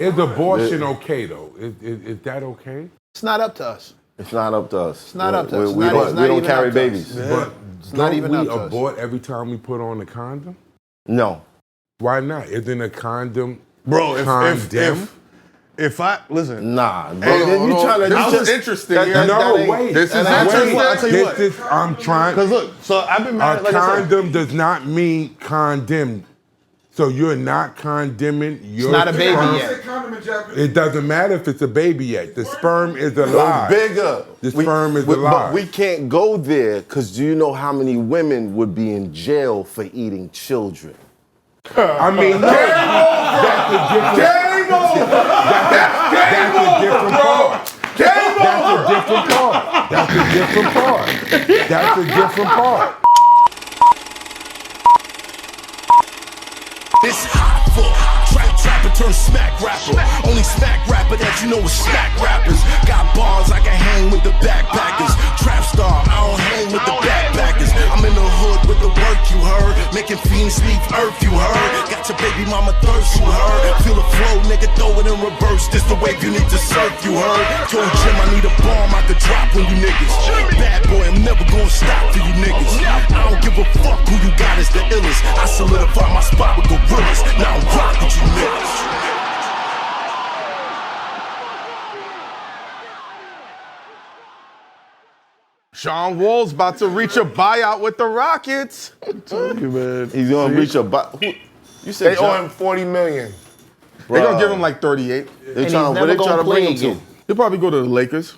Is abortion okay, though? Is that okay? It's not up to us. It's not up to us. It's not up to us. We don't carry babies. But it's not even up to us. Don't we abort every time we put on a condom? No. Why not? Isn't a condom Bro, if I listen, nah, bro, you trying to? This is interesting. Wait. This is interesting. I'll tell you what. I'm trying. Because look, so I've been married. A condom does not mean condemned. So you're not condemning your. It's not a baby sperm. Yet. It doesn't matter if it's a baby yet. The sperm is alive. Bigger. The sperm is alive. But we can't go there because do you know how many women would be in jail for eating children? I mean, that's a different part. That's a different part. This hot fuck, trapper turn smack rapper. Only smack rapper that you know is smack rappers. Got bars, I can hang with the backpackers. Trap star, I don't hang with the backpackers. I'm in the hood with the work, you heard. Making fiends leave earth, you heard. Got your baby mama thirst, you heard. Feel the flow, nigga, throw it in reverse. This the wave you need to surf, you heard. Told Jim I need a bomb I could drop on you niggas. Bad boy, I'm never gonna stop for you niggas. I don't give a fuck who you got as the illest. I solidify my spot with gorillas. Now I'm rock with you niggas. Sean Wall's about to reach a buyout with the Rockets. I told you, man. He's gonna reach a buyout. You said they owe him $40 million. They're gonna give him like 38. What they trying to bring him to? He'll probably go to the Lakers.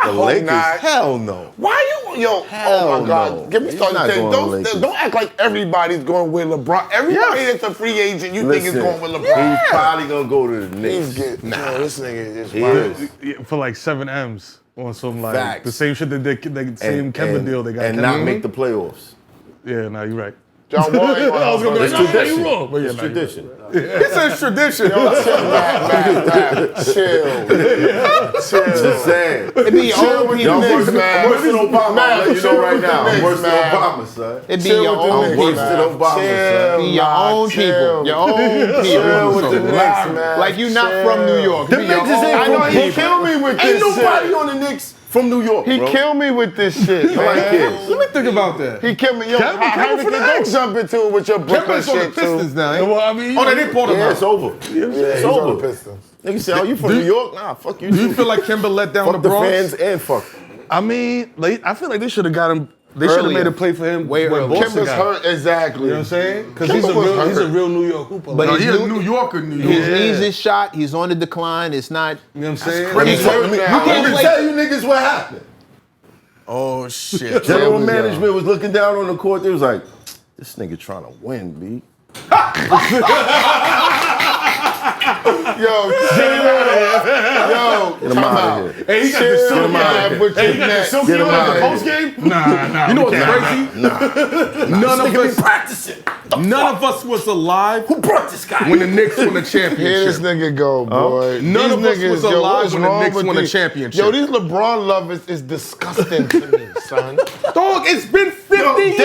The Lakers? Hell no. Why you, oh my God. No. Get me started. Don't act like everybody's going with LeBron. Everybody that's a free agent you think is going with LeBron. He's probably gonna go to the Knicks. This nigga is just wild. For like 7 M's on some like Facts. the same shit that the same Kemba deal they got. And not make the playoffs. Yeah, no, you're right. John Wall ain't I was gonna be like, It's no, tradition. you wrong. But yeah, It's tradition. He said tradition. Chill. Just saying. It be your own people. I'm worse than Obama. I'm letting you know right now. I'm worse than man. Obama, son. It be your own I'm people. worse than Obama, son. Be your own people. Your own Chill with the people. Knicks, man. Like you not from New York. The Be your Knicks is own in from He killed me with Ain't this nobody shit. on the Knicks from New York, He bro. killed me with this shit, man. Like kids. Let me think about that. He killed me. Yo, Kevin Heineken, for the don't Knicks. jump into it with your Brooklyn Kemba's on the shit, Pistons too. now. Well, I mean, Oh, they pulled him Yeah, out. it's over. Yeah, It's he's on the over. Pistons. Niggas say, oh, you from New York? Nah, fuck you. do you too. feel like Kemba let down Fuck the the Bronx? fans and fuck. I mean, I feel like they should have got him. They should have Earlier. made a play for him Way when earlier. Boston Kemba's got him. hurt, exactly. You know what I'm saying? Because Kemba he's was a real New York hooper. But Like, he's he's a new- New Yorker, New York. His knees is shot. He's on the decline. It's not. You know what I'm saying? He's hurt You now. can't even tell you niggas what happened. Oh shit. General management was looking down on the court. They was like, this nigga trying to win, B. Yo, get him out of here. Yo, Get him out of here. Hey, he got Chill, the silky man, on. with Hey, your he got the neck. silky Get him on out at the of post game? Nah. You know what's crazy? None of us practicing. None of us was alive Who brought this guy? when the Knicks won the Here this championship. nigga go, boy. None of us was alive what's when the wrong Knicks with won the these- championship. Yo, these LeBron lovers is disgusting to me, son. Dog, it's been 50 They'll years.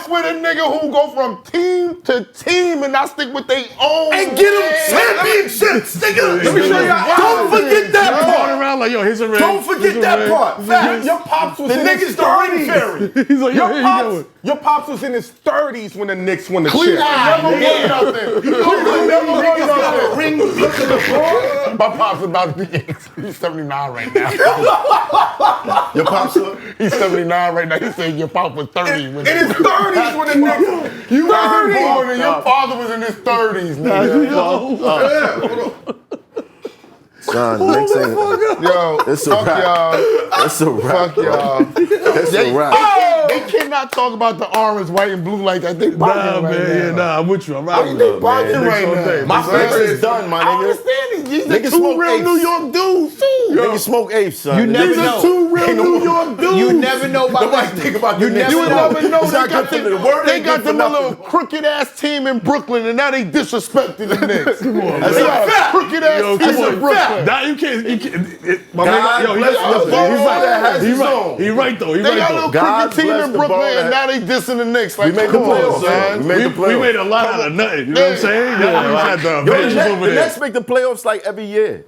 fuck with a nigga who go from team to team and not stick with their own. And get him championships, nigga. Let me show you how- Don't forget that Running part. around like, yo, here's a ring. Don't forget that part. Fact. Your pops was The in his niggas the ring 30s. fairy. He's like, yo, here you go. Your pops was in his 30s when the Knicks won the Cleveland chip. never Never won nothing. Cleveland never won nothing. Ring look at the floor. My pops about to be, he's 79 right now. Your pops up. He's 79 right now. He said your pop was 30. In his 30s when the Knicks. You wasn't born and your father was in his 30s, nigga. Son, next ain't. Yo, It's a fuck wrap. y'all. That's a wrap. Fuck y'all. That's a wrap. They cannot talk about the orange, white, and blue like that. They Nah, bugging right man, yeah, now. nah, I'm with you. I'm They rocking. bugging man. right now. My favorite is done, my I nigga. understand these. These are Niggas two smoke real apes. New York dudes, too. Niggas smoke apes, son. You never These know. are two real New York dudes. You never know about Nobody this. think about You the Knicks. never You know. never know. It's not good for the word They ain't got good for them a little nothing. crooked ass team in Brooklyn, and now they disrespecting the Knicks. Come on, That's they a got a fact. crooked ass Yo, team come on. in Brooklyn. That you can't. My God man, yo, bless the borough that has He its right. own. He right though. He They right got a though. little God crooked team bless in the Brooklyn, borough and now that- they dissing the Knicks. Like, We made the come on, playoffs, son. we made the playoffs. We made a lot out of nothing. You know what I'm saying? Y'all niggas had the Yo, advantages over the there. Nets make the playoffs like every year.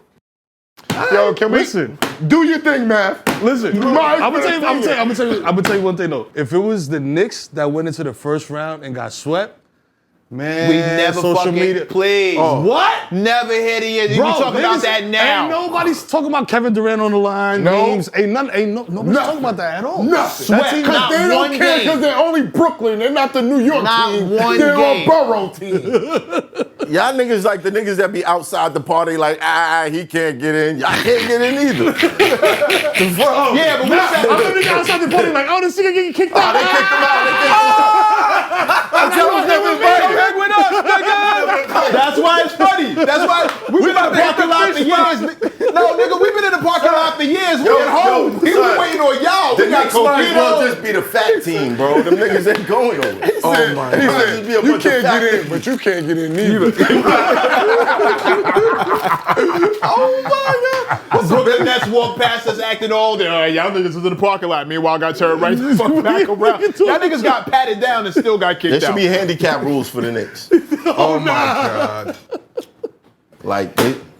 Yo, can we Listen. do your thing, man? Listen, My I'm gonna opinion. tell you one thing though. If it was the Knicks that went into the first round and got swept, man, We never social fucking, media. please. What? Never hear the end. You Bro, talk about niggas- that now. Ain't nobody's talking about Kevin Durant on the line. No. Names. Nobody's talking about that at all. Nothing. That team- Because Not they one don't care game. because they're only Brooklyn. They're not the New York Not team. one they're game. a borough team. Y'all niggas like the niggas that be outside the party like, he can't get in. Y'all can't get in either. Yeah, but we Nah, said I'm gonna outside the party like, oh, this nigga getting kicked out. They kicked him out. They kicked him out. I tell them never invited. with us, nigga. That's why it's funny. That's why we've been in the parking lot for years. No, nigga, we've been in the parking lot for years. We at home. We son. waiting on y'all. The We got Knicks might as well coquito. just be the fat team, bro. Them niggas ain't going over. Oh my He God. said, You can't get in, but you can't get in neither. Brooklyn Nets walk past us acting all day. All right, y'all niggas was in the parking lot. Meanwhile, I got turned right the fuck back around. Y'all niggas got patted down and still got There kicked should out. be handicap rules for the Knicks. Oh my God.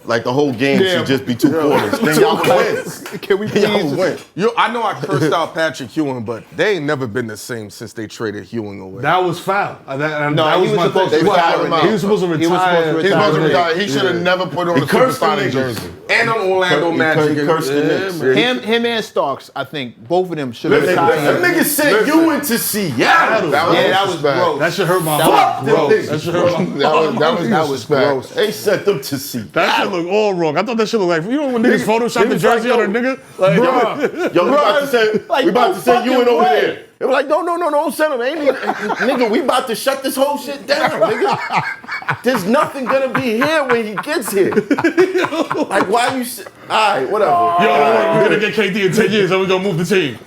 Like the whole game Yeah. should just be 2 quarters. Then y'all would win. Can we Y'all please? would win. Yo, I know I cursed out Patrick Ewing, but they ain't never been the same since they traded Ewing away. That was foul. That he was was my supposed thing. to retire him out. He was supposed to He was supposed to retire. He's supposed to retire. retire. He should have never put on He a cursed the superstar niggas. jersey. And on Orlando Magic. He cursed the Knicks. Him and Starks, I think both of them should have Them retired. niggas sent you into Seattle. That was Yeah, that was disrespect. gross. That should hurt my That heart. was gross. That should hurt my That was gross. They sent them to Seattle. That shit look all wrong. I thought that shit looked like, you know when niggas Photoshop the niggas jersey like, on a nigga? Like, Yo, we about to send, Like, we about to send no you in over fucking there. They were like, no, don't send him. Ain't nigga, we about to shut this whole shit down, nigga. There's nothing gonna be here when he gets here. Like, why you? All right, whatever. yo, we're gonna get KD in 10 years and we're gonna move the team.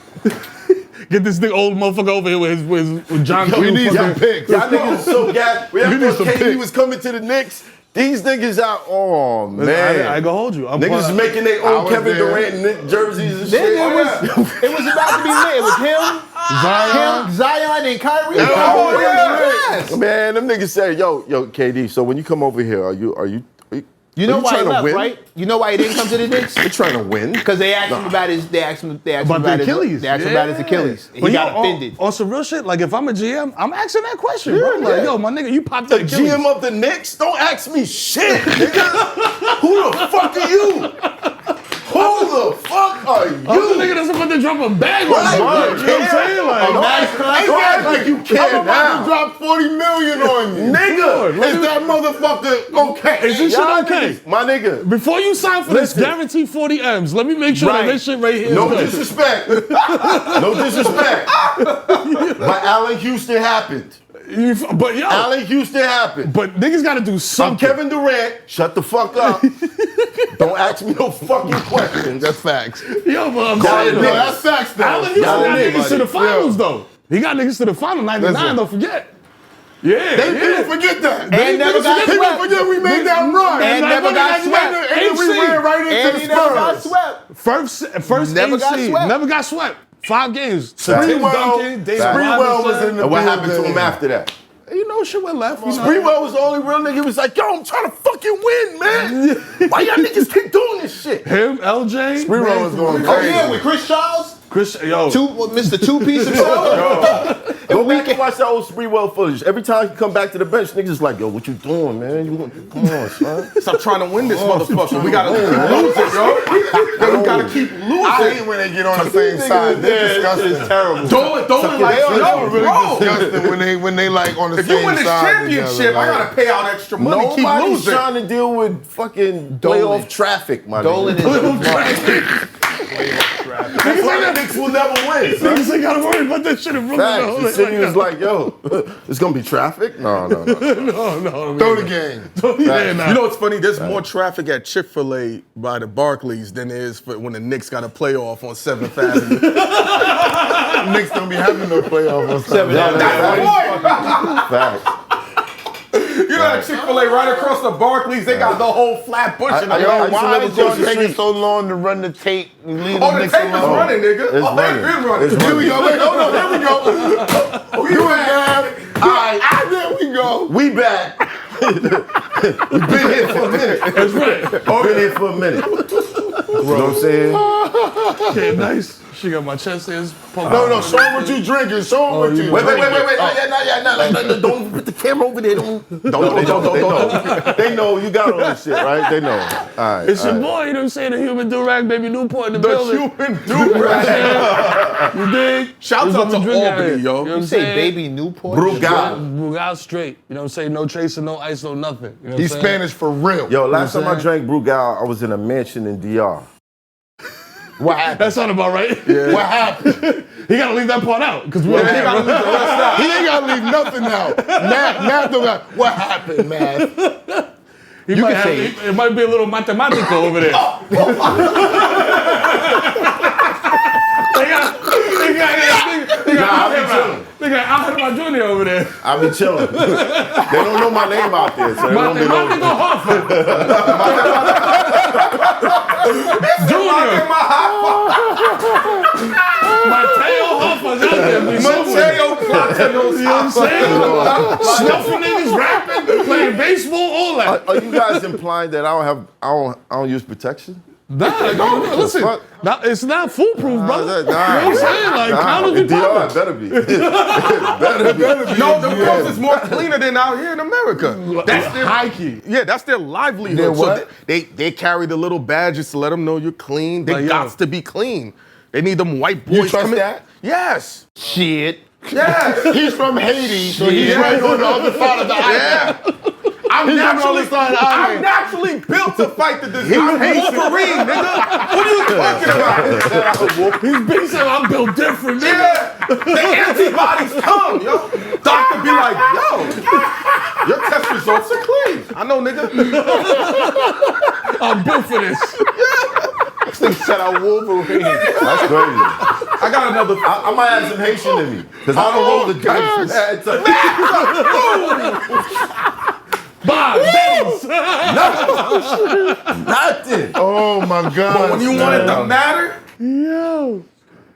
Get this nigga old motherfucker over here with John We Q. need some fucking- picks. Y'all niggas so gassed. We need thought some KD picks. was coming to the Knicks. These niggas out. Oh I man, gonna hold you. I'm niggas part- making their I own was Kevin there. Durant Knick jerseys and shit. It was about to be lit. It was him, Zion, and Kyrie. Oh, Yes. Man, them niggas say, yo, KD. So when you come over here, are you You know why he trying to left, win? right? You know why he didn't come to the Knicks? You trying to win? Because they asked him about his. They asked him About the Achilles. They asked him about his Achilles. He But got yo, offended. On some real shit, like if I'm a GM, I'm asking that question, bro. Like, yo, my nigga, you popped the The Achilles. GM of the Knicks? Don't ask me shit, nigga. Who the fuck are you? Who the fuck are you? I'm the nigga that's about to drop a bag on Right, you. right, You know what I'm saying? Like, Don't act like you I'm care about to now. drop $40 million on you. Nigga, Is that motherfucker okay? is this shit y'all okay? niggas- My nigga. Before you sign for Listen. this guaranteed 40 M's, let me make sure Right. that this shit right here is No good. disrespect. No disrespect. But Allen Houston happened. But yo, Allen Houston happened. but niggas gotta do I'm something. Kevin Durant. Shut the fuck up. Don't ask me no fucking questions. That's facts. Yo, but I'm Y'all saying, niggas. though, That's facts, though. Allen Houston Y'all got niggas, niggas to the finals, though. He got niggas to the final, 99, Listen. don't forget. Yeah, People forget that. And never got People swept. forget we made that run. And never got swept. And then we ran right into And the he never got Spurs. swept. First Never got AC, swept. never got swept. 5 games. Facts. Tim Sprewell Duncan, David was Robinson. in the And what happened to building. him after that? You know, shit went left. You know. Sprewell was the only real nigga who was like, yo, I'm trying to fucking win, man. Why y'all niggas keep doing this shit? Him, LJ. Sprewell was going Oh crazy. yeah, with Chris Charles, Chris, yo. Mr. Two-Piece himself. Go back and watch that old Sprewell footage. Every time he come back to the bench, niggas like, yo, what you doing, man? Come on, son. Stop trying to win this motherfucker. We gotta keep losing, yo. We gotta keep losing. I hate when they get on the same side. They're disgusting. It's terrible. Don't like, They yo, are really bro. disgusting when they like on the If same you win this side championship, together, I like- gotta pay out extra money. Keep Nobody's losing. trying to deal with fucking Dolan. playoff traffic, my Dolan nigga. is a That's why the Knicks will never win. son. Niggas ain't gotta worry about that shit in Brooklyn. Facts. The city was like, yo, it's gonna be traffic? No. no. Throw the game. Yeah, nah. You know what's funny? There's more traffic at Chick-fil-A by the Barclays than there is for when the Knicks got a playoff on 7th Avenue. Knicks don't be having no playoff on 7th. Facts. You know that Chick-fil-A right across the Barclays, they got the whole flat bush in the Yo, used to why live is across y'all the taking street. so long to run the tape and leave Oh, the the Knicks tape is alone? running, nigga. It's Oh, they've running. been running. It's Here we go. Wait, hold on. Here we go. You have. All right, there we go. We back. We've been here for a minute. That's right. Been here for a minute. You know what I'm saying? Okay, nice. She got my chest hairs pumped. No, show them what you drinking. Show them what you Wait. drinking. Not yet. Don't put the camera over there. Don't. They know you got all this shit, right? They know. All right. It's your boy, you know what I'm saying? The human do-rag, baby Newport in the The building. human do-rag. You dig? Shouts out to That's what we drink out Albany, here. yo. You know what I'm You say saying? baby Newport? Brugal straight. You know what I'm saying? No chaser, no ice, no nothing. You know what He's I'm saying? Spanish for real. Yo, last time I saying? drank Brugal, I was in a mansion in DR. What happened? That sounded about right. What happened? He gotta leave that part out because we don't care. He ain't gotta leave nothing out. Math don't got. What happened, Math? He might have, it might be a little mathematical over there. They got Algebra Junior over there. I be chilling. They don't know my name out there, so they won't be Mathematical know. Hoffa. Junior. Mateo Hoffa's out there. Mateo Platinos. You know what I'm saying? Snuffing niggas, rapping, playing baseball, all that. Are you guys implying that I don't use protection? Nah, listen, fuck? it's not foolproof, brother. Nah. You know what I'm saying? Like, count in of the DR, power. it better be. It better be. No, the coast is more cleaner than out here in America. That's their High key. Yeah, that's their livelihood. Their So what? they carry the little badges to let them know you're clean. They Like, yo. got to be clean. They need them white boys You trust coming. that? Yes. Shit. Yes. He's from Haiti, so he's Yeah. right on the other side of the island. Yeah. I'm He's on the naturally, other side of the I'm island. naturally built to fight the disease. I'm Wolverine, nigga. What are you talking about? He's big, so I'm built different, nigga. Yeah. The antibodies come, yo. Doctor be like, yo, your test results are clean. I know, nigga. I'm built for this. Shout out Wolverine. That's crazy. I got another. I might have some Haitian in me. Because I don't roll the dice. Bob, Benz. Nothing. Oh my God. But when you want it to matter, Yo.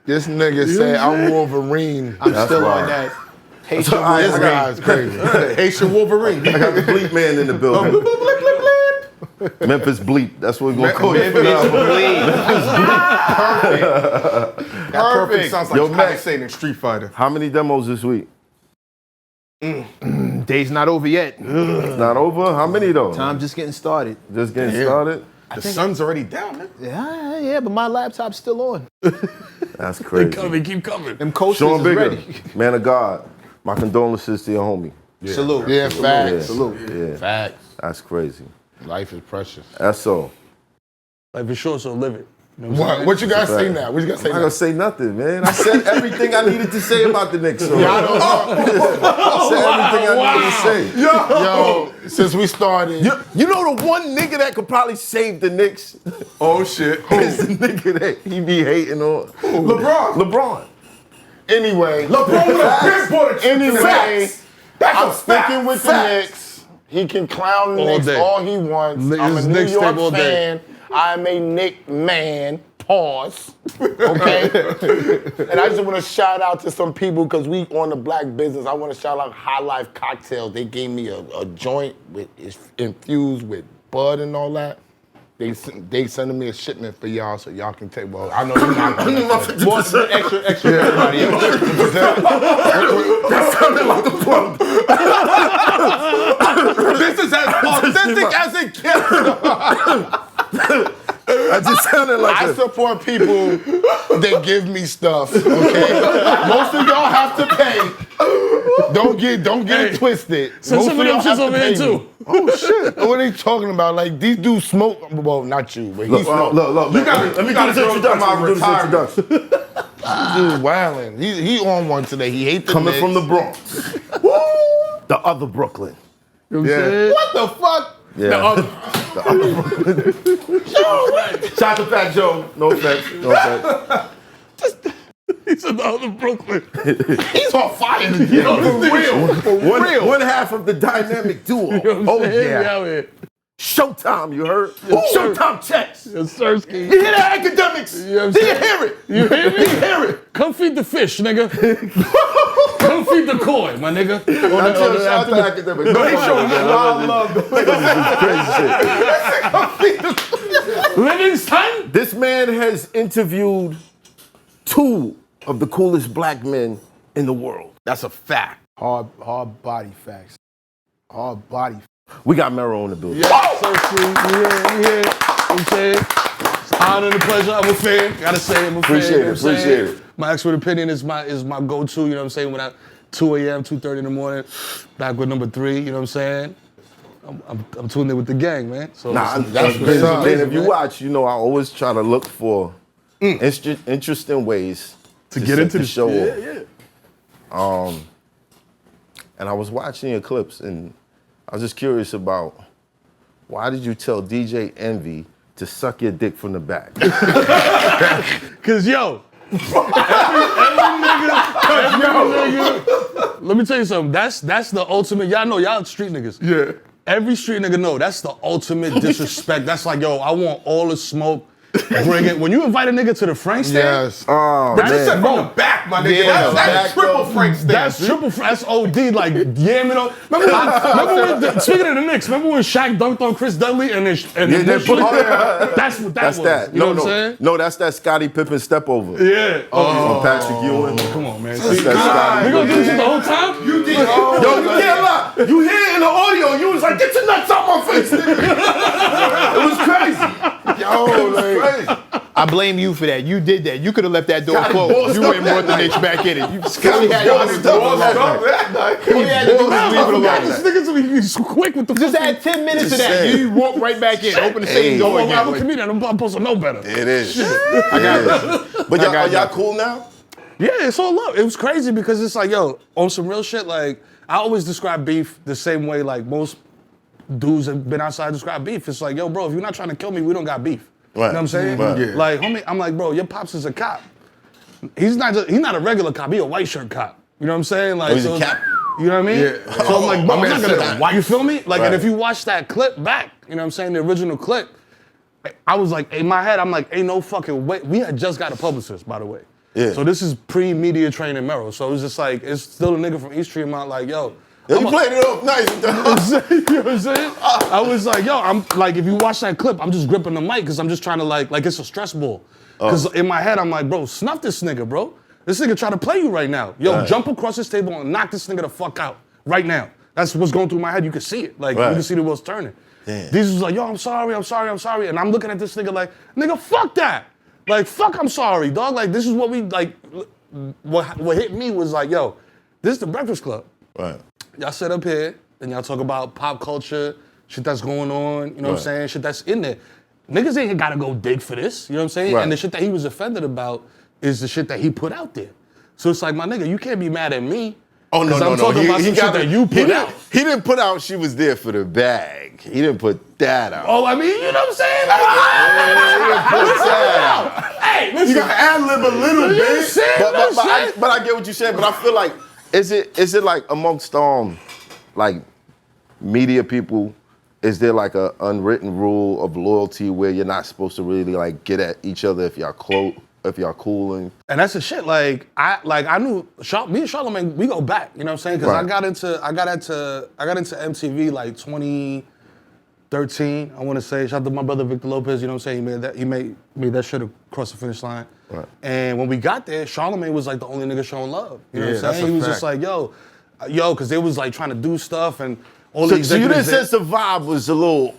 This nigga said I'm Wolverine. I'm That's still wild. on that. This This guy's crazy. Haitian Wolverine. I got the bleep man in the building. Bleep, bleep, bleep, bleep. Memphis bleep. That's what we're going to call it. That perfect sounds like Yo, Kanye Mac. saying in Street Fighter. How many demos this week? Day's not over yet. It's not over? How many though? I'm just getting started. Just getting started? The sun's already down, man. Yeah, but my laptop's still on. That's crazy. Keep coming. Them coasters Sean is Bigger, ready. man of God. My condolences to your homie. Salute. Yeah, facts. Yeah, Facts. that's crazy. Life is precious. ESSO. Like, for sure, so live it. You know what I'm saying? What you guys say now? What you guys say I'm not now? gonna say nothing, man. I said everything I needed to say about the Knicks. So. Yeah, I don't know. I said everything I needed to say. Yo, since we started, You know the one nigga that could probably save the Knicks Oh, shit. is the nigga that he be hating on. LeBron. anyway, LeBron with a big boy. anyway, That's I'm a sticking fact. with the Facts. Knicks. He can clown the All Knicks day. all he wants. I'm a His New Knicks York tape all day. fan. I'm a Knick man. Pause. Okay? And I just want to shout out to some people because we on the black business. I want to shout out High Life Cocktails. They gave me a joint with it's infused with bud and all that. They sending me a shipment for y'all so y'all can take. Well, I know you're not gonna. More extra for everybody else. That sounded like a plug. This is as authentic as it gets. That just sounded like I a... support people that give me stuff, okay? Most of y'all have to pay. Don't get it twisted. So Most some of them y'all have shits to over here pay me. too. Oh shit! What are they talking about? Like these dudes smoke. Well, not you, but he smoke. Look, You gotta do this introduction. introduction. Dude, wildin'. He on one today. He hate the Coming Knicks. from the Bronx. The other Brooklyn. You know what I'm saying? What the fuck? Yeah. Shout to Fat Joe. No offense. No offense. He said the other Brooklyn. He's on fire. One half of the dynamic duo. You know what I'm Oh saying? We yeah. out here. Showtime, you heard? Yes, sir. Showtime checks. Yes, Sirski. You hear that, academics? You know what I'm Do you saying? hear it? You hear me? Do you hear it? Come feed the fish, nigga. Come feed the koi, my nigga. Shout out to academics. No, they showing wild love. Crazy shit. Livingston? This man has interviewed 2 of the coolest black men in the world. That's a fact. Hard body facts. Hard body. We got Mero on the building. Yeah, Sirski. You hear? You know what I'm saying? It's an honor and a pleasure. I'm a fan. Gotta say, I'm a fan. Appreciate you know it, what I'm saying? appreciate it. My expert opinion is my go-to, you know what I'm saying? When I 2 a.m., 2:30 in the morning, back with number 3, you know what I'm saying? I'm tuned in with the gang, man. So Nah, that's what's up. man, if you man. watch, you know, I always try to look for interesting ways to get set into the the show. Yeah. And I was watching your clips, and I was just curious about why did you tell DJ Envy to suck your dick from the back? Cause yo, every nigga, let me tell you something. That's the ultimate. Y'all know y'all street niggas. Yeah. Every street nigga know that's the ultimate disrespect. That's like, yo, I want all the smoke. Bring it. When you invite a nigga to the Frank stand, Yes. Oh, But you man. said from the back, my nigga. Yeah, That's triple Frank stand. that's triple. That's OD. Like yamming on. Remember when, speaking of the Knicks, remember when Shaq dunked on Chris Dudley and then That's that's what that That's was. that. You know No, what I'm no. saying? No, that's that Scottie Pippen step over. Yeah. On Patrick Ewing. Come on, man. That's that Scottie We gonna do Pippen. this the whole time? You did. Yo, you can't lie. You hear it in the audio. You was like, get your nuts out my face, nigga. It was crazy. Yo, like, I blame you for that. You did that. You could have left that door Scotty closed. bossed You up went and brought the that Knicks night. back in it. You Scotty had bossed to up do that all night. that. All you had to do was leave it alone. This nigga's he's quick with the Just add 10 minutes of that. saying. You walk right back in. Open the same Hey. door I'm a again. comedian. I'm supposed to know better. It is. I got it. But I got are y'all you. cool now? Yeah, it's all love. It was crazy because it's like, yo, on some real shit, like, I always describe beef the same way, like, most dudes have been outside describe beef. It's like, yo, bro, if you're not trying to kill me, we don't got beef. You know what I'm saying? Right. Yeah. Like, homie, I'm like, bro, your pops is a cop. He's not a regular cop. He a white shirt cop. You know what I'm saying? Like, he's a cap? You know what I mean? Yeah. So I'm like, bro, my I'm man not said gonna. that. You feel me? Like, Right. and if you watch that clip back, you know what I'm saying, the original clip, I was like, in my head, I'm like, ain't no fucking way. We had just got a publicist, by the way. Yeah. So this is pre-media training Mero. So it's just like, it's still a nigga from East Tremont, like, yo. Yo, you played it off nice. You know what I'm saying? I was like, yo, I'm like, if you watch that clip, I'm just gripping the mic because I'm just trying to like it's a stress ball. Because in my head, I'm like, bro, snuff this nigga, bro. This nigga trying to play you right now. Yo, jump across this table and knock this nigga the fuck out right now. That's what's going through my head. You can see it. Like, Right. you can see the wheels turning. Damn. These was like, yo, I'm sorry. And I'm looking at this nigga like, nigga, fuck that. Like, fuck, I'm sorry, dog. Like, this is what we, like, what hit me was like, yo, this is the Breakfast Club. Right. Y'all sit up here and y'all talk about pop culture, shit that's going on, you know what I'm Right. saying? Shit that's in there. Niggas ain't gotta go dig for this, you know what I'm saying? Right. And the shit that he was offended about is the shit that he put out there. So it's like, my nigga, you can't be mad at me. Oh, no, 'cause no, I'm no. talking about some shit that you put out. He didn't put out she was there for the bag. He didn't put that out. Oh, I mean, you know what I'm saying? Hey, listen. You gotta ad-lib a little You bit. said But that shit. I get what you're saying, but I feel like, is it like amongst like media people, is there like a unwritten rule of loyalty where you're not supposed to really like get at each other if y'all cool and And that's the shit. Like I knew me and Charlamagne, we go back. You know what I'm saying? Because Right. I got into MTV like 2013. I want to say. Shout out to my brother Victor Lopez. You know what I'm saying? He made that shit across the finish line. Right. And when we got there, Charlamagne was like the only nigga showing love. You know Yeah, what I'm that's saying? a He was fact. just like, yo, because they was like trying to do stuff and all So the you didn't executives. sense the vibe was a little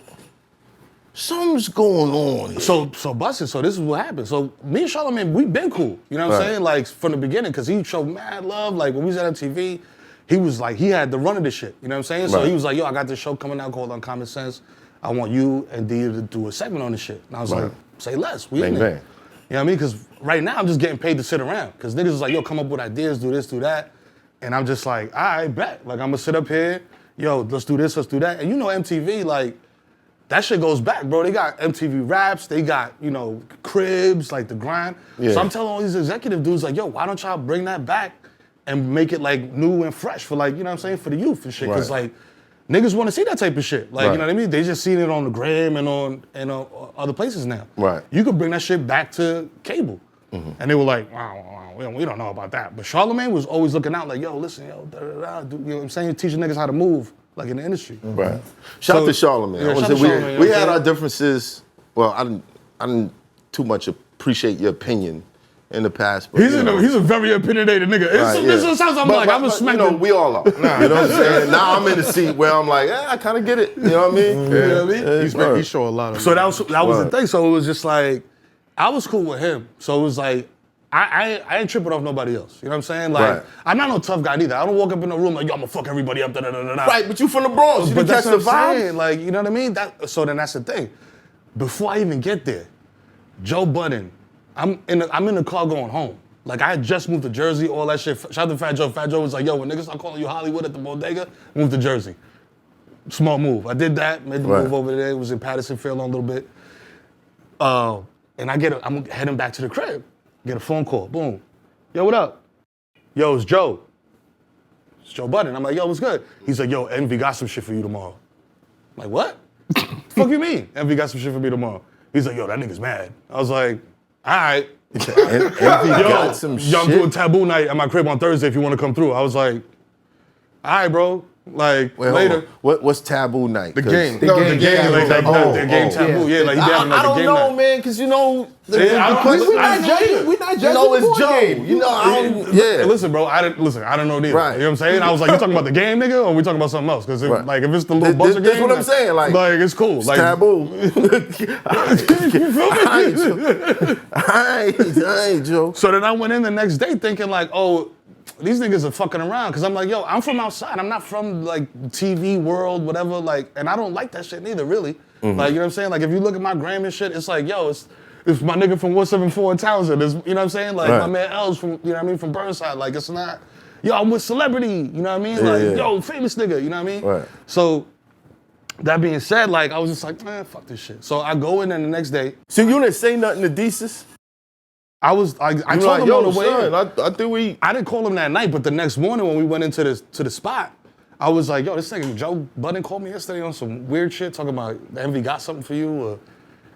something's going on here. So busted. So this is what happened. So me and Charlamagne, we been cool. You know what I'm saying? Like from the beginning, because he showed mad love. Like when we was at MTV, he was like, he had the run of this shit. You know what I'm saying? So he was like, yo, I got this show coming out called Uncommon Sense. I want you and D to do a segment on this shit. And I was like, say less. We in there. You know what I mean? Because right now I'm just getting paid to sit around. Because niggas is like, yo, come up with ideas, do this, do that. And I'm just like, all right, bet. Like I'm gonna sit up here, yo, let's do this, let's do that. And you know MTV, like, that shit goes back, bro. They got MTV Raps, they got, you know, Cribs, like The Grind. Yeah. So I'm telling all these executive dudes, like, yo, why don't y'all bring that back and make it, like, new and fresh for, like, you know what I'm saying, for the youth and shit. Because, like, niggas want to see that type of shit. Like, you know what I mean? They just seen it on the gram and on other places now. Right. You could bring that shit back to cable. And they were like, wow, we don't know about that. But Charlamagne was always looking out like, yo, listen, yo, you know what I'm saying? Teaching niggas how to move. Like in the industry. Right. Shout out to Charlamagne. Yeah, shout to Charlamagne, we had our differences. Well, I didn't too much appreciate your opinion in the past. But, he's a very opinionated nigga. It sounds like I'm a smack. You know, we all are. You know what I'm saying? Now I'm in the seat where I'm like, I kind of get it. You know what I mean? You know what I mean? He showed a lot of. So that was the thing. So it was just like, I was cool with him. So it was like, I ain't tripping off nobody else. You know what I'm saying? Like, I'm not no tough guy neither. I don't walk up in the room like, yo, I'm gonna fuck everybody up. Right, but you from the Bronx. You but didn't catch that's the what I'm vibe. saying. Like, you know what I mean? So then that's the thing. Before I even get there, Joe Budden, I'm in the car going home. Like, I had just moved to Jersey, all that shit. Shout out to Fat Joe. Fat Joe was like, yo, when niggas start calling you Hollywood at the Bodgea, move to Jersey. Small move. I did that, made the move over there. It was in Patterson for a little bit. And I'm heading back to the crib. Get a phone call, boom. Yo, what up? Yo, it's Joe. It's Joe Budden. I'm like, yo, what's good? He's like, yo, Envy got some shit for you tomorrow. I'm like, what? The fuck you mean? Envy got some shit for me tomorrow. He's like, yo, that nigga's mad. I was like, all right. Envy got some shit. Yo, I'm doing taboo night at my crib on Thursday if you want to come through. I was like, all right, bro. Like, later. What's taboo night? The game. The game. The game, like the game taboo. Yeah, like he having like I a game don't know, night. man, because you know, We not judging. you know it's Joe. You know, I don't, Hey, listen, bro. I don't know neither. Right. You know what I'm saying? I was like, you talking about the game, nigga, or we talking about something else? Because like, if it's the little buzzer game, that's what I'm saying. Like it's cool. It's Like taboo. You feel me? I ain't Joe. So then I went in the next day thinking like, oh, these niggas are fucking around. Cause I'm like, yo, I'm from outside. I'm not from like TV world, whatever. Like, and I don't like that shit neither, really. Like, you know what I'm saying? Like, if you look at my gram and shit, it's like, yo, it's my nigga from 174 in Townsend. It's, you know what I'm saying? Like, my man L's from, you know what I mean, from Burnside. Like, it's not, yo, I'm with celebrity. You know what I mean? Like, yo, famous nigga. You know what I mean? Right. So that being said, like, I was just like, man, fuck this shit. So I go in there the next day. So you didn't say nothing to Desus? I told him on the way in. I think I didn't call him that night, but the next morning when we went into the spot, I was like, yo, this nigga Joe Budden called me yesterday on some weird shit, talking about Envy got something for you.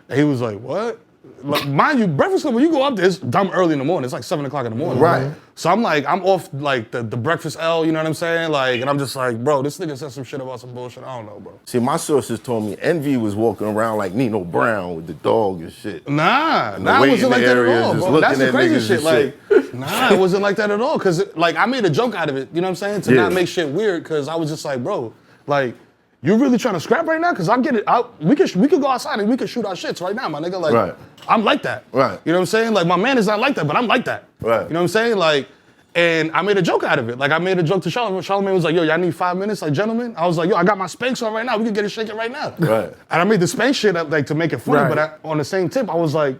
And he was like, what? Like, mind you, Breakfast Club, when you go up there, it's dumb early in the morning. It's like 7 o'clock in the morning. Right. So I'm like, I'm off like the breakfast L, you know what I'm saying? Like, and I'm just like, bro, this nigga said some shit about some bullshit. I don't know, bro. See, my sources told me Envy was walking around like Nino Brown with the dog and shit. Nah, it wasn't like that at all, bro. That's the crazy shit. Like, nah, it wasn't like that at all. Cause like I made a joke out of it, you know what I'm saying? To not make shit weird, cause I was just like, bro, like, you really trying to scrap right now? Cause I get it. We could go outside and we could shoot our shits right now, my nigga. Like, I'm like that. Right. You know what I'm saying? Like, my man is not like that, but I'm like that. Right. You know what I'm saying? Like, and I made a joke out of it. Like, I made a joke to Charlamagne. Charlamagne was like, yo, y'all need 5 minutes, like, gentlemen? I was like, yo, I got my Spanx on right now. We can get it shaking right now. Right. And I made the Spanx shit up, like, to make it funny, but on the same tip, I was like,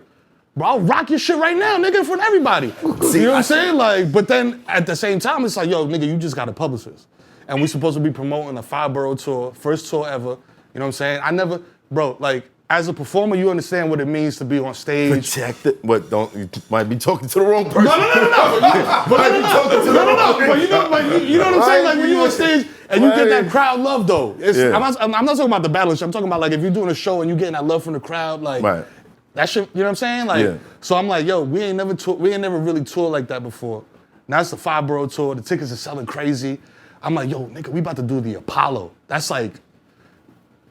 bro, I'll rock your shit right now, nigga, in front of everybody. See, you know what I'm saying? Like, but then at the same time, it's like, yo, nigga, you just got a publicist. And we supposed to be promoting a 5-borough tour, first tour ever. You know what I'm saying? Bro, like, as a performer, you understand what it means to be on stage. Protected, but you might be talking to the wrong person. No. But you know, like, you know what I'm saying? Like, when you're on stage and you get that crowd love, though. I'm not talking about the battle shit. I'm talking about, like, if you're doing a show and you're getting that love from the crowd, like, that shit, you know what I'm saying? Like, so I'm like, yo, we ain't never really toured like that before. Now it's the 5-borough tour. The tickets are selling crazy. I'm like, yo, nigga, we about to do the Apollo. That's like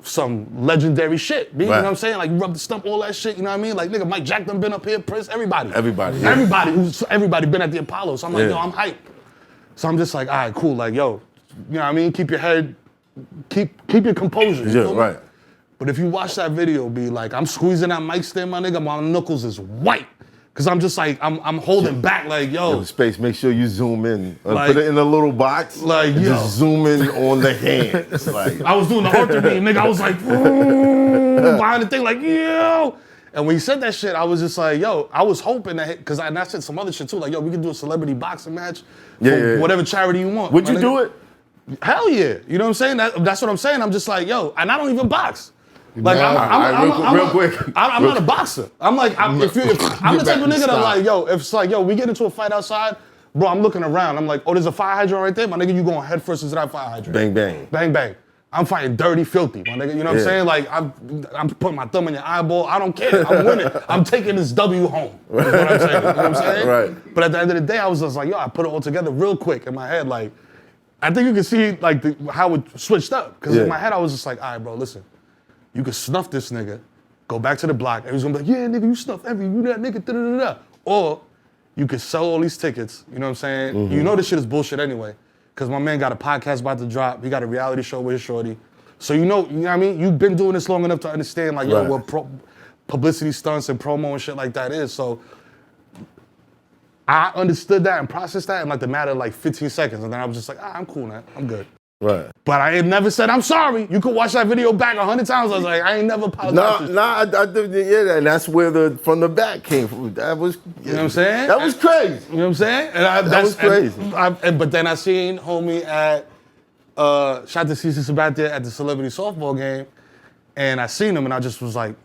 some legendary shit. You know what I'm saying? Like, you rub the stump, all that shit, you know what I mean? Like, nigga, Mike Jack done been up here, Prince, everybody. Everybody been at the Apollo. So I'm like, yo, I'm hyped. So I'm just like, all right, cool. Like, yo, you know what I mean? Keep your head, keep your composure. You feel me? But if you watch that video, be like, I'm squeezing that mic stand, my nigga, my knuckles is white. Cause I'm just like, I'm holding back like, yo. Space, make sure you zoom in. Like- Put it in a little box. Like, and yo. just zoom in on the hands. Like, I was doing the Arthur beam, nigga. I was like, behind the thing, like, yo. And when he said that shit, I was just like, yo, I was hoping that, because I said some other shit too, like, yo, we can do a celebrity boxing match for whatever charity you want. would my you nigga. do it? Hell yeah. You know what I'm saying? That's what I'm saying. I'm just like, yo, and I don't even box. Like, Real quick. I'm not a boxer. I'm like, I'm the type of nigga that like, yo, if it's like, yo, we get into a fight outside, bro, I'm looking around. I'm like, oh, there's a fire hydrant right there? My nigga, you going head first into that fire hydrant. Bang, bang. Bang, bang. I'm fighting dirty, filthy, my nigga. You know what I'm saying? Like, I'm putting my thumb in your eyeball. I don't care. I'm winning. I'm taking this W home. Is what I'm saying. You know what I'm saying? Right. But at the end of the day, I was just like, yo, I put it all together real quick in my head. Like, I think you can see like how it switched up. Because in my head, I was just like, all right, bro, listen. You can snuff this nigga, go back to the block, and he's gonna be like, yeah, nigga, you snuff you that nigga, da-da-da-da. Or you could sell all these tickets, you know what I'm saying? Mm-hmm. You know this shit is bullshit anyway, because my man got a podcast about to drop, he got a reality show with his shorty. So you know what I mean? You've been doing this long enough to understand like, yo, what publicity stunts and promo and shit like that is. So I understood that and processed that in like the matter of like 15 seconds. And then I was just like, I'm cool now, I'm good. Right. But I ain't never said I'm sorry. You could watch that video back 100 times. I was like, I ain't never apologized. And that's where from the back came from. That was, You know what I'm saying? That was crazy. You know what I'm saying? And That was crazy. But then I seen homie at, shout to CC Sabathia at the celebrity softball game, and I seen him and I just was like,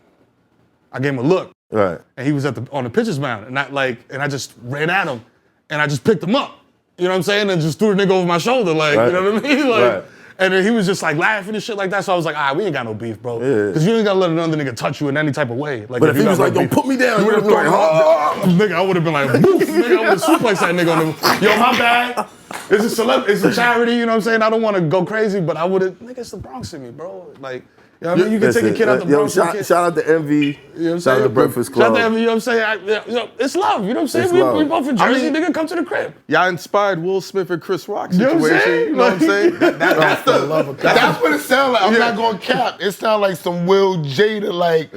I gave him a look. Right. And he was on the pitcher's mound, and I just ran at him, and I just picked him up. You know what I'm saying? And just threw the nigga over my shoulder, like, you know what I mean? Like, and then he was just like laughing and shit like that. So I was like, we ain't got no beef, bro. Because you ain't gotta let another nigga touch you in any type of way. Like, But if he you was got like, no don't beef, put me down, you would have you would've thrown been like, nigga, I would have been like, woof, nigga, I would have suplexed that nigga on the, yo, my bad. It's a charity, you know what I'm saying? I don't want to go crazy, but I would have, nigga, it's the Bronx in me, bro. Like, you know what I mean? You can take a kid out the Bronx. Shout out to Envy. You know what I'm Shout out saying? to Breakfast Club. Shout out to Envy, you know what I'm saying? It's love, you know what I'm saying? It's We love. both from Jersey, nigga, come to the crib. Y'all inspired Will Smith and Chris Rock You know what I'm situation. saying? You know what I'm saying? That's the love of That's what it sounds like. I'm not gonna cap. It sounds like some Will Jada, like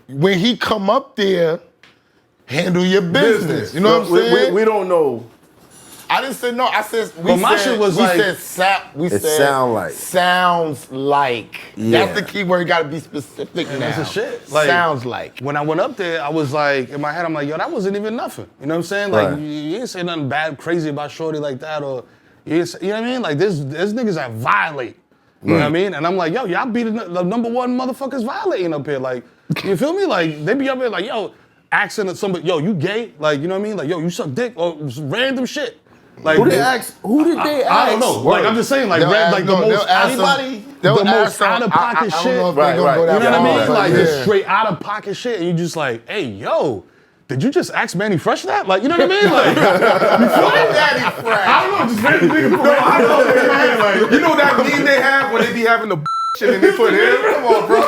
when he come up there, handle your business. You know what I'm saying? We don't know. I didn't say no. I said But my shit was like- sound like. Sounds like. Yeah. That's the key word. You gotta be specific now. That's the shit. Like, sounds like. When I went up there, I was like, in my head, I'm like, yo, that wasn't even nothing. You know what I'm saying? Like, Right. you ain't say nothing bad, crazy about shorty like that, or, you know what I mean? Like, there's niggas that violate. You know what I mean? And I'm like, yo, y'all be the number one motherfuckers violating up here. Like, you feel me? Like, they be up here like, yo, asking somebody, yo, you gay? Like, you know what I mean? Like, yo, you suck dick? Or random shit. Like, Who did they ask? I don't know. Like, I'm just saying, like, They'll like ask- the no, most they'll ask anybody, they'll the ask most some- out of pocket I don't shit. know if they're gonna Right, go that You know what I far, mean? but Like, yeah. just straight out of pocket shit, and you just like, hey, yo, did you just ask Manny Fresh that? Like, you know what I mean? Like, you feel me? Daddy Fresh. I don't know, just random nigga from I know, you know that meme they have when they be having the shit and they put him? Come on, bro.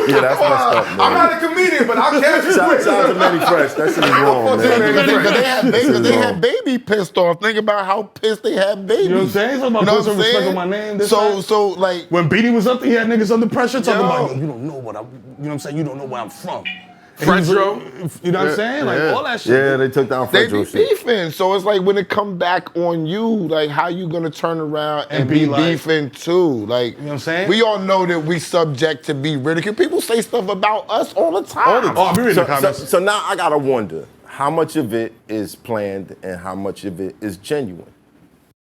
Yeah, that's messed up, man. I'm not a comedian, but I'll catch you. Shout out to Manny Fresh. That shit is wrong, man. Because they had baby pissed off. Think about how pissed they had baby. You know what I'm saying? Talking about putting some respect on my name. This, that. So like, When Beanie was up there, he had niggas under pressure talking about, yo, you don't know what I'm, you know what I'm saying? You don't know where I'm from. Fredro. You know what I'm saying? Like, all that shit. Yeah, they took down they Fredro be shit. beefing. So it's like when it come back on you, like how you gonna turn around and be like- beefing too? Like, You know what I'm saying? we all know that we subject to be ridiculed. People say stuff about us all the time. Oh, I'm reading the comments. So now I gotta wonder how much of it is planned and how much of it is genuine.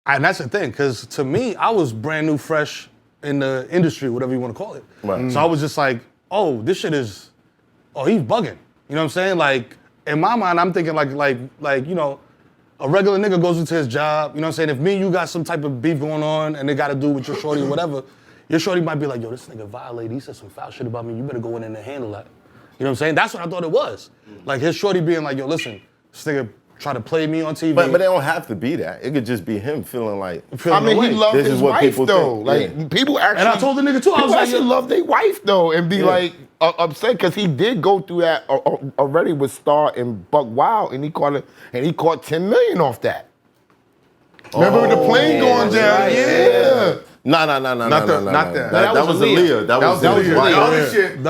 And that's the thing, because to me, I was brand new, fresh in the industry, whatever you want to call it. Right. So I was just like, oh, this shit is, oh, he's bugging. You know what I'm saying? Like, in my mind, I'm thinking like, you know, a regular nigga goes into his job, you know what I'm saying? If me and you got some type of beef going on and it got to do with your shorty or whatever, your shorty might be like, yo, this nigga violated, he said some foul shit about me, you better go in and handle that. You know what I'm saying? That's what I thought it was. Like, his shorty being like, yo, listen, this nigga try to play me on TV. But they don't have to be that. It could just be him feeling like. I mean, he loved This is his what wife people though. think. Like Yeah. people actually. And I told the nigga too, I was people like, actually yo- love their wife though, and be like upset because he did go through that already with Star and Buck Wild, and he caught $10 million off that. Remember the plane going down? right, Yeah. No. Not that. That was Aaliyah. That was Aaliyah. wife. The other shit.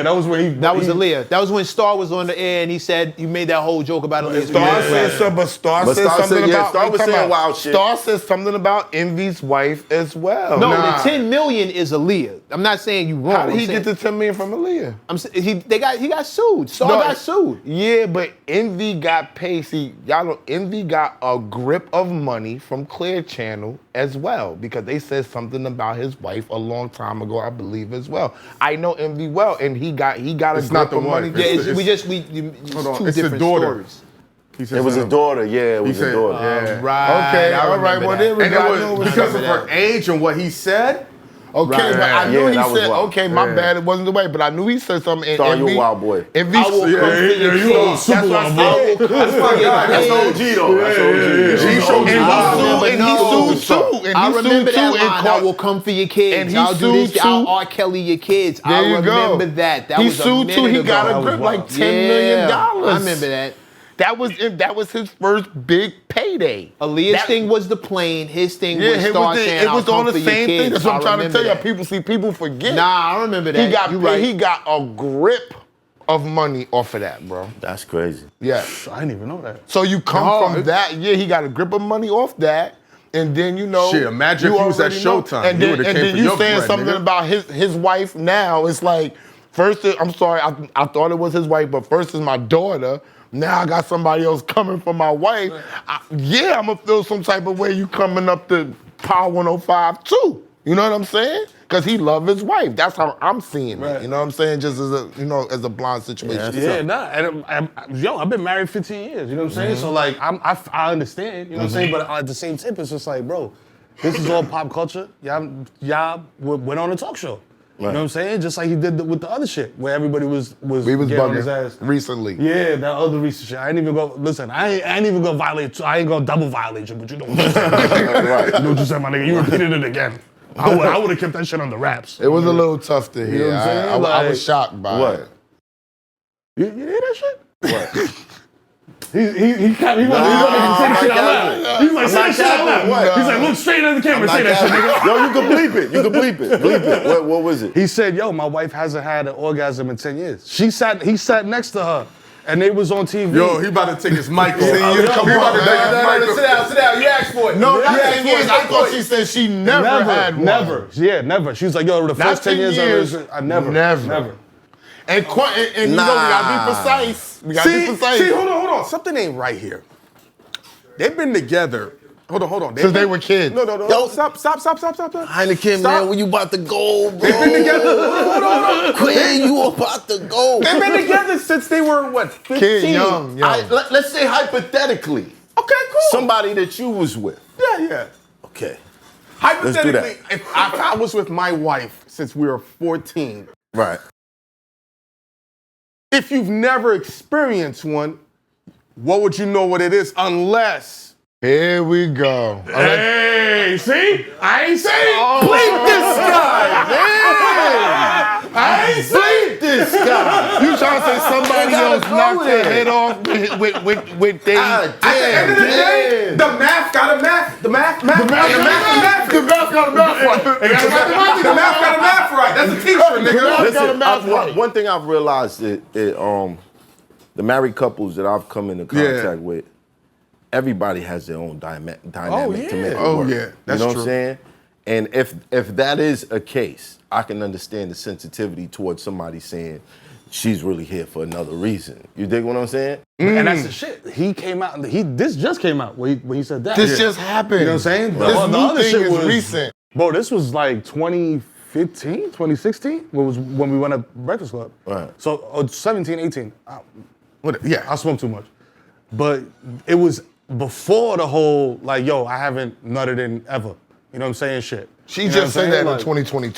That was when he. That was Aaliyah. That was when Star was on the air and he said he made that whole joke about Aaliyah. Star said something, but Star But said Star something said- yeah, about. Star was Come saying on. wild shit. Star said something about Envy's wife as well. No, the 10 million is Aaliyah. I'm not saying you wrong. How did I'm he saying- get the 10 million from Aaliyah? he got sued. Star No, got sued. Yeah, but Envy got paid. See, y'all know Envy got a grip of money from Clear Channel as well because they said something about his wife a long time ago, I believe as well. I know Envy well, and he got a It's grip not the of money. wife. Yeah, It's- it's Hold on, two it's the different daughter. stories. It was his daughter. Yeah, it was his daughter. Yeah. Right. Okay, I all right. remember Well, that. there we And go. it I was know it was because of something her age and what he said. Okay, Right. but I knew Yeah, he that was said, wild. okay, my Yeah. bad, it wasn't the way, but I knew he said something. And Star, you a Envy- wild boy. Envy, you a super wild boy. That's OG though. That's OG. She showed you wild. and he sued too. And I he remember sued too. that And line. I will come for your kids. and he I'll do this. sued I'll too. R. Kelly your kids. There I you go. remember that. That he was a sued too. minute He ago. got That a was grip wild. like $10 million. I remember that. That was his first big payday. Aaliyah's thing was the plane. His thing was it Star was, saying, it I'll was come on the for your same kids. thing. That's what I'm I trying to remember tell that. you. People forget. Nah, I remember that. he got You right. he got a grip of money off of that, bro. That's crazy. Yeah. I didn't even know that. So you come from that, he got a grip of money off that, and then Shit, imagine if he was at already know. Showtime. And You then, would've and came then for you your saying bread, something nigga. about his wife now. It's like, first, I'm sorry, I thought it was his wife, but first is my daughter. Now I got somebody else coming for my wife. I'm gonna feel some type of way you coming up to Power 105 too. You know what I'm saying? Because he love his wife. That's how I'm seeing it. You know what I'm saying? Just as a, as a blonde situation. Yeah, nah. And I've been married 15 years. You know what I'm saying? So like, I understand. You know what I'm saying? But at the same tip, it's just like, bro, this is all pop culture. Y'all went on a talk show. You know what I'm saying? Just like he did with the other shit, where everybody was getting on his ass. Recently. Yeah, that other recent shit. I ain't even go. Listen, I ain't even gonna violate. I ain't gonna double violate you, but you know what you said. Right. You know what you said, my nigga. You repeated it again. I would have kept that shit on the wraps. It was a little tough to hear. know what I'm saying? I Like- was shocked by What? it. You hear that shit? What? He wanted to say the shit out loud. He's like, say the shit out loud. He's like, look straight at the camera and say that shit, nigga. Yo, you can bleep it. You can bleep it. Bleep it. What was it? He said, yo, my wife hasn't had an orgasm in 10 years. He sat next to her, and they was on TV. Yo, he about to take his mic off. you come He about to on, take his man. mic off. Sit down. You asked for it. No, You not asked 10 for years. it. I thought she said she never had one. Never. Yeah, never. She was like, yo, the Not first 10 10 years, years. I never. Never. And you know, we gotta be precise. We gotta be precise. See, hold on. Something ain't right here. They've been together. Hold on. Since they were kids. No. Yo. Stop. Heineken, Stop. man, when you about to go, bro? They've been together. Hold on. When you about to go? They've been together since they were, what, 15? Kid, young. Let's say hypothetically, Okay, cool. somebody that you was with. Yeah. Okay. Hypothetically, if I was with my wife since we were 14, Right. if you've never experienced one, what would you know what it is unless... Here we go. Hey, see? I ain't saying. Bleep this guy, man! I ain't saying. Bleep this guy. You trying to say somebody gotta else go knocked their there. head off with they... God At the end of the day, damn. the math got a math. The math The math got a math right. The math got a math right. That's a t-shirt, nigga. got a math right. One thing I've realized is the married couples that I've come into contact with, everybody has their own dynamic to make it work. yeah. That's you know true. what I'm saying? And if that is a case, I can understand the sensitivity towards somebody saying she's really here for another reason. You dig what I'm saying? And that's the shit. He came out. This just came out when he said that. This just happened. You know what I'm saying? This The new other thing shit is was recent. Bro, this was like 2015, 2016, when we went to Breakfast Club. Right. So 17, 18. Yeah. I smoke too much. But it was before the whole, like, yo, I haven't nutted in ever. You know what I'm saying? Shit. She You know just what I'm said that saying? in Like,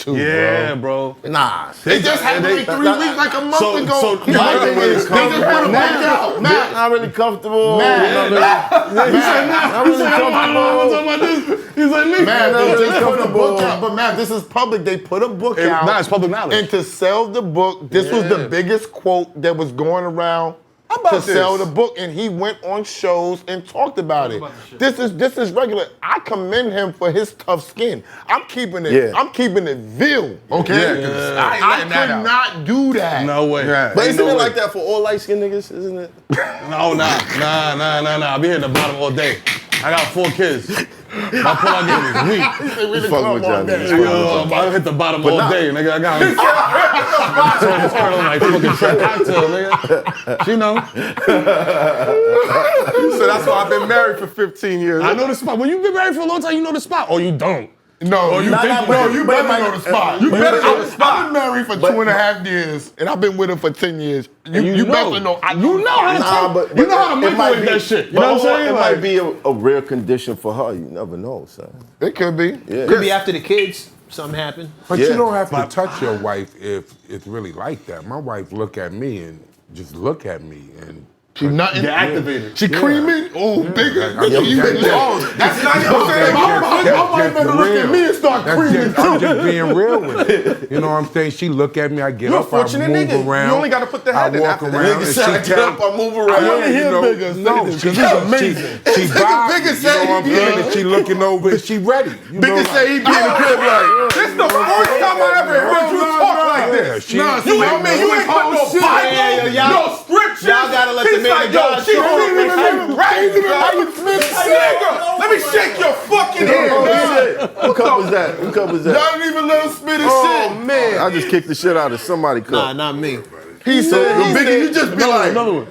2022, Yeah, bro. Nah. It just happened like 3 weeks, like a month ago. So My thing is They just put a book out. Matt, not really comfortable. Matt. Not really comfortable. He's like, nigga. Man, they really just put a comfortable. book out. But man, this is public. They put a book out. Nah, it's public knowledge. And to sell the book, this was the biggest quote that was going around to sell the book, and he went on shows and talked about it. This is regular. I commend him for his tough skin. I'm keeping it. Yeah. I'm keeping it real. Okay. I could not do that. No way. But isn't it like that for all light-skinned niggas, isn't it? No, nah. I'll be here at the bottom all day. I got 4 kids. My pull-out game is weak. Fuck with y'all niggas. Yo, I hit the bottom all day, nigga. I got like fucking Trent cocktail, nigga. You know. So that's why I've been married for 15 years. I know the spot. When you've been married for a long time, you know the spot. Or you don't. No, you better know the spot. You better know the spot. I've been married for 2.5 years, and I've been with him for 10 years. You better know. You know how to talk. You know how to microwave that shit. You know what I'm saying? It might be a rare condition for her. You never know, son. It could be. Yeah. Could be after the kids, something happened. But you don't have to touch your wife if it's really like that. My wife look at me and just look at me and She nothing. Get activated. She creaming. Oh, bigger. That's not your My wife better look at me and start creaming too. I'm just being real with it. You know what I'm saying? She look at me, I get You're up, a I fortunate move nigga. around. You only got to put the head in I walk after that. around and she tell I move around. I want to hear Bigger say no, this because he's amazing. She vibes, Bigger you know what I'm saying? And she looking over and she ready. You know, Bigger say he be in the crib like. This the first time I ever heard you talk like this. you ain't put no Bible, no scripture. Y'all gotta let the man of God She talk. hold me right. Nigga, let me shake your fucking hand. What cup was that? What cup was that? Y'all didn't even let him spit his Oh shit. man, I just kicked the shit out of somebody cup. Nah, not me. He said, Biggie, you just be like, Another one.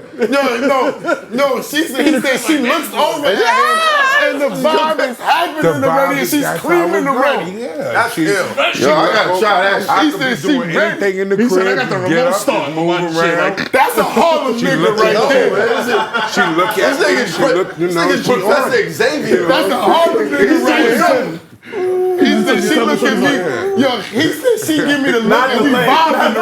no. He said she looks over at him, and the vibe is happening already, and she's screaming already. Yeah, That's ill. yo, I gotta try that I shit. could said be she doing ready. anything in the He crib. said, I got the get remote up, start. move Watch shit, around. like, That's a Harlem nigga right there. She look at me. She look, you know, This she nigga's Professor Xavier. That's a Harlem nigga right there. He said she look at me. Yo, he said she give me the look and we vibing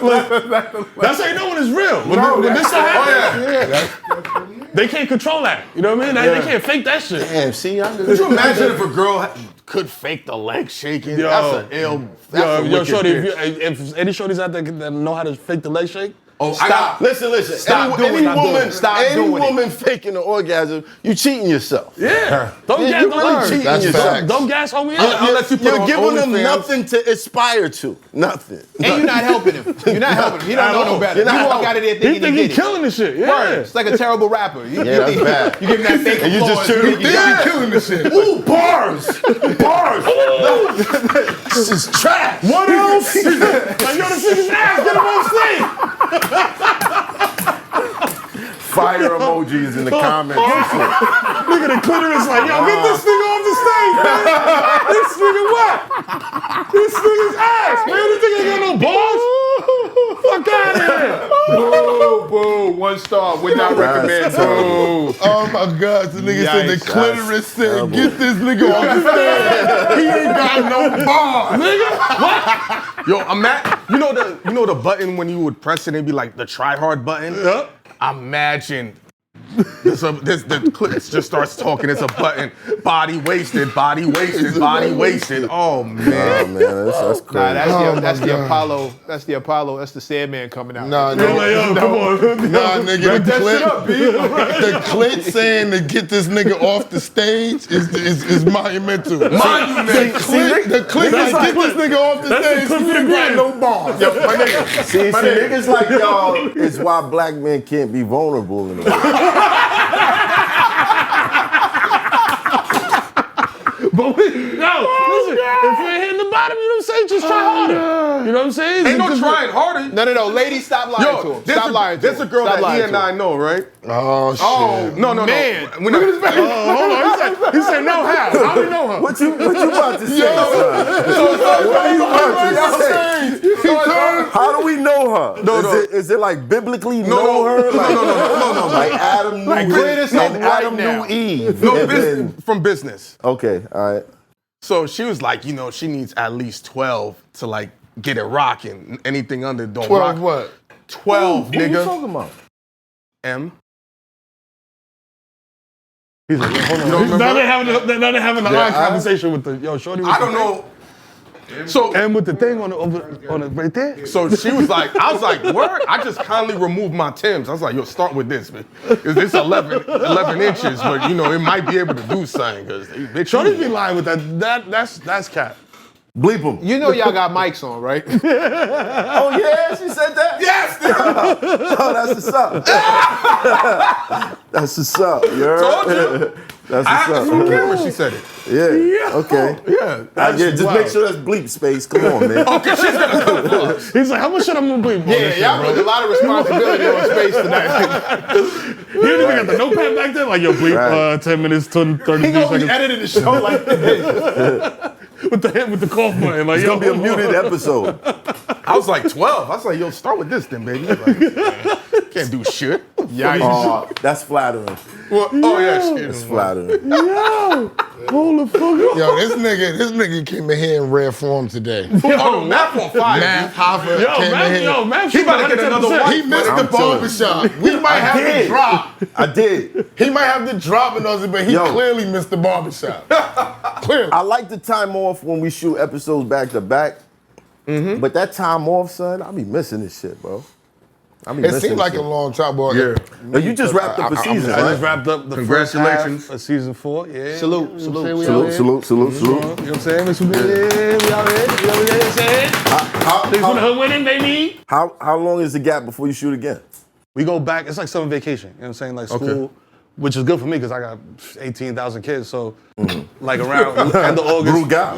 around. That's how you know when it's real. When this stuff happens, they can't control that. You know what I mean? They can't fake that shit. Damn, see, Could you imagine if a girl could fake the leg shaking? Yo. That's an ill. That's a Yo, wicked shorty, bitch. if any shorties out there that know how to fake the leg shake, Stop. Listen. Stop Any doing it. woman, Stop any doing it. woman faking an orgasm, you cheating yourself. yeah. Don't Yeah, gas, you really cheating That's yourself. facts. don't gas homie You're, up. Unless you put you're on giving them OnlyFans. nothing to aspire to. Nothing. And you're not helping him. You're not helping him. He don't know no better. You're You not walk out of there He thinking think he he did it. killing the shit. Yeah. Word. It's like a terrible rapper. You that's bad. You give him that fake And you just applause. turn- You Yeah, he killing this shit. Ooh, bars. This is trash. What else? Like, yo, the nigga's ass, get him on stage. Fire emojis in the comments. Nigga, the clitoris like, yo, get this nigga off the stage, man. This nigga what? This nigga's ass, man. This nigga ain't got no balls. Fuck out of here. Boo, boo, 1 star. Would not recommend. Boo. Oh my God, the nigga said the Yikes. clitoris said, get this nigga off the stage. He ain't got no bars. Nigga, what? Yo, you know the button when you would press it and be like the try hard button? Yep. Imagine the clip just starts talking. It's a button. Body wasted, body wasted, body wasted. Oh Oh man. man, that's crazy. Nah, that's my the God. Apollo. That's the Apollo. That's the Sandman coming out. Nah, Like, yo, come on. Nah, nigga, the that shit up, the clit saying to get this nigga off the stage is monumental. The clit like, get this nigga off the That's the stage. clip He of the ain't got gram. no bars. Yo, my nigga. See, niggas like y'all is why black men can't be vulnerable in the world. But listen, if you ain't hitting the bottom, you know what I'm saying? Just try harder. You know what I'm saying? Ain't no Just- trying harder. No. Ladies, stop lying to Yo, him. Stop lying to there's him. a girl Stop that lying he to and him. I know, right? Oh, shit. Oh, no. Man. When I- Hold on. He said no how. How we know her? What you about to say, son? What are you about to say? How do we know her? Is it like biblically know her? No. Like Adam knew Like, clear this up and right Adam now. knew Eve. No, And then- from business. Okay, all right. So she was like, she needs at least 12 to like get it rocking. Anything under don't 12 rock. what? 12, What are you nigga. talking about? M. He's like, hold on. Now they're having an eye conversation with the, yo, shorty. I don't know. So And with the thing on the right there. So she was like, I was like, word? I just kindly removed my Timbs. I was like, yo, start with this, man. Is this 11 inches? But you know, it might be able to do something. Cause bitch, Shorty be lying with that. That's cat. Bleep him. You know y'all got mics on, right? Oh yeah, she said that? yes, Oh, that's what's up. That's what's up. You heard? told you. That's I what's had this on up. camera. She said it. Yeah. Okay. Yeah. Just make sure that's bleep space. Come on, man. Okay, she's gonna come for us. He's like, how much should I move? Yeah, y'all put a lot of responsibility on space tonight. You didn't even got the notepad back there? Like, yo, bleep, Right. 10 minutes, 30 He seconds. gonna be editing the show like this. with the cough button. Like, It's yo, gonna be a muted episode. I was like 12. I was like, yo, start with this then, baby. Like, can't do shit. Oh, that's flattering. Well, oh yeah, shit. That's flattering. Yo, hold the fuck up. Yo, this nigga came in here in rare form today. Oh, Math on fire. Math Hoffa Yo, came in man, here. man, He about to get another 110%. wife. He missed I'm the telling barbershop. We might have did. the drop. I did. He might have the drop and all that, but he Yo. clearly missed the barbershop. Clearly. I like the time off when we shoot episodes back to back. But that time off, son, I be missing this shit, bro. I be It missing seemed this like shit. a long time, boy. Yeah. Yo, you just wrapped up a season, I just right? wrapped up the Congratulations. first half of season 4. Yeah. Salute, You know salute, what I'm saying? We Salute, out salute, salute, here. salute. You know what I'm saying? It's we out here. We out here. You know what I'm saying? Things from the hood winning, baby. How long is the gap before you shoot again? We go back. It's like summer vacation. You know what I'm saying? Like school, which is good for me because I got 18,000 kids. So, like around end of August. Brew guy.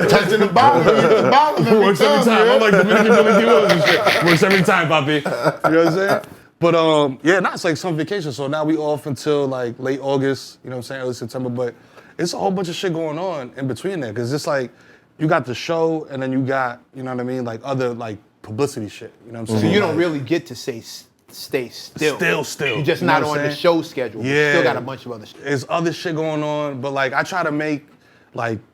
Touching the bottom, the bottom every Works every time. man. I'm like Dominican Billy D. Williams and shit. Works every time, Papi. You know what I'm saying? But yeah, it's like some vacation. So now we off until like late August, you know what I'm saying, early September. But it's a whole bunch of shit going on in between there. Cause it's like you got the show and then you got, you know what I mean, like other like publicity shit. You know what I'm saying? So you don't really get to say stay still. Still. You're just You know not what I'm on the saying? show schedule. Yeah. You still got a bunch of other shit. There's other shit going on, but like I try to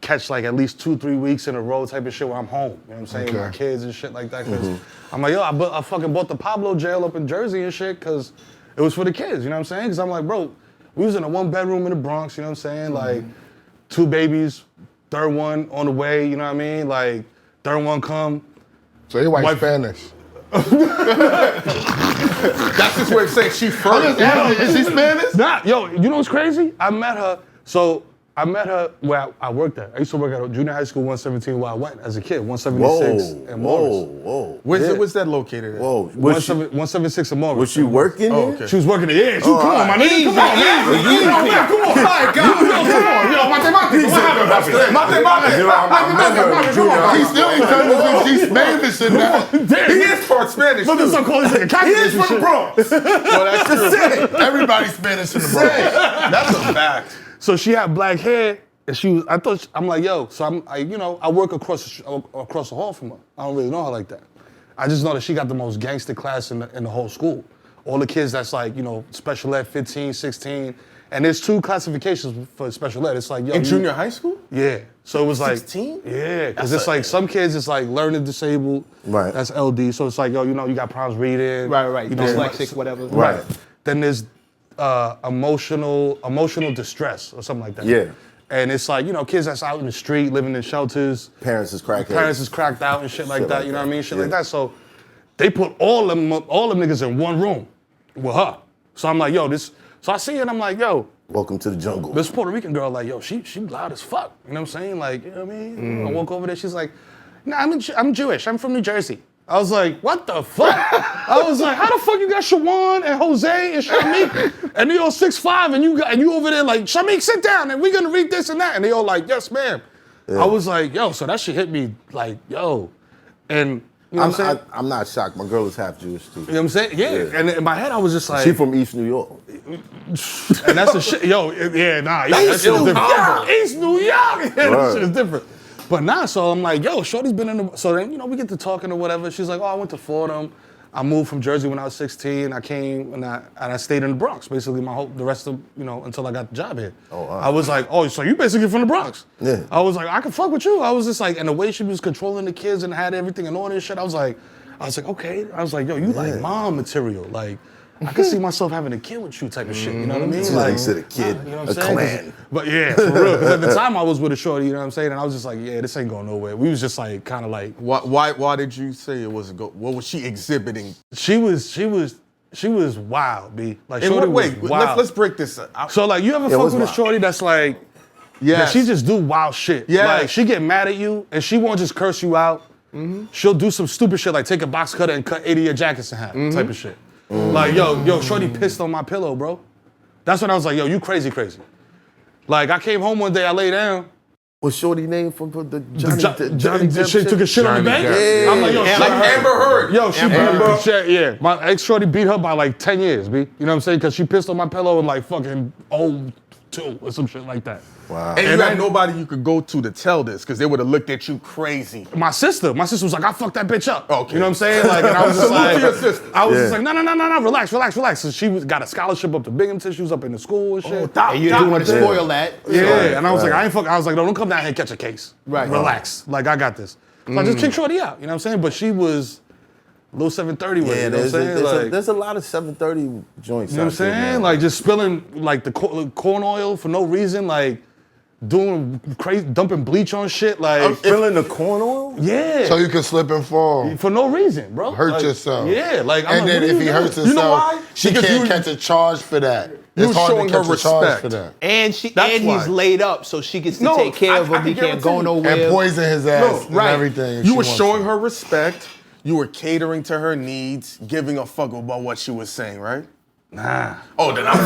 catch like at least 2-3 weeks in a row type of shit where I'm home. You know what I'm saying? With my kids and shit like that. Cause I'm like, yo, I fucking bought the Pablo jail up in Jersey and shit cause it was for the kids, you know what I'm saying? Cause I'm like, bro, we was in a 1-bedroom in the Bronx, you know what I'm saying? Like 2 babies, third one on the way, you know what I mean? Like third one come. So he white Spanish. That's his way of saying she first. Is he Spanish? Nah, yo, you know what's crazy? I met her where I worked at. I used to work at a junior high school 117 where I went as a kid, 176 in Morris. Whoa. Where's that located at? Whoa. 176 in Morris. Was she working? Oh, here? okay. She was working there. Yeah, come on, my nigga. Come on, man. Come on. Yo, mathematics. What happened, He still ain't telling us if she's Spanish or not. He is part Spanish. But this too. some calling like a He is from the Bronx. Well, that's true. Everybody's Spanish in the Bronx. That's a fact. So she had black hair, and I'm like, yo. So I work across the hall from her. I don't really know her like that. I just know that she got the most gangster class in the whole school. All the kids that's like, special ed 15, 16, and there's 2 classifications for special ed. It's like, yo, In junior high school? Yeah. So it was like 16? Yeah, because it's like some kids it's like learning disabled. Right. That's LD. So it's like, yo, you got problems reading. Right. You know, Dyslexic, whatever. Right. Then there's emotional distress or something like that. Yeah. And it's like, kids that's out in the street, living in shelters. Parents is crackheads. Parents is cracked out and shit like Shit that, like you know what I that. mean? Shit Yeah. like that. So they put all them niggas in one room with her. So I'm like, yo, so I see it and I'm like, yo, Welcome to the jungle. this Puerto Rican girl, like, yo, she loud as fuck. You know what I'm saying? Like, you know what I mean? I walk over there, she's like, nah, I'm Jewish. I'm from New Jersey. I was like, what the fuck? I was like, how the fuck you got Shawan and Jose and Shamik and they all 6'5" and you over there like, Shamik, sit down and we're gonna read this and that. And they all like, yes, ma'am. Yeah. I was like, yo, so that shit hit me like, yo. And you know what I'm saying? I'm not shocked. My girl is half Jewish too. You know what I'm saying? Yeah. And in my head, I was just like, She from East New York. and that's the shit. Yo, yeah, nah, yeah, that shit is different. Yeah, East New York. Yeah, that Right. shit is different. But nah, so I'm like, yo, Shorty's been in the. So then, we get to talking or whatever. She's like, oh, I went to Fordham. I moved from Jersey when I was 16. I came and I stayed in the Bronx basically the rest of, until I got the job here. Oh, wow. I was like, oh, so you basically from the Bronx? Yeah. I was like, I can fuck with you. I was just like, and the way she was controlling the kids and had everything and all this shit, I was like, okay. I was like, yo, you like mom material. Like, I could see myself having a kid with you type of shit, you know what I mean? Like you said, a kid, you know what a I'm saying? clan. But yeah, for real. Because at the time I was with a shorty, you know what I'm saying? And I was just like, yeah, this ain't going nowhere. We was just like, kind of like. Why did you say it wasn't go? What was she exhibiting? She was wild, B. Like, In shorty what way? was wild. Let's break this up. So like, you ever fuck with a shorty that's like, Yes. she just do wild shit. Yes. Like, she get mad at you and she won't just curse you out. She'll do some stupid shit like take a box cutter and cut 80 of your jackets in half, type of shit. Like, yo, shorty pissed on my pillow, bro. That's when I was like, yo, you crazy. Like, I came home one day, I lay down. What's shorty name for the Johnny she took a shit on the bed? Depp. I'm like, yo, Like Amber Heard. Yo, she beat her shit, yeah. My ex-shorty beat her by like 10 years, B. You know what I'm saying? Because she pissed on my pillow in like fucking 02 or some shit like that. Wow. And you had nobody you could go to tell this, because they would have looked at you crazy. My sister was like, I fucked that bitch up. Okay. You know what I'm saying? Like, and I was just Salute like, to your sister. I was just like, no, relax. So she got a scholarship up to Binghamton. She was up in the school and shit. And you didn't want to spoil that. Yeah, and I was like, I was like, no, don't come down here and catch a case. Right. Relax. Like, I got this. So I just kicked shorty out, you know what I'm saying? But she was a little 730 with it, you know what I'm saying? There's a lot of 730 joints. You know what I'm saying? Like, just spilling like the corn oil for no reason, like doing crazy, dumping bleach on shit, like Spilling the corn oil? yeah, So you can slip and fall. for no reason, bro. Hurt Like, yourself. Yeah, like I'm And like, then what if are he you hurts doing? himself, You know why? she Because can't you- catch a charge for that. You It's hard showing to her catch a charge respect. for that. And he's laid up, so she gets to No, take care of I him. He can can't go guarantee you. nowhere. And poison his ass and right. everything. if You she were wants showing to. her respect. You were catering to her needs, giving a fuck about what she was saying, right? Nah. Oh, then I'm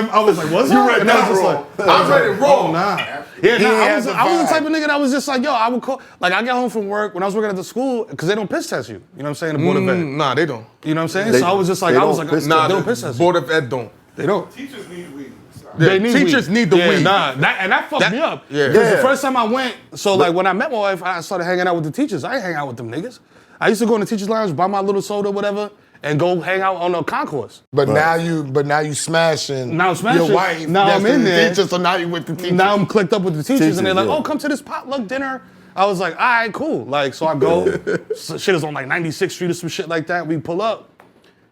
I was like, what's You up? read And I that was just wrong. like, I read it wrong. nah. Yeah, nah, I was the vibe. type of nigga that was just like, yo, I would call, like I get home from work when I was working at the school, because they don't piss test you. You know what I'm saying? The board of ed. Nah, they don't. You know what I'm saying? They- So I was just like, they I was don't like, piss nah, test they the don't piss test you. Board of Ed don't. They don't. Teachers need weed. They need teachers weed. need the weed. Nah, that fucked me up. yeah. Because the Yeah. first time I went, so like when I met my wife, I started hanging out with the teachers. I ain't hang out with them niggas. I used to go in the teachers' lounge, buy my little soda, whatever, and go hang out on the concourse. But now you smashing. Now I'm smashing. Your wife. Now next I'm to in the there. teacher, so now you with the teacher. Now I'm clicked up with the teachers, and they're like, Teachers, yeah. oh, come to this potluck dinner. I was like, all right, cool. Like, so I go, so shit is on like 96th Street or some shit like that. We pull up.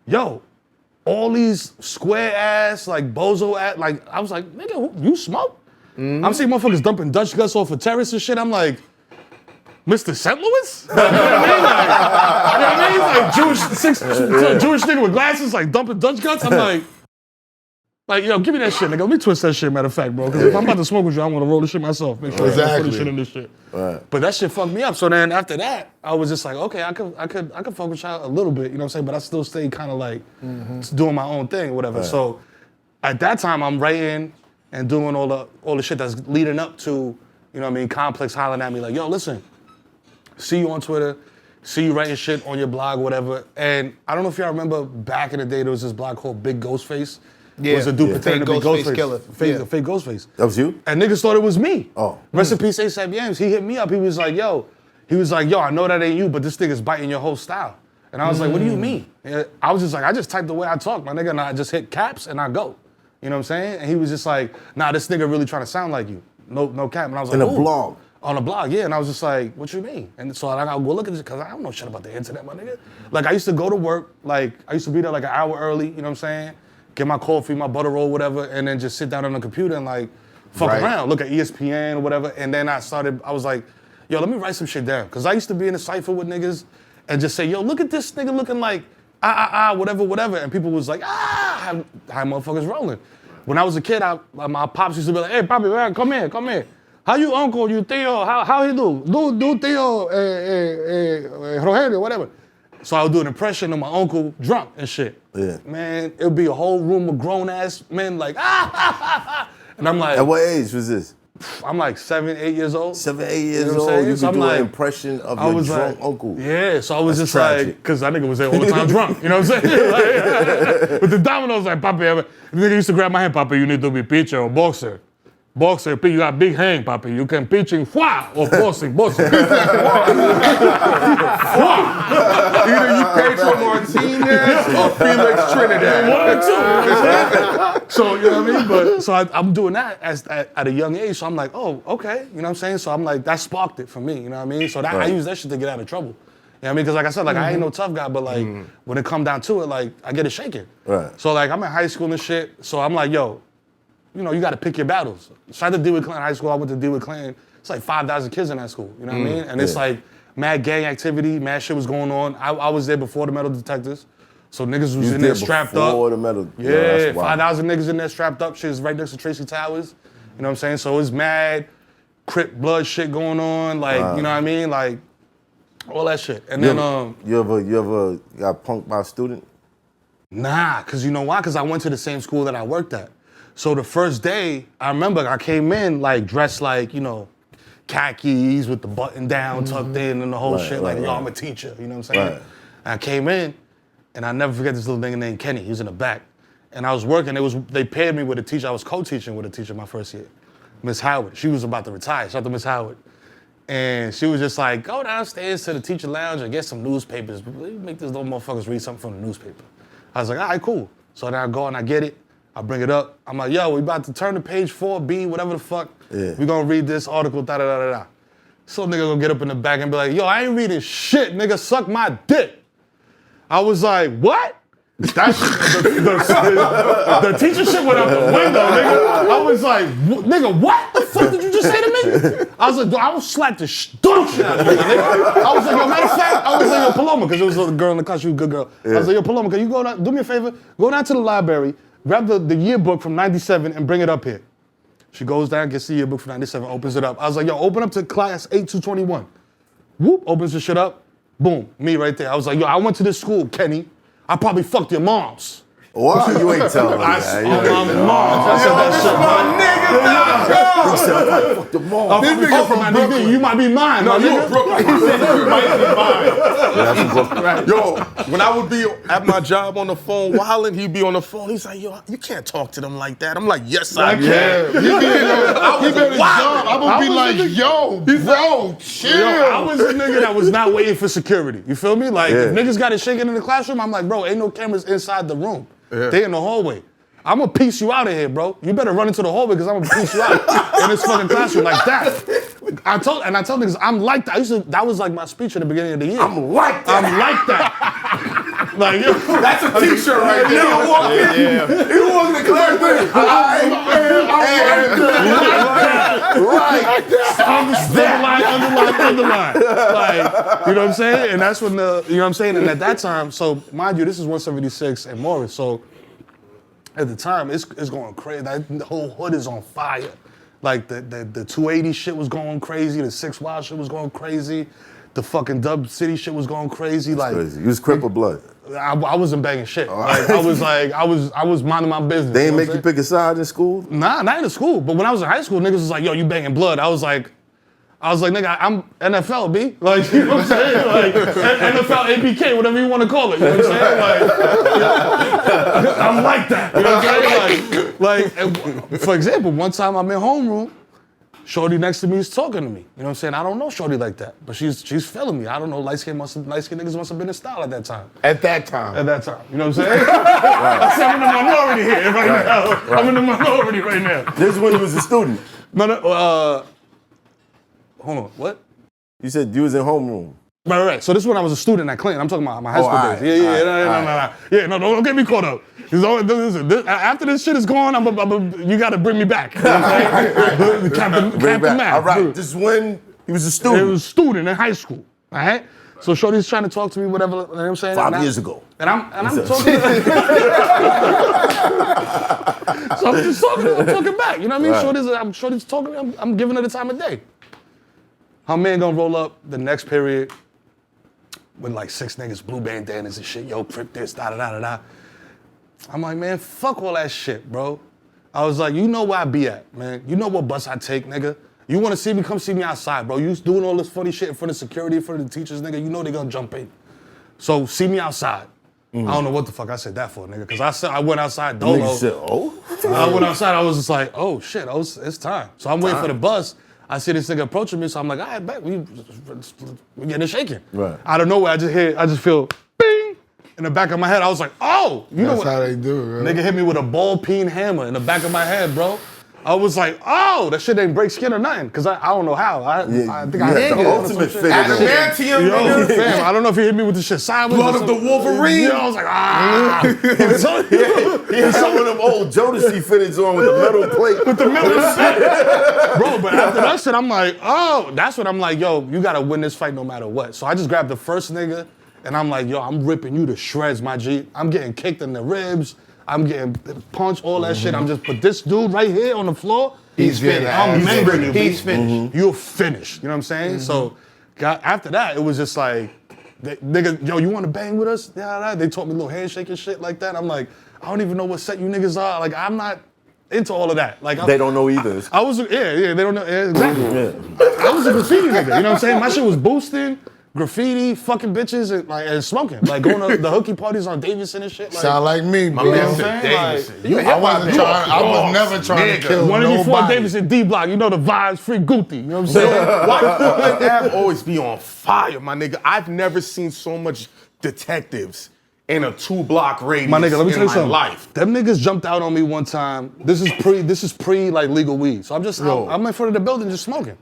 Yo, all these square ass, like bozo ass, like, I was like, nigga, you smoke? I'm seeing motherfuckers dumping Dutch guts off a terrace and shit. I'm like, Mr. St. Louis? You know what I mean? Like Jewish nigga with glasses, like dumping Dutch guts. I'm like, yo, give me that shit, nigga. Let me twist that shit, matter of fact, bro. Because if I'm about to smoke with you, I want to roll the shit myself. Make sure I put Exactly. the shit in this shit. Right. But that shit fucked me up. So then after that, I was just like, okay, I could fuck with y'all a little bit, you know what I'm saying? But I still stayed kind of like doing my own thing or whatever. So at that time, I'm writing and doing all the shit that's leading up to, you know what I mean, Complex hollering at me like, yo, listen, see you on Twitter, see you writing shit on your blog, whatever. And I don't know if y'all remember back in the day, there was this blog called Big Ghostface. Yeah. It was a dude Yeah. pretending to be Fake Ghostface Ghostface. killer. Fake, Yeah. fake Ghostface. That was you? And niggas thought it was me. Oh. Rest in peace, A$AP Yams. He hit me up. He was like, yo, I know that ain't you, but this nigga's biting your whole style. And I was like, what do you mean? And I was just like, I just type the way I talk, my nigga, and I just hit caps and I go. You know what I'm saying? And he was just like, nah, this nigga really trying to sound like you. No cap. And I was like, In a "Ooh." blog? On a blog, yeah. And I was just like, what you mean? And so I go look at this, because I don't know shit about the internet, my nigga. Like, I used to go to work, like, I used to be there like an hour early, you know what I'm saying? Get my coffee, my butter roll, whatever, and then just sit down on the computer and like fuck Right. around, look at ESPN or whatever. And then I was like, yo, let me write some shit down. Cause I used to be in a cypher with niggas and just say, yo, look at this nigga looking like whatever. And people was like, how motherfuckers rolling. When I was a kid, my pops used to be like, hey, papi, man, come here. How you uncle, you tío, how he do? Do tío, Rogelio, whatever. So I would do an impression of my uncle drunk and shit. Yeah. Man, it would be a whole room of grown ass men like, and I'm like, At what age was this? I'm like 7, 8 years old. 7, 8 years You know what I'm old. saying? You So could I'm do like- an impression of I your was drunk like, uncle. yeah, so I was That's just like, tragic. because that nigga was there all the time drunk, you know what I'm saying? Like, with the dominoes, like, papi, the nigga used to grab my hand, papi, you need to be pitcher or boxer. Boxer, you got big hand, papi. You can pitching fwa or boxing. Either you Pedro Martinez or Felix Trinidad. One or two. So, you know what I mean? But so I'm doing that at a young age. So I'm like, oh, okay. You know what I'm saying? So I'm like, that sparked it for me. You know what I mean? So that I use that shit to get out of trouble. You know what I mean? Because like I said, like I ain't no tough guy, but like when it come down to it, like I get it shaken. Right. So like I'm in high school and shit, so I'm like, yo, you know, you gotta pick your battles. Shout out to DeWitt Clan High School, I went to DeWitt Clan. It's like 5,000 kids in that school, you know what I mean? And it's like mad gang activity, mad shit was going on. I was there before the metal detectors. So niggas was in there strapped up. Before the metal. Yeah, 5,000 niggas in there strapped up. Shit is right next to Tracy Towers. You know what I'm saying? So it's mad Crip blood shit going on, like, you know what I mean? Like, all that shit. And then, You ever got punked by a student? Nah, cause you know why? Cause I went to the same school that I worked at. So the first day, I remember I came in like dressed like, you know, khakis with the button down, tucked in and the whole shit, like, yo, I'm a teacher, you know what I'm saying? Right. And I came in, and I never forget this little nigga named Kenny, he was in the back. And I was working, they paired me with a teacher, I was co-teaching with a teacher my first year. Miss Howard, she was about to retire, shout out to Miss Howard. And she was just like, go downstairs to the teacher lounge and get some newspapers. Make these little motherfuckers read something from the newspaper. I was like, all right, cool. So then I go and I get it, I bring it up. I'm like, yo, we about to turn to page 4B, whatever the fuck. Yeah. We gonna read this article, da-da-da-da-da. So nigga gonna get up in the back and be like, yo, I ain't reading shit, nigga, suck my dick. I was like, what? That shit, the teacher shit went out the window, nigga. I was like, nigga, what the fuck did you just say to me? I was like, I will slap the dog shit out of you, nigga. I was like, yo, matter of fact, I was like, yo, Paloma, because it was a girl in the class, she was a good girl. I was like, yo, Paloma, can you go down, do me a favor, go down to the library, grab the yearbook from 97 and bring it up here. She goes down, gets the yearbook from 97, opens it up. I was like, yo, open up to class 8221. Whoop, opens the shit up. Boom, me right there. I was like, yo, I went to this school, Kenny. I probably fucked your moms. What? You ain't telling me I that. my moms. I said that shit, man. Fuck the mom. I'm from Brooklyn. You might be mine. No, my you nigga. a Brooklyn. He said you might be mine. Yo, when I would be at my job on the phone wilding, he'd be on the phone. He's like, yo, you can't talk to them like that. I'm like, yes, I can. He be at his job. I'm gonna be like, yo, bro, chill. Yo, I was a nigga that was not waiting for security. You feel me? Like, if niggas got it shaking in the classroom, I'm like, bro, ain't no cameras inside the room. They in the hallway. I'm gonna piece you out of here, bro. You better run into the hallway because I'm gonna piece you out in this fucking classroom like that. I told niggas, I'm like that. That was like my speech at the beginning of the year. I'm like that. I'm like that. Like, yo, That's a t-shirt right there. Nigga walk in. He walk in the class with underline. Like, you know what I'm saying? And that's when you know what I'm saying? And at that time, so mind you, this is 176 and Morris, so at the time, it's going crazy. The whole hood is on fire. Like the 280 shit was going crazy, the 6 Wild shit was going crazy, the fucking Dub City shit was going crazy. Like, crazy. You was Crip or Blood? I wasn't banging shit. Like, I was minding my business. They ain't know make what you I'm pick a side in school? saying? Nah, not in school. But when I was in high school, niggas was like, yo, you banging Blood. I was like, nigga, I'm NFL, B. Like, you know what I'm saying? Like, NFL, APK, whatever you want to call it. You know what I'm saying? Like, I'm like that. You know what I'm saying? Like, and for example, one time I'm in homeroom, Shorty next to me is talking to me. You know what I'm saying? I don't know Shorty like that, but she's feeling me. I don't know, light-skinned niggas must have been in style at that time. At that time. You know what I'm saying? I said I'm in the minority here right now. I'm in the minority right now. This is when you was a student. No, hold on, what? You said you was in homeroom. Right. So this is when I was a student at Clinton. I'm talking about my high school alright, days. No. Yeah, no, don't get me caught up. After this shit is gone, you gotta bring me back. You know what I'm saying? Captain Mac. All right, this is when he was a student. It was a student in high school, all right? So Shorty's trying to talk to me, whatever, you know what I'm saying? 5 years ago. And I'm talking. So I'm just talking back, you know what I mean? Right. Shorty's talking, I'm giving her the time of day. Her man gonna roll up the next period with like 6 niggas, blue bandanas and shit. Yo, Crip this, da-da-da-da-da. I'm like, man, fuck all that shit, bro. I was like, you know where I be at, man. You know what bus I take, nigga. You wanna see me, come see me outside, bro. You doing all this funny shit in front of security, in front of the teachers, nigga. You know they gonna jump in. So see me outside. I don't know what the fuck I said that for, nigga. Cause I went outside dolo. Nigga said, oh? I went outside, I was just like, oh shit, it's time. So I'm waiting for the bus. I see this nigga approaching me, so I'm like, all right, bet we getting it shaking. Right. Out of nowhere, I just feel bing in the back of my head. I was like, oh, you know That's what? how they do it, man. Nigga hit me with a ball peen hammer in the back of my head, bro. I was like, oh, that shit ain't break skin or nothing. Cause I don't know how. I think I had the ultimate fitted. Adamantium, Yo, nigga. fam, I don't know if he hit me with this shit sideways. Blood of the Wolverine. Yo, I was like, ah. He had one of them old Jodeci fitteds on with the metal plate. With the middle shit. Bro, but after that shit, I'm like, oh, that's what I'm like, yo, you gotta win this fight no matter what. So I just grabbed the first nigga, and I'm like, yo, I'm ripping you to shreds, my G. I'm getting kicked in the ribs. I'm getting punched, all that shit. I'm just put this dude right here on the floor. He's finished. I'm mangling you. He's finished. You're finished. You know what I'm saying? So after that, it was just like, nigga, yo, you want to bang with us? Yeah, they taught me a little handshake and shit like that. I'm like, I don't even know what set you niggas are. Like, I'm not into all of that. Like, They don't know either. I was, they don't know, exactly. I was a graffiti nigga, you know what I'm saying? My shit was boosting, graffiti, fucking bitches, and smoking. Like, going to the hooky parties on Davidson and shit. Like, Sound like me, bro. you know what I'm saying? Like, I was never trying to kill 184 nobody. Davidson D block, you know the vibes, free Gucci, you know what I'm saying? Why Portland Ave always be on fire, my nigga? I've never seen so much detectives in a 2-block radius My nigga, let me tell you in my something. life. Them niggas jumped out on me one time. This is pre like legal weed. So I'm just I'm in front of the building just smoking.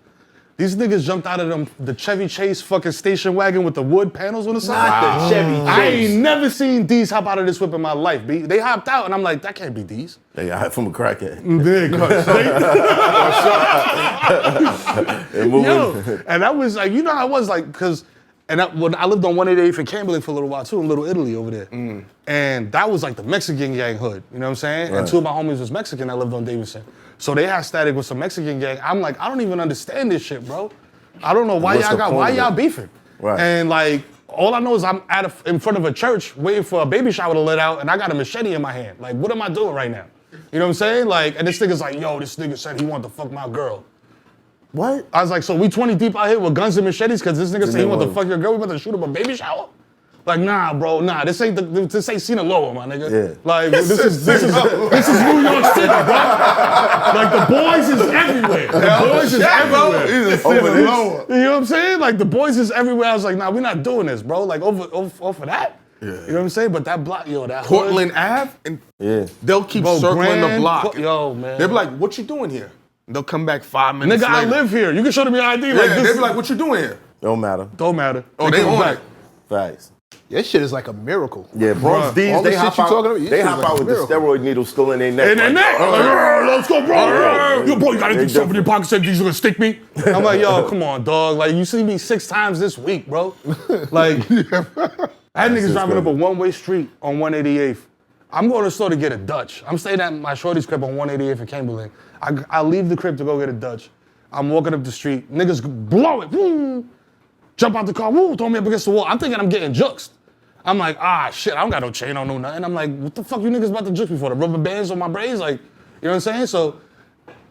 These niggas jumped out of the Chevy Chase fucking station wagon with the wood panels on the side. Not the Chevy Chase. I ain't never seen D's hop out of this whip in my life, B. They hopped out and I'm like, that can't be D's. They got it from a crackhead. Yo, and I was like, you know how I was like, cause when I lived on 188th in Camberley for a little while too, in Little Italy over there. And that was like the Mexican gang hood, you know what I'm saying? Right. And two of my homies was Mexican that lived on Davidson. So they had static with some Mexican gang. I'm like, I don't even understand this shit, bro. I don't know why y'all beefing. Right. And like, all I know is I'm in front of a church waiting for a baby shower to let out and I got a machete in my hand. Like, what am I doing right now? You know what I'm saying? Like, and this nigga's like, yo, this nigga said he wanted to fuck my girl. What? I was like, so we 20 deep out here with guns and machetes because this nigga said he want to fuck your girl, we about to shoot him a baby shower? Like, nah, bro, nah, this ain't Sinaloa, my nigga. Yeah. Like, this is New York City, bro. Like, the boys is everywhere. The boys is everywhere. He's a Sinaloa. You know what I'm saying? Like, the boys is everywhere. I was like, nah, we're not doing this, bro. Like, over that. Yeah. You know what I'm saying? But that block, yo, that Portland Ave, and they'll keep circling the block. Yo, man. They'll be like, what you doing here? And they'll come back 5 minutes Nigga, later. I live here. You can show them your ID. Yeah, like this. they'll be like, what you doing here? Don't matter. Don't matter. Oh, they come on back. it. Facts. That shit is like a miracle. Yeah, Bronx D's, all the they shit hop you out, talking about, this they shit hop like out a with the miracle. steroid needle still in their neck. And then let's go, bro. Yo, bro, you got anything stuff in your pocket? Said these are gonna stick me? I'm like, yo, come on, dog. Like, you see me 6 times this week, bro. Like, I had niggas driving up a one-way street on 188th. I'm going to the store to get a Dutch. I'm staying at my shorty's crib on 188th in Camberley. I leave the crib to go get a Dutch. I'm walking up the street. Niggas blow it. Woo. Jump out the car. Woo, throw me up against the wall. I'm thinking I'm getting juxed. I'm like, shit, I don't got no chain on, no nothing. I'm like, what the fuck you niggas about to juke me for? The rubber bands on my braids? Like, you know what I'm saying? So,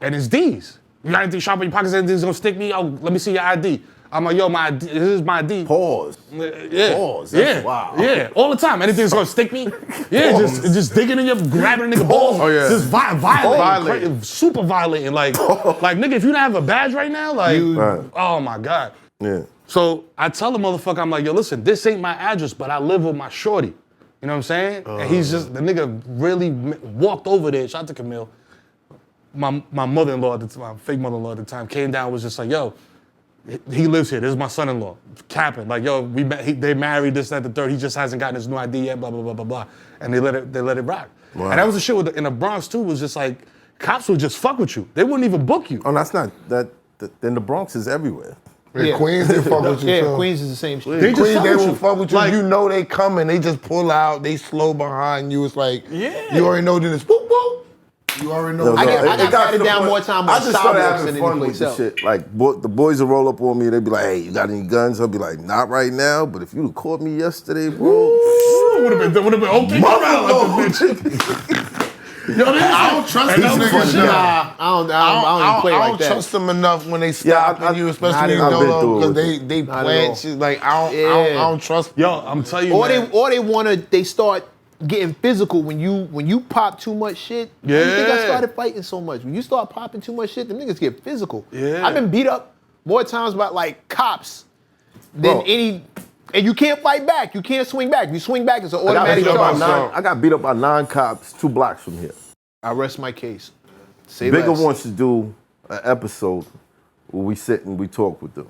and it's D's. You got anything sharp in your pockets, anything's gonna stick me? Oh, let me see your ID. I'm like, yo, my ID, this is my ID. Pause. Yeah. Pause. That's wow. Yeah, all the time. Anything's gonna stick me? Yeah, just digging in your, grabbing a nigga balls. Oh, yeah. Just violent. Super violent. And like, nigga, if you don't have a badge right now, like, oh my God. Yeah. So I tell the motherfucker, I'm like, yo, listen, this ain't my address, but I live with my shorty. You know what I'm saying? And he's just, the nigga really walked over there, shout out to Camille. My mother-in-law at the time, my fake mother-in-law at the time, came down, was just like, yo, he lives here, this is my son-in-law. Capping, like, yo, they married, this, that, the third, he just hasn't gotten his new ID yet, blah, blah, blah, blah, blah. And they let it rock. Wow. And that was the shit in the Bronx too, was just like, cops would just fuck with you. They wouldn't even book you. Oh, that's not, then the Bronx is everywhere. Yeah, Queens, they fuck with you too. Yeah, Queens is the same shit. They just Queens, fuck they with will you. fuck with you. Like, You know they coming. They just pull out. They slow behind you. It's like, Yeah. you already know then it's boop, boop. You already know. I It got got patted to the down point- more time I on just started sidewalks having than fun any with place the else. shit. Like, the boys will roll up on me. They be like, hey, you got any guns? I'll be like, not right now, but if you caught me yesterday, bro. would have been okay. Yo, I don't trust these niggas. Nah, I don't play I like don't that. trust them enough when they stop you, especially in I've been Dolo, through because it. they Not at plant all. shit. Like, I Yeah. don't trust. Yo, I'm telling you, Or man. they start getting physical when you pop too much shit. Why you think I Yeah. started fighting so much? When you start popping too much shit, them niggas get physical. Yeah. I've been beat up more times by like cops than any. And you can't fight back. You can't swing back. If you swing back, it's an automatic charge. I got beat up by 9 cops 2 blocks from here. I rest my case. Bigger less. wants to do an episode where we sit and we talk with them.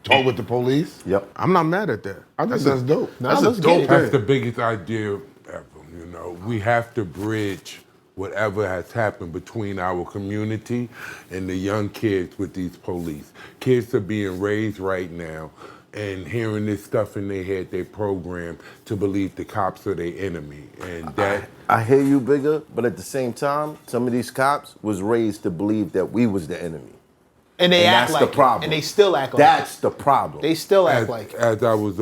Talk with the police? Yep. I'm not mad at that. I think that's dope. That's let's a get dope it. That's thing. the biggest idea ever, you know. We have to bridge whatever has happened between our community and the young kids with these police. Kids are being raised right now and hearing this stuff in their head, they program to believe the cops are their enemy. And that I hear you, Bigger, but at the same time, some of these cops was raised to believe that we was the enemy. And they And act that's like the problem. it. And they still act like That's the problem. it. They still act like it. as I was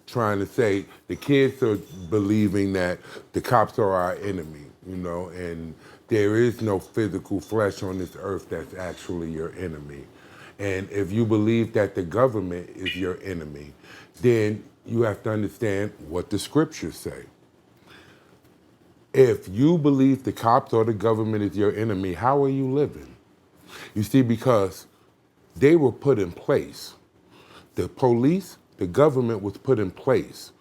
trying to say, the kids are believing that the cops are our enemy, you know, and there is no physical flesh on this earth that's actually your enemy. And if you believe that the government is your enemy, then you have to understand what the scriptures say. If you believe the cops or the government is your enemy, how are you living? You see, because they were put in place. The police, the government was put in place.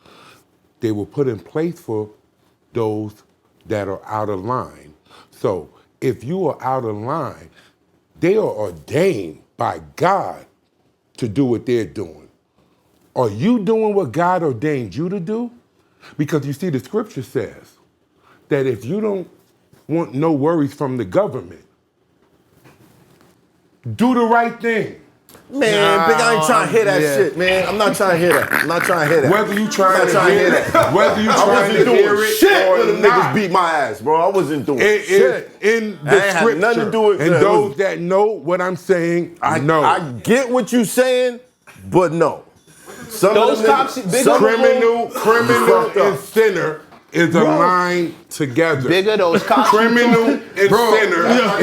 They were put in place for those that are out of line. So if you are out of line, they are ordained by God to do what they're doing. Are you doing what God ordained you to do? Because you see, the scripture says that if you don't want no worries from the government, do the right thing. Man, Big, I ain't trying to hear that shit, man. I'm not trying to hear that. I'm not trying to hear that. Whether you trying I'm to not hear that, whether you I trying wasn't to doing hear it shit or when them not, niggas beat my ass, bro. I wasn't doing it shit. is in the That ain't had scripture. nothing to do with and it. those that know what I'm saying, know. I get what you saying, but no. Some Those of them cops, niggas- Big some of them criminal fucked up. and sinner is aligned together. Bigger, those cops. Criminal and sinner is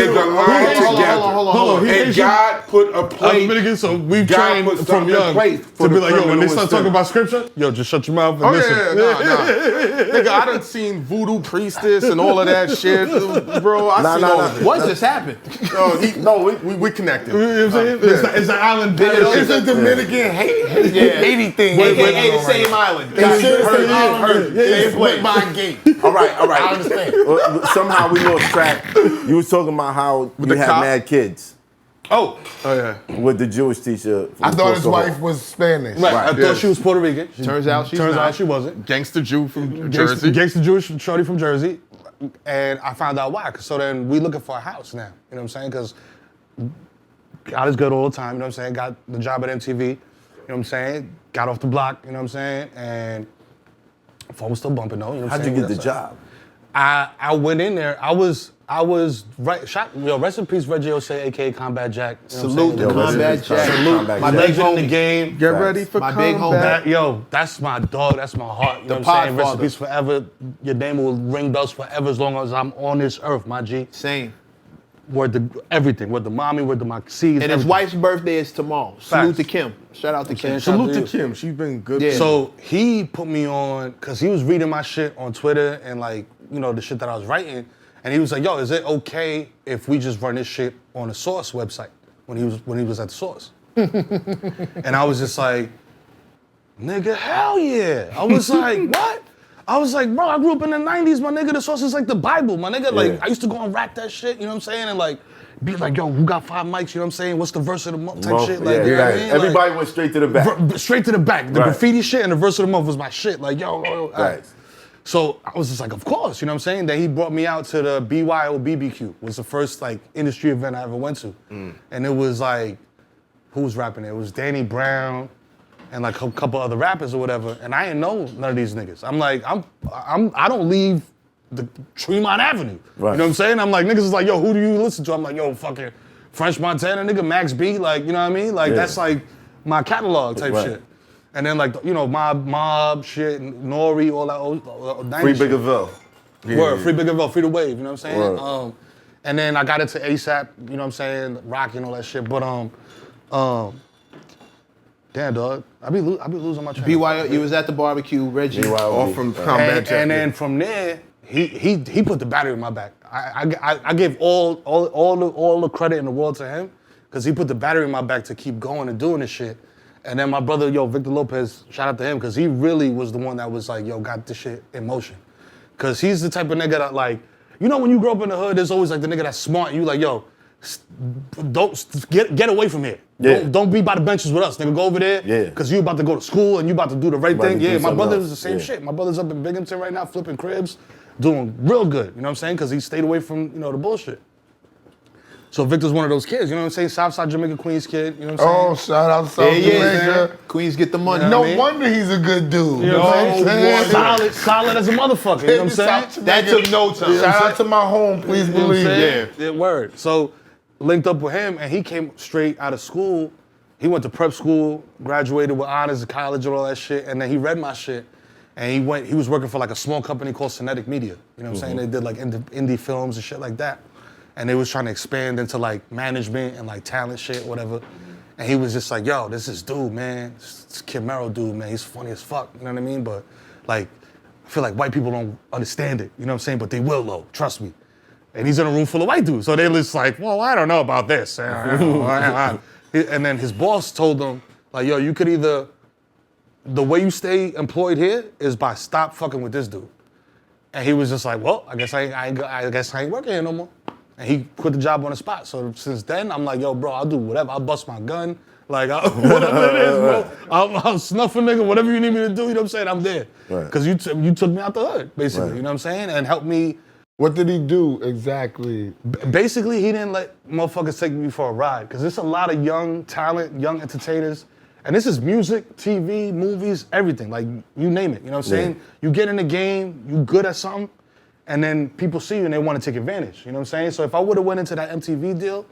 aligned together. Hold on. And God put a place. Dominican, so we've God trained put from something in young place to for be the like, yo, when criminal they and start sinner. talking about scripture, yo, just shut your mouth and Oh listen. yeah, Nigga, I done seen voodoo priestess and all of that shit, bro. I seen all of it. What just happened? We connected. You know what I'm saying? It's the island. It's a Dominican Haiti thing. AKA the same island. They should have said Heard. They put my gate. All right. I understand. Somehow we lost track. You was talking about how you the had cop? mad kids Oh yeah. with the Jewish teacher. I thought his wife was Spanish. Right. I Right. thought she was Puerto Rican. Turns out she's Turns not. out she wasn't. Gangster Jew from Jersey. Gangster Jewish shorty from Jersey. And I found out why. So then we looking for a house now. You know what I'm saying? Because God is good all the time. You know what I'm saying? Got the job at MTV. You know what I'm saying? Got off the block. You know what I'm saying? And phone was still bumping though. You know what I'm How'd you saying? get the job? I went in there. I was right. Rest in peace, Reggie Osei, aka Combat Jack. You know what I'm Salute saying? to Combat Jack. Salute. My Legend big in the homie. game. Get ready for My big combat. That's my dog. That's my heart. You know The what I'm saying? Rest in Podfather. peace forever. Your name will ring bells forever as long as I'm on this earth, my G. Same. Word to everything. Word to mommy. Word to my seeds. And his everything. wife's birthday is tomorrow. Salute Facts. to Kim. Shout out to Kim. Salute Salute to Kim. She's been good. Yeah. So he put me on because he was reading my shit on Twitter and like the shit that I was writing, and he was like, "Yo, is it okay if we just run this shit on the Source website?" When he was at the Source, and I was just like, "Nigga, hell yeah!" I was like, "What?" I was like, "Bro, I grew up in the '90s, my nigga. The Source is like the Bible, my nigga. Like I used to go and rap that shit, you know what I'm saying, and like." Be like, yo, who got 5 mics? You know what I'm saying? What's the verse of the month type shit? Like, you know what I mean? Everybody Like, went straight to the back. straight to the back. The Right. graffiti shit and the verse of the month was my shit. Like, yo, all right. Right. So I was just like, of course, you know what I'm saying? Then he brought me out to the BYO BBQ. Was the first like industry event I ever went to. And it was like, who was rapping there? It was Danny Brown and like a couple other rappers or whatever. And I didn't know none of these niggas. I'm like, I don't leave the Tremont Avenue. Right. You know what I'm saying? I'm like, niggas is like, yo, who do you listen to? I'm like, yo, fucking French Montana, nigga, Max B, like, you know what I mean? Like, that's like my catalog type Right. shit. And then like, Mob shit, Nori, all that old 90s Free shit. Biggerville. Word, Free Biggerville, Free the Wave, you know what I'm saying? Word. And then I got into ASAP, you know what I'm saying, Rocky and all that shit. But damn dog, I be losing my train. BYO, you was at the barbecue, Reggie. All from combat and, Jack. and then from there, he put the battery in my back. I gave all the credit in the world to him because he put the battery in my back to keep going and doing this shit. And then my brother, Victor Lopez, shout out to him because he really was the one that was like, got this shit in motion. Because he's the type of nigga that like, you know when you grow up in the hood, there's always like the nigga that's smart. And you like, yo, don't get away from here. Yeah. Don't be by the benches with us, nigga. Go over there. Yeah. Cause you about to go to school and you about to do the right thing. Yeah, my brother is the same Yeah. shit. My brother's up in Binghamton right now, flipping cribs, doing real good. You know what I'm saying? Cause he stayed away from the bullshit. So Victor's one of those kids, you know what I'm saying? Southside Jamaica Queens kid, you know what I'm saying? shout out South Jamaica. Queens get the money. You know what I mean? Wonder he's a good dude. You know what I'm saying? Solid as a motherfucker, you know what I'm saying? That took no time. Shout out to my home, please You know what I'm believe. saying? Yeah, word. So linked up with him, and he came straight out of school. He went to prep school, graduated with honors at college and all that shit, and then he read my shit. And he was working for like a small company called Kinetic Media. You know what I'm saying? They did like indie films and shit like that. And they was trying to expand into like management and like talent shit, whatever. And he was just like, yo, this is dude, man. This Kid Mero dude, man. He's funny as fuck, you know what I mean? But like, I feel like white people don't understand it, you know what I'm saying? But they will though, trust me. And he's in a room full of white dudes. So they're just like, well, I don't know about this. And then his boss told him, like, yo, you could either, the way you stay employed here is by stop fucking with this dude. And he was just like, well, I guess I ain't working here no more. And he quit the job on the spot. So since then, I'm like, yo, bro, I'll do whatever. I'll bust my gun. Like, whatever it is, bro. I'll snuff a nigga, whatever you need me to do, you know what I'm saying? I'm there. Because you took me out the hood, basically, you know what I'm saying? And helped me. What did he do exactly? Basically, he didn't let motherfuckers take me for a ride. Because there's a lot of young talent, young entertainers. And this is music, TV, movies, everything. Like, you name it, you know what I'm saying? You get in the game, you good at something, and then people see you and they want to take advantage, you know what I'm saying? So if I would have went into that MTV deal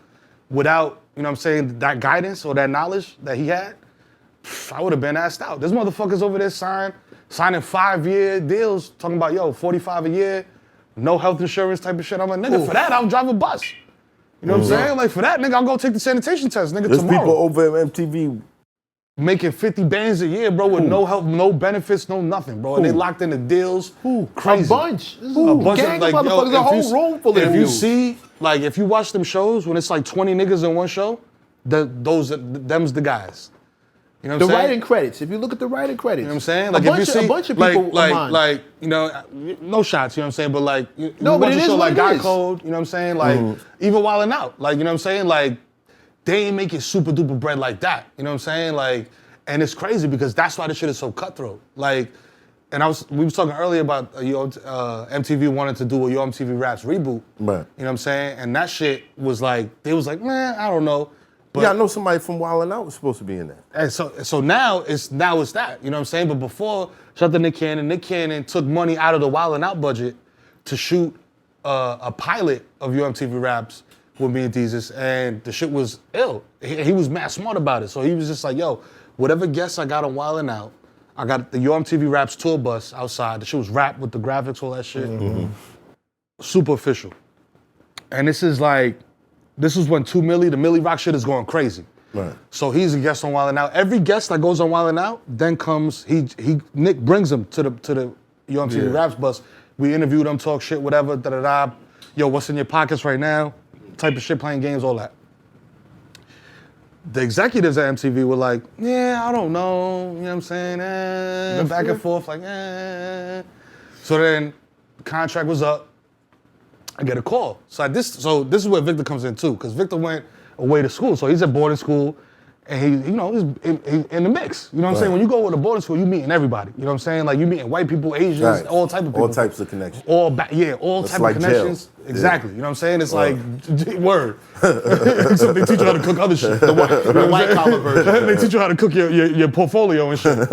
without, you know what I'm saying, that guidance or that knowledge that he had, I would have been asked out. There's motherfuckers over there signing 5-year deals, talking about, yo, 45 a year, no health insurance type of shit. I'm like, nigga, for that, I'll drive a bus. You know what I'm saying? Like, for that, nigga, I'll go take the sanitation test, nigga, There's tomorrow. people over at MTV Making 50 bands a year, bro, with no help, no benefits, no nothing, bro. And they locked in the deals. Crazy. A bunch. A bunch Gang of, like, of motherfuckers, a whole room full of If you views. see, like, if you watch them shows when it's like 20 niggas in one show, them's the guys. You know what I'm The saying? writing credits. If you look at the writing credits. You know what I'm saying? A Like, bunch if you see, a bunch of people like, you know, no shots, you know what I'm saying? But like, you No, but watch it a is show what like it God is. Code, you know what I'm saying? Like, even Wildin' Out, like, you know what I'm saying? Like, they ain't making super duper bread like that. You know what I'm saying? Like, and it's crazy because that's why this shit is so cutthroat. Like, and we was talking earlier about MTV wanted to do a Yo MTV Raps reboot. Right. You know what I'm saying? And that shit was like, they was like, man, I don't know. But, yeah, I know somebody from Wild 'N Out was supposed to be in that. and so now it's that, you know what I'm saying? But before, shout out to Nick Cannon. Nick Cannon took money out of the Wild 'N Out budget to shoot a pilot of Yo MTV Raps with me and Deezus, and the shit was ill. He was mad smart about it. So he was just like, yo, whatever guests I got on Wild 'N Out, I got the Yo MTV Raps tour bus outside. The shit was wrapped with the graphics, all that shit. Super official. And this is when 2 Milli, the Milli Rock shit is going crazy. Right. So he's a guest on Wild 'N Out. Every guest that goes on Wild 'N Out, then comes, Nick brings him to the Yo MTV Raps bus. We interview them, talk shit, whatever, da-da-da. Yo, what's in your pockets right now? Type of shit, playing games, all that. The executives at MTV were like, yeah, I don't know, you know what I'm saying? Back and forth, like, So then the contract was up. I get a call. So this is where Victor comes in too, because Victor went away to school. So he's at boarding school, and he's in the mix. You know what I'm saying? When you go with a boarding school, you meeting everybody. You know what I'm saying? Like, you meeting white people, Asians, Right. all type of people. All types of connections. All It's type like of connections. jail. Exactly. Yeah. You know what I'm saying? It's like, word. Except they teach you how to cook other shit. The white collar version. They teach you how to cook your portfolio and shit.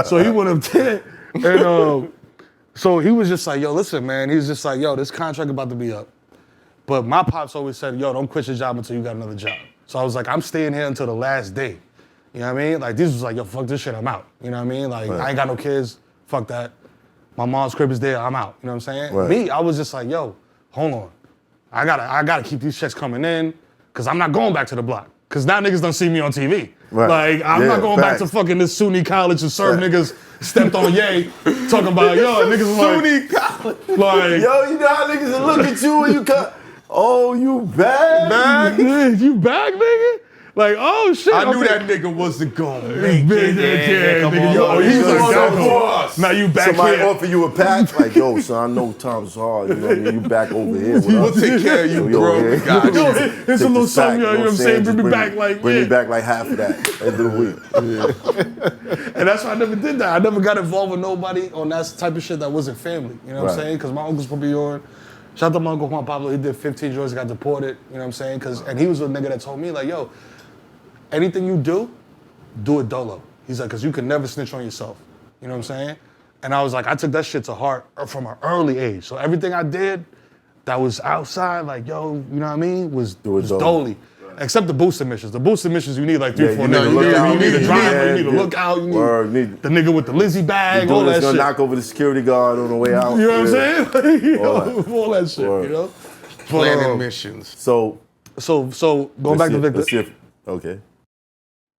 So he went up there, and so he was just like, yo, listen, man. He was just like, yo, this contract about to be up. But my pops always said, yo, don't quit your job until you got another job. So I was like, I'm staying here until the last day. You know what I mean? Like, this was like, yo, fuck this shit, I'm out. You know what I mean? Like, I ain't got no kids, fuck that. My mom's crib is there, I'm out. You know what I'm saying? Right. Me, I was just like, yo, hold on. I gotta keep these checks coming in, because I'm not going back to the block. Because now niggas don't see me on TV. Right. Like, I'm not going back to fucking this SUNY college and serve niggas stepped on Ye, talking about, yo, niggas is like, SUNY college. like, Yo, you know how niggas will look at you when you cut. Oh, you back? you back, nigga? Like, oh shit. I knew okay. that nigga wasn't gonna make Big, it. yeah, Come nigga, on, yo, he's he's on like, the "Go." boss. Now you back Somebody here. offer you a patch, like, yo, son, I know times is hard. You know what I mean? You back over here. With We'll us. take care of you, Yo, bro. yeah. We got Yo, you. it's a Take little this something, back, you know what I'm saying? Bring Just me back like, bring yeah. me back like half of that end of the week. And that's why I never did that. I never got involved with nobody on that type of shit that wasn't family. You know what I'm Right. saying? Because my uncle's from Bjorn. Shout out to my uncle Juan Pablo. He did 15 years, got deported. You know what I'm saying? And he was a nigga that told me, like, yo, anything you do it dolo. He's like, because you can never snitch on yourself. You know what I'm saying? And I was like, I took that shit to heart from an early age. So everything I did that was outside, like, yo, you know what I mean, was Do it dolo. dolly. Except the boosted missions. The boosted missions, you need like 3, Yeah, 4 you need niggas. to look out. You need a Yeah, driver, you need a yeah. lookout, you Word, need need- the nigga with the Lizzie bag, all Dude that that's shit. gonna knock over the security guard on the way out. You know what Yeah. I'm saying? You know, All all that shit, Word. you know? Planning missions. So, So going back to Victor, let's see if, okay.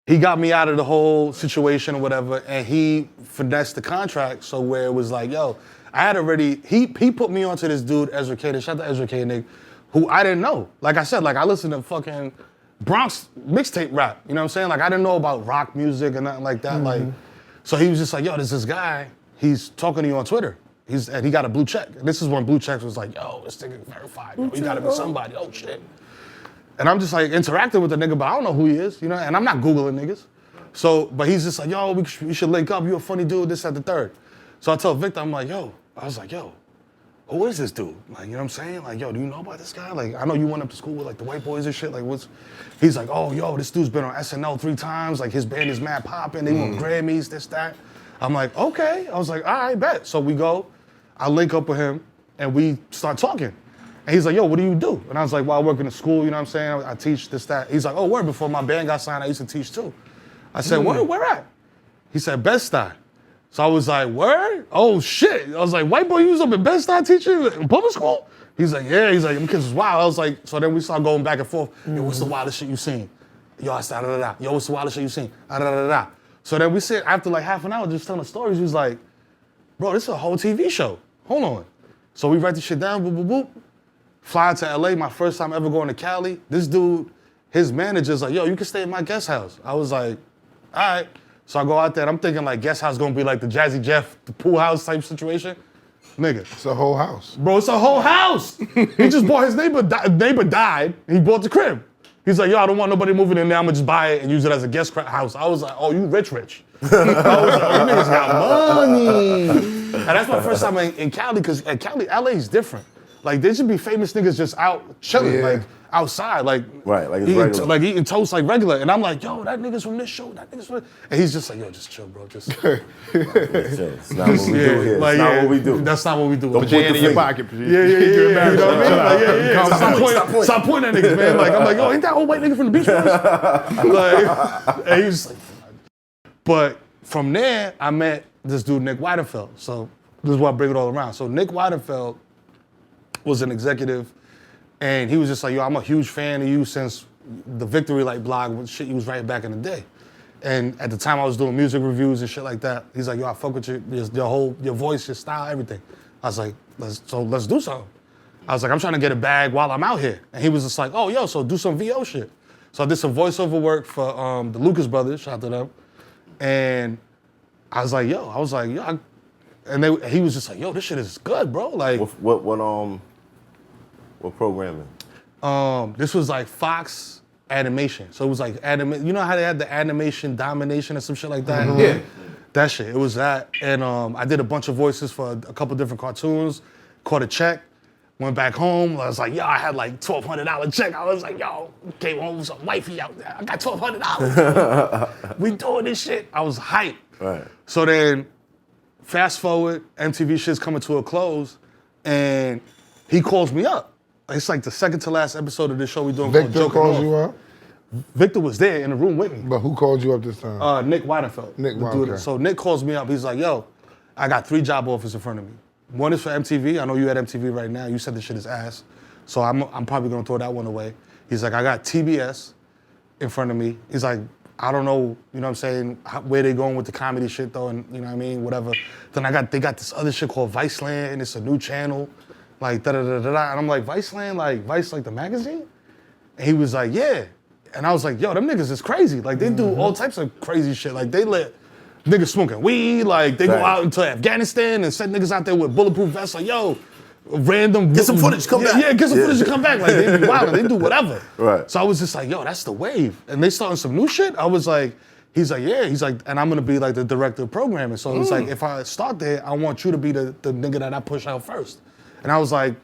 he got me out of the whole situation or whatever, and he finessed the contract so where it was like, yo, I had already, he put me onto this dude, Ezra K, shout out to Ezra K, nigga, who I didn't know. Like I said, like I listened to fucking Bronx mixtape rap, you know what I'm saying? Like I didn't know about rock music and nothing like that. Like, so he was just like, yo, there's this guy, he's talking to you on Twitter. And he got a blue check. And this is when blue checks was like, yo, this nigga verified, yo, he gotta be somebody, oh shit. And I'm just like interacting with the nigga, but I don't know who he is, you know? And I'm not Googling niggas. So, but he's just like, yo, we should link up. You a funny dude, this, that, the third. So I tell Victor, I'm like, yo, I was like, yo, who is this dude? Like, you know what I'm saying? Like, yo, do you know about this guy? Like, I know you went up to school with like the white boys and shit. Like, what's, he's like, oh, yo, this dude's been on SNL 3 times. Like, his band is mad popping. They won Grammys, this, that. I'm like, okay. I was like, all right, bet. So we go, I link up with him and we start talking. And he's like, yo, what do you do? And I was like, well, I work in a school, you know what I'm saying? I teach this, that. He's like, oh, word, before my band got signed, I used to teach too. I said, where at? He said, Bed-Stuy. So I was like, word? Oh, shit. I was like, white boy, you was up in Bed-Stuy teaching in public school? He's like, yeah. He's like, them kids was wild. I was like, so then we started going back and forth. Yo, what's the wildest shit you seen? Yo, I said, da-da-da. Yo, what's the wildest shit you seen? Da-da-da-da. So then we sit, after like half an hour just telling stories, he was like, bro, this is a whole TV show. Hold on. So we write the shit down, boop, boop, boop. Fly out to LA, my first time ever going to Cali. This dude, his manager's like, yo, you can stay in my guest house. I was like, all right. So I go out there and I'm thinking like guest house gonna be like the Jazzy Jeff, the pool house type situation. Nigga. It's a whole house. Bro, it's a whole house. He just bought, his neighbor died, he bought the crib. He's like, yo, I don't want nobody moving in there, I'm gonna just buy it and use it as a guest house. I was like, oh, you rich. I was like, oh, you niggas got money. And that's my first time in Cali, because at Cali, LA is different. Like, there should be famous niggas just out chilling, like outside, like, Right, like it's regular. like eating toast like regular. And I'm like, yo, that nigga's from this show, that nigga's from. And he's just like, yo, just chill, bro. Just. It's not what we do here. like, It's not what we do. That's not what we do. Don't Put your hand in your finger. pocket. Yeah. You know what I mean? Like, yeah. Stop pointing at niggas, man. Like, I'm like, yo, ain't that old white nigga from the beach? Like, and he was like, but from there, I met this dude, Nick Weidenfeld. So this is why I bring it all around. So Nick Weidenfeld was an executive, and he was just like, yo, I'm a huge fan of you since the Victory Light blog with shit you was writing back in the day. And at the time I was doing music reviews and shit like that. He's like, yo, I fuck with your voice, your style, everything. I was like, let's do something. I was like, I'm trying to get a bag while I'm out here. And he was just like, oh, yo, so do some VO shit. So I did some voiceover work for the Lucas Brothers, shout out to them. And I was like, yo, he was just like, yo, this shit is good, bro. Like, What programming? this was like Fox Animation. So it was like you know how they had the animation domination or some shit like that? Yeah. That shit, it was that. And I did a bunch of voices for a couple different cartoons, caught a check, went back home. I was like, yo, I had like $1,200 check. I was like, yo, came home with some wifey out there. I got $1,200. We doing this shit. I was hyped. Right. So then, fast forward, MTV shit's coming to a close, and he calls me up. It's like the second to last episode of this show we doing called Victor Joking calls Off. you up? Victor was there in the room with me. But who called you up this time? Nick Weidenfeld. Nick the dude. Weidenfeld. So Nick calls me up. He's like, yo, I got 3 job offers in front of me. One is for MTV. I know you at MTV right now. You said this shit is ass. So I'm probably gonna throw that one away. He's like, I got TBS in front of me. He's like, I don't know, you know what I'm saying, where they going with the comedy shit though, and you know what I mean, whatever. Then they got this other shit called Viceland, and it's a new channel, like da-da-da-da-da. And I'm like, Viceland, like Vice, like the magazine? And he was like, yeah. And I was like, yo, them niggas is crazy. Like, they do all types of crazy shit. Like, they let niggas smoking weed. Like, they go out into Afghanistan and send niggas out there with bulletproof vests. Like, yo, random. Get some footage, come back. Yeah, get some footage and come back. Like, they be wildin', they do whatever. Right. So I was just like, yo, that's the wave. And they starting some new shit. I was like, he's like, yeah. He's like, and I'm gonna be like the director of programming. So he's like, if I start there, I want you to be the nigga that I push out first. And I was like,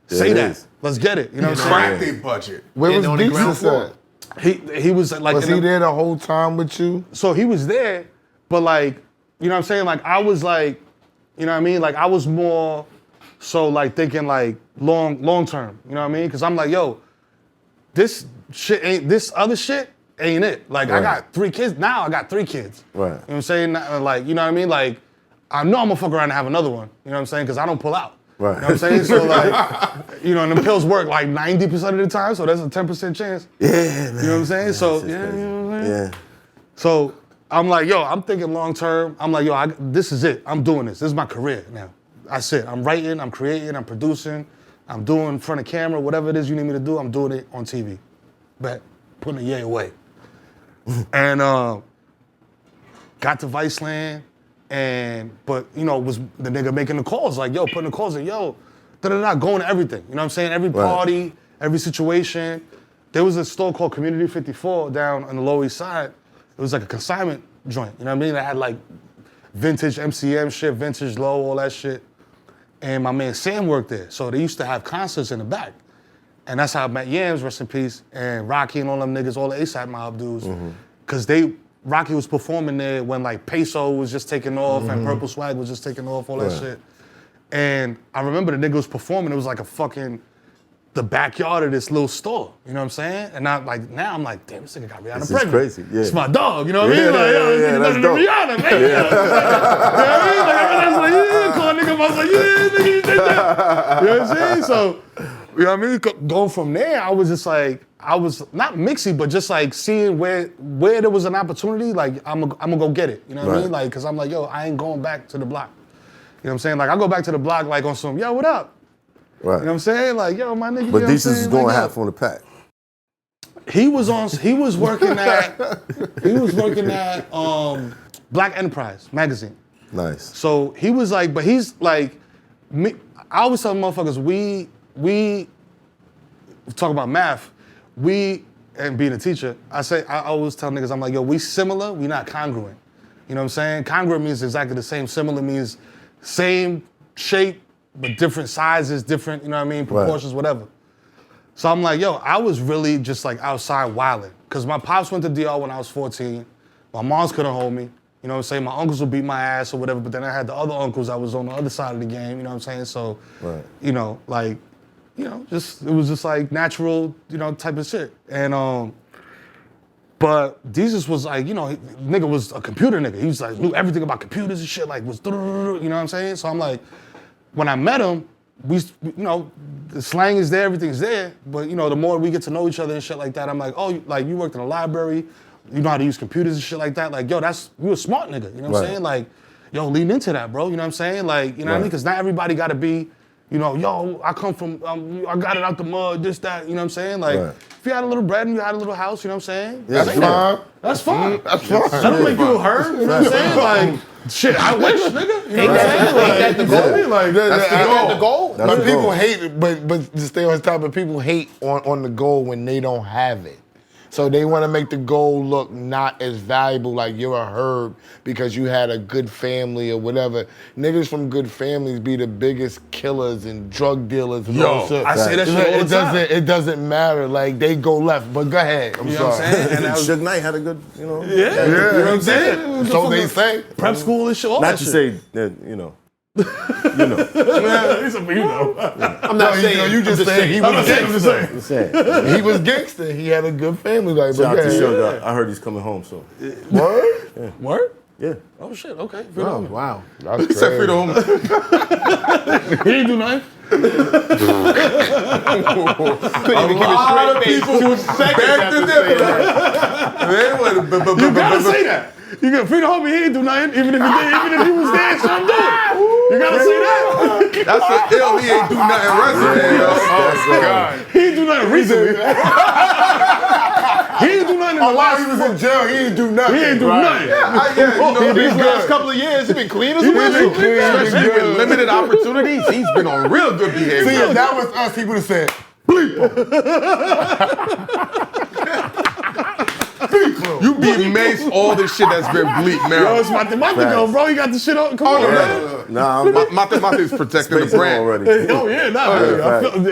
say that. Let's get it. You know what I'm saying? Crack their budget. Where was on the ground Beats floor. at? He was like, Was he there the whole time with you? so he was there, but like, you know what I'm saying? Like, I was like, you know what I mean? Like, I was more so like thinking like long term, you know what I mean? Because I'm like, yo, this other shit ain't it. Like, I got 3 kids. Now I got 3 kids. Right. You know what I'm saying? Like, you know what I mean? Like, I know I'm gonna fuck around and have another one. You know what I'm saying? Because I don't pull out. Right. You know what I'm saying? So like, you know, and them pills work like 90% of the time, so that's a 10% chance. Yeah, man. You know what I'm saying? So, that's yeah, crazy. you know what I'm saying? Yeah. So I'm like, yo, I'm thinking long term. I'm like, yo, this is it. I'm doing this. This is my career now. That's it. I'm writing, I'm creating, I'm producing, I'm doing in front of camera, whatever it is you need me to do, I'm doing it on TV. But putting a year away. And got to Viceland, but you know, was the nigga making the calls, like, yo, putting the calls in, yo, going to everything. You know what I'm saying? Every party, every situation. There was a store called Community 54 down on the Lower East Side. It was like a consignment joint, you know what I mean? That had like vintage MCM shit, vintage low, all that shit. And my man Sam worked there. So they used to have concerts in the back. And that's how I met Yams, rest in peace, and Rocky and all them niggas, all the ASAP mob dudes. Cause Rocky was performing there when like Peso was just taking off and Purple Swag was just taking off, all that shit. And I remember the nigga was performing, it was like the backyard of this little store, you know what I'm saying? And now I'm like, damn, this nigga got Rihanna This is pregnant. crazy, yeah. It's my dog, you know what I mean? Yeah, Like, yo, yeah, this nigga that's better than dope. Rihanna, man. You know what I mean? Like, everyone's like, yeah, call a nigga, I was like, yeah, nigga, you did that. You know what I'm saying? So, you know what I mean? Going from there, I was just like, I was not mixy, but just like seeing where there was an opportunity, like I'm gonna go get it. You know what I mean? Like, cause I'm like, yo, I ain't going back to the block. You know what I'm saying? Like, I go back to the block like on some, yo, what up? Right. You know what I'm saying? Like, yo, my nigga. But you know this what I'm is saying? going Like, half on the pack. He was working at Black Enterprise magazine. Nice. So he was like, but he's like, me, I always tell motherfuckers, we talk about math, and being a teacher, I always tell niggas, I'm like, yo, we similar, we not congruent. You know what I'm saying? Congruent means exactly the same. Similar means same shape, but different sizes, different, you know what I mean, proportions, whatever. So I'm like, yo, I was really just like outside wilding. Cause my pops went to DR when I was 14. My moms couldn't hold me. You know what I'm saying? My uncles would beat my ass or whatever, but then I had the other uncles that was on the other side of the game, you know what I'm saying? So, you know, like, you know, it was just like natural, you know, type of shit. And, but Jesus was like, you know, nigga was a computer nigga. He was like, knew everything about computers and shit, like was, you know what I'm saying? So I'm like, when I met him, you know, the slang is there, everything's there, but you know, the more we get to know each other and shit like that, I'm like, oh, like you worked in a library, you know how to use computers and shit like that. Like, yo, you a smart nigga, you know what I'm saying? Like, yo, lean into that, bro, you know what I'm saying? Like, you know what I mean? Because not everybody gotta be, you know, yo, I come from, I got it out the mud, this, that, you know what I'm saying? Like, if you had a little bread and you had a little house, you know what I'm saying? That's fine. That's fine. That's fine. That don't make you hurt, you know what I'm saying? Like, shit, I wish, nigga. You know what I'm saying? Ain't that the goal? Like, That's the goal. But people hate it, but to stay on this topic, people hate on the goal when they don't have it. So they want to make the goal look not as valuable, like you're a herb because you had a good family or whatever. Niggas from good families be the biggest killers and drug dealers and all shit. I say that shit all the time. It doesn't matter. Like they go left, but go ahead. I'm You know what sorry. I'm saying? And that was, Suge Knight had a good, you know. you know what I'm saying? So they say. Prep school and shit, all Not that to shit. say that, you know. I'm not saying. You just said he was gangster. I'm saying. He was gangster. He had a good family. Like, Shout out to but Suge. I heard he's coming home, so. Word? Word? Yeah. Oh shit, okay. Oh, wow. That's He said free the homeless. He ain't do nothing. A lot of people beg to differ. You gotta say that. You got free the homie, he ain't do nothing. Even if he was there, so I'm doing. You gotta say that. That's an ill. He ain't do nothing resume, yo. He didn't do nothing recently. He didn't do nothing in the While last. he was in jail, he didn't do nothing. He didn't do nothing. These last couple of years, he been clean as a He been whistle. clean. Especially with limited opportunities, he's been on real good behavior. See, if that was us, he would have said, You be amazed all the shit that's been bleeped, Yo, Mero. it's Mathematico, bro. You got the shit on. Come on, man. Nah, Mathematics is protecting the Space brand. already. Oh, yeah, nah. I feel, We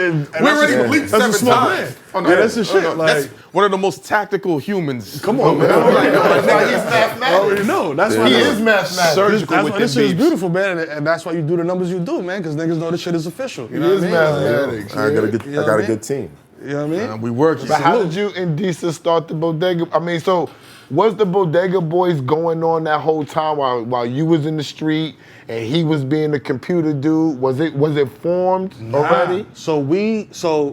already bleeped that's a 7 smart times. man. Oh, no, Yeah, that's the shit. That's Like, one of the most tactical humans. come on, man. that's why he's I already mathematics. know. That's why He is mathematics. Surgical That's with why them this shit is beeps. beautiful, man, and that's why you do the numbers you do, man, because niggas know this shit is official. You know He what I is mean? mathematics. I got a good team. You know what I mean? We working. But how did you and Disa start the Bodega? I mean, so was the Bodega Boys going on that whole time while you was in the street and he was being the computer dude? Was it formed already? So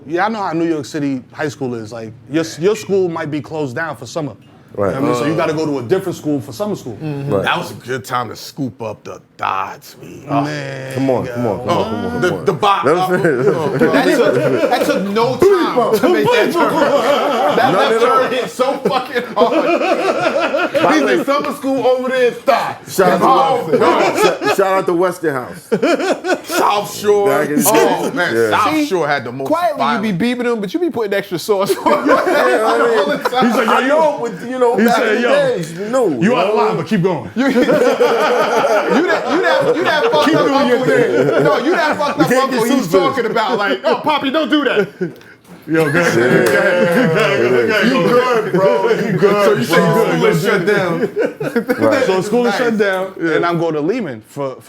y'all know how New York City high school is. Like your school might be closed down for summer. Right. You know what I mean? So you got to go to a different school for summer school. Right. That was a good time to scoop up the dots, man. Man, Come on. The bot. That took no time to make that turn. That left turn hit so fucking hard. He's in summer school over there in Thought. Shout out to Westinghouse. South Shore. Back in the Oh day. man, Yeah. South Shore had the most. Quietly, violent. you be beeping them, but you be putting extra sauce on. He's like, I know, but back in the days, no. you out of line, but keep going. You that fucked up uncle. No, you that fucked up can't uncle get he's sued for talking about. Like, oh, Poppy, don't do that. Yo, good. You good, bro. You good. So you say school is shut down. So school is shut down, and I'm going to Lehman for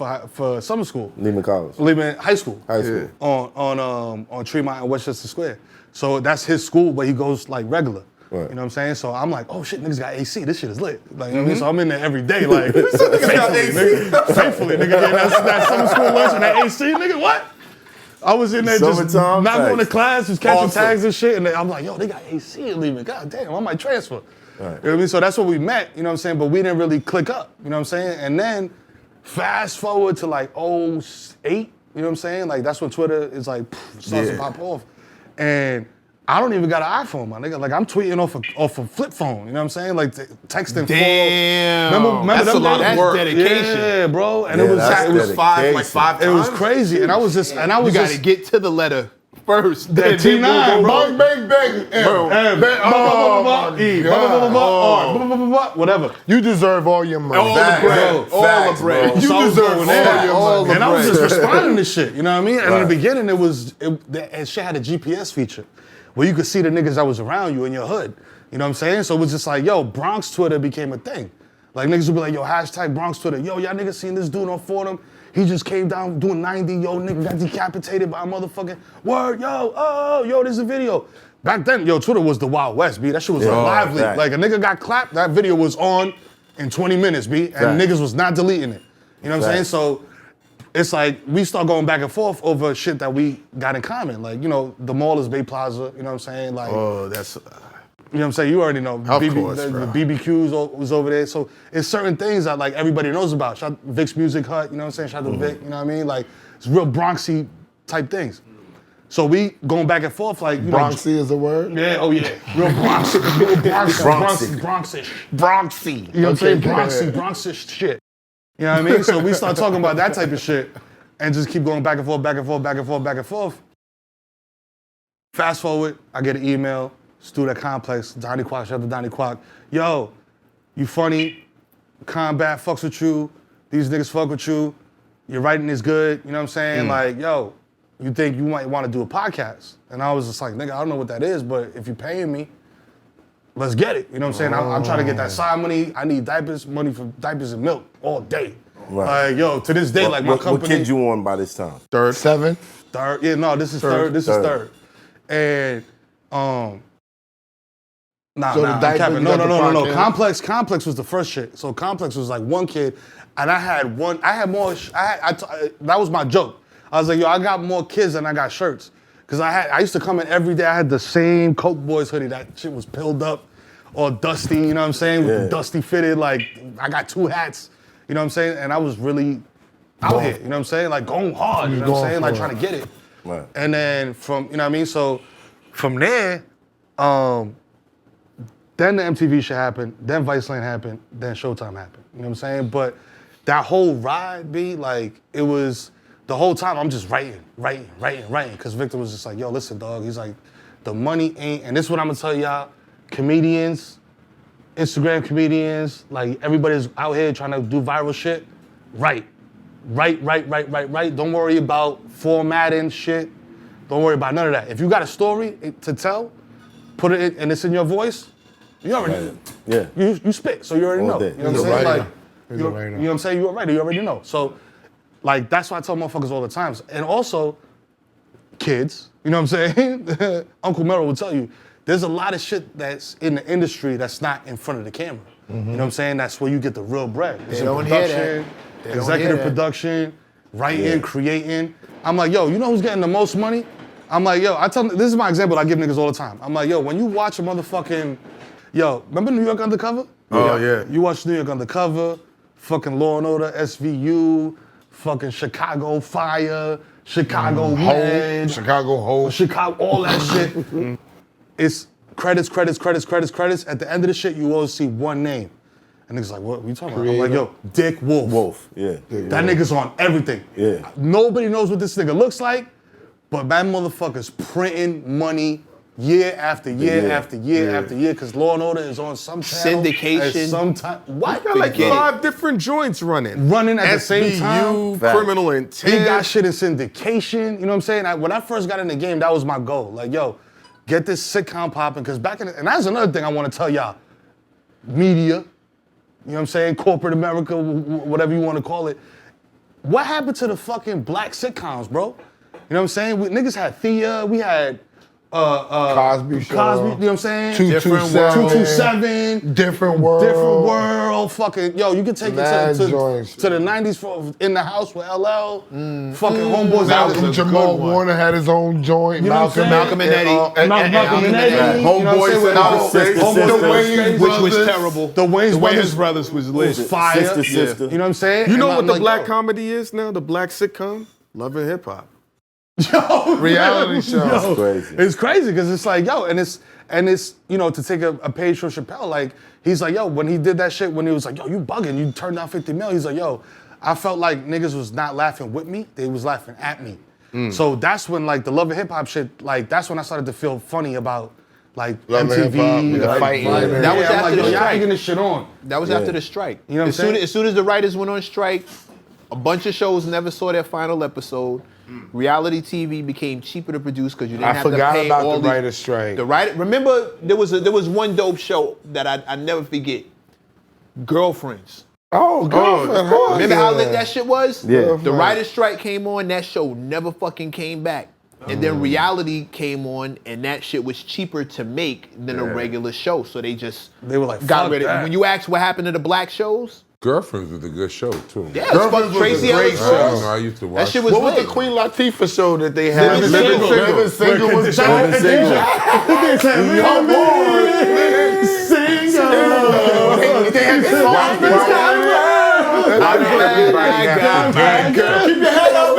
summer school. Lehman College. Lehman High School. High school. On Tremont and Westchester Square. So that's his school, but he goes like regular. Right. You know what I'm saying? So I'm like, oh shit, niggas got AC. This shit is lit. Like, you know what I mean? So I'm in there every day, like, faithfully, nigga, getting that summer school lunch and that AC, nigga, what? I was in there just Summertime not going to facts. class, just catching Awesome. tags and shit. And then I'm like, yo, they got AC in Lehman. God damn, I might transfer. Right. You know what I mean? So that's what we met, you know what I'm saying? But we didn't really click up, you know what I'm saying? And then fast forward to like 08, you know what I'm saying? Like that's when Twitter is like, starts to pop off. And I don't even got an iPhone, my nigga. Like I'm tweeting off a flip phone, you know what I'm saying? Like texting. Damn. Remember That's them a lot days? of work. dedication. Yeah, bro. And Yeah, it was that's five times. it was crazy. And I was just You gotta get to the letter first. that T9, bro. Bang, bang, Whatever. You deserve all your money. All the bread. All the bread. You deserve all your And I was money. just responding to shit, you know what I mean? And in the beginning, that shit had a GPS feature where you could see the niggas that was around you in your hood. You know what I'm saying? So it was just like, yo, Bronx Twitter became a thing. Like niggas would be like, yo, hashtag Bronx Twitter. Yo, y'all niggas seen this dude on Fordham? He just came down doing 90. Yo, nigga got decapitated by a motherfucking word. Yo, there's a video. Back then, yo, Twitter was the Wild West, B. That shit was lively. fact. Like a nigga got clapped, that video was on in 20 minutes, B. And Fact. niggas was not deleting it. You know what I'm saying? Fact. So it's like we start going back and forth over shit that we got in common. Like, you know, the mall is Bay Plaza, you know what I'm saying? Like, Oh, that's. you know what I'm saying? You already know. course, the bro. BBQs was over there. So it's certain things that like everybody knows about. Shout out Vic's Music Hut, you know what I'm saying? Shout out to Vic, you know what I mean? Like it's real Bronxy type things. So we going back and forth like, you Bronxy is a word? know. Yeah, oh yeah. Real Bronx, Bronxish. Bronxy. You know what I'm saying? Okay, go ahead. Bronxish shit. You know what I mean? So we start talking about that type of shit and just keep going back and forth, back and forth, back and forth, back and forth. Fast forward, I get an email, student at Complex, Donnie Quack, shout out to Donnie Quack. Yo, you funny, Combat fucks with you, these niggas fuck with you, your writing is good, you know what I'm saying? Like, yo, you think you might want to do a podcast? And I was just like, nigga, I don't know what that is, but if you're paying me, let's get it. You know what I'm saying? I'm trying to get that side money. I need diapers, money for diapers and milk all day. Right. Like, yo, to this day, like my What company. kid you on by this time? Third. 7? Third. Yeah, no, this is third. This is Third. third. And So the I'm diapers, capping. you No. got the podcast? Complex was the first shit. So Complex was like one kid, and I had more. That was my joke. I was like, yo, I got more kids than I got shirts. Cause I used to come in every day. I had the same Coke Boys hoodie. That shit was pilled up, all dusty. You know what I'm saying? With the dusty fitted. Like I got 2 hats. You know what I'm saying? And I was really out here. You know what I'm saying? Like going hard. You know what I'm saying? Like trying to get it. Right. And then from, you know what I mean? So from there, then the MTV shit happened, then Viceland happened, then Showtime happened. You know what I'm saying? But that whole ride, like, it was, the whole time I'm just writing. Because Victor was just like, yo, listen, dog. He's like, the money ain't, and this is what I'm gonna tell y'all, comedians, Instagram comedians, like everybody's out here trying to do viral shit. Write. Don't worry about formatting shit. Don't worry about none of that. If you got a story to tell, put it in, and it's in your voice, you already Yeah. you spit, so you already know. You know what I'm saying? Like, you know what I'm saying? You're a writer, you already know. So, like, that's why I tell motherfuckers all the time. And also, kids, you know what I'm saying? Uncle Mero will tell you, there's a lot of shit that's in the industry that's not in front of the camera. You know what I'm saying? That's where you get the real bread. It's in production, executive production, writing, creating. I'm like, yo, you know who's getting the most money? I'm like, yo, I tell them, this is my example I give niggas all the time. I'm like, yo, when you watch a motherfucking, yo, remember New York Undercover? Oh, yeah. You watch New York Undercover, fucking Law and Order, SVU, fucking Chicago Fire, Chicago Med, Chicago Hole. Chicago, all that shit. It's credits. At the end of the shit, you always see one name. And niggas like, what are you talking about? I'm like, yo, Dick Wolf. Yeah. That nigga's on everything. Yeah. Nobody knows what this nigga looks like, but that motherfucker's printing money year after year after year, because Law and Order is on some channel. Syndication. At some time. What? Got like 5 different joints running. Running at the same time. SVU, criminal intent. He got shit in syndication. You know what I'm saying? When I first got in the game, that was my goal. Like, yo, get this sitcom popping, because back in the, and that's another thing I want to tell y'all. Media, you know what I'm saying? Corporate America, whatever you want to call it. What happened to the fucking black sitcoms, bro? You know what I'm saying? Niggas had Thea, we had Cosby Show. Cosby, you know what I'm saying? 227. Different World. Fucking, yo, you can take Mad it to joints. the 90s for In the House with LL. Fucking Homeboys. Malcolm Jamal Warner had his own joint. You know what I'm saying? Malcolm and Eddie. Malcolm and Eddie. You know what I'm saying? With Wayans Which was brothers. terrible. The Wayans Brothers was lit. fire. Sister. You know what I'm saying? You know And what I'm the like, black yo, comedy is now? The black sitcom? Love and Hip Hop. Reality show. Yo, crazy. It's crazy because it's like, yo, and it's you know, to take a page from Chappelle, like, he's like, yo, when he did that shit, when he was like, yo, you bugging, you turned down 50 mil, he's like, yo, I felt like niggas was not laughing with me, they was laughing at me. So that's when, like, the Love and Hip Hop shit, like, that's when I started to feel funny about, like, Love and Hip Hop, MTV, the like, fighting. Vine. That was I'm after like, the yo, y'all strike. egging this shit on. That was after the strike. You know what I'm saying? As soon as the writers went on strike, a bunch of shows never saw their final episode. Reality TV became cheaper to produce because you didn't I have to forgot pay about all the these- writer's strike. The writer. Remember, there was one dope show that I never forget. Girlfriends. Oh, girlfriend. of course. Remember how lit that shit was? Yeah. The writer's strike came on, that show never fucking came back. And then reality came on, and that shit was cheaper to make than a regular show. So they They were like, got fuck rid of that. it. When you ask what happened to the black shows, Girlfriends was a good show too. yeah, it's fucking was a Tracy great Ellis show. Ross. I used to watch. That shit was What was lit. the Queen Latifah show that they had? Living Single. Living Single was dope. They had Keep your head up,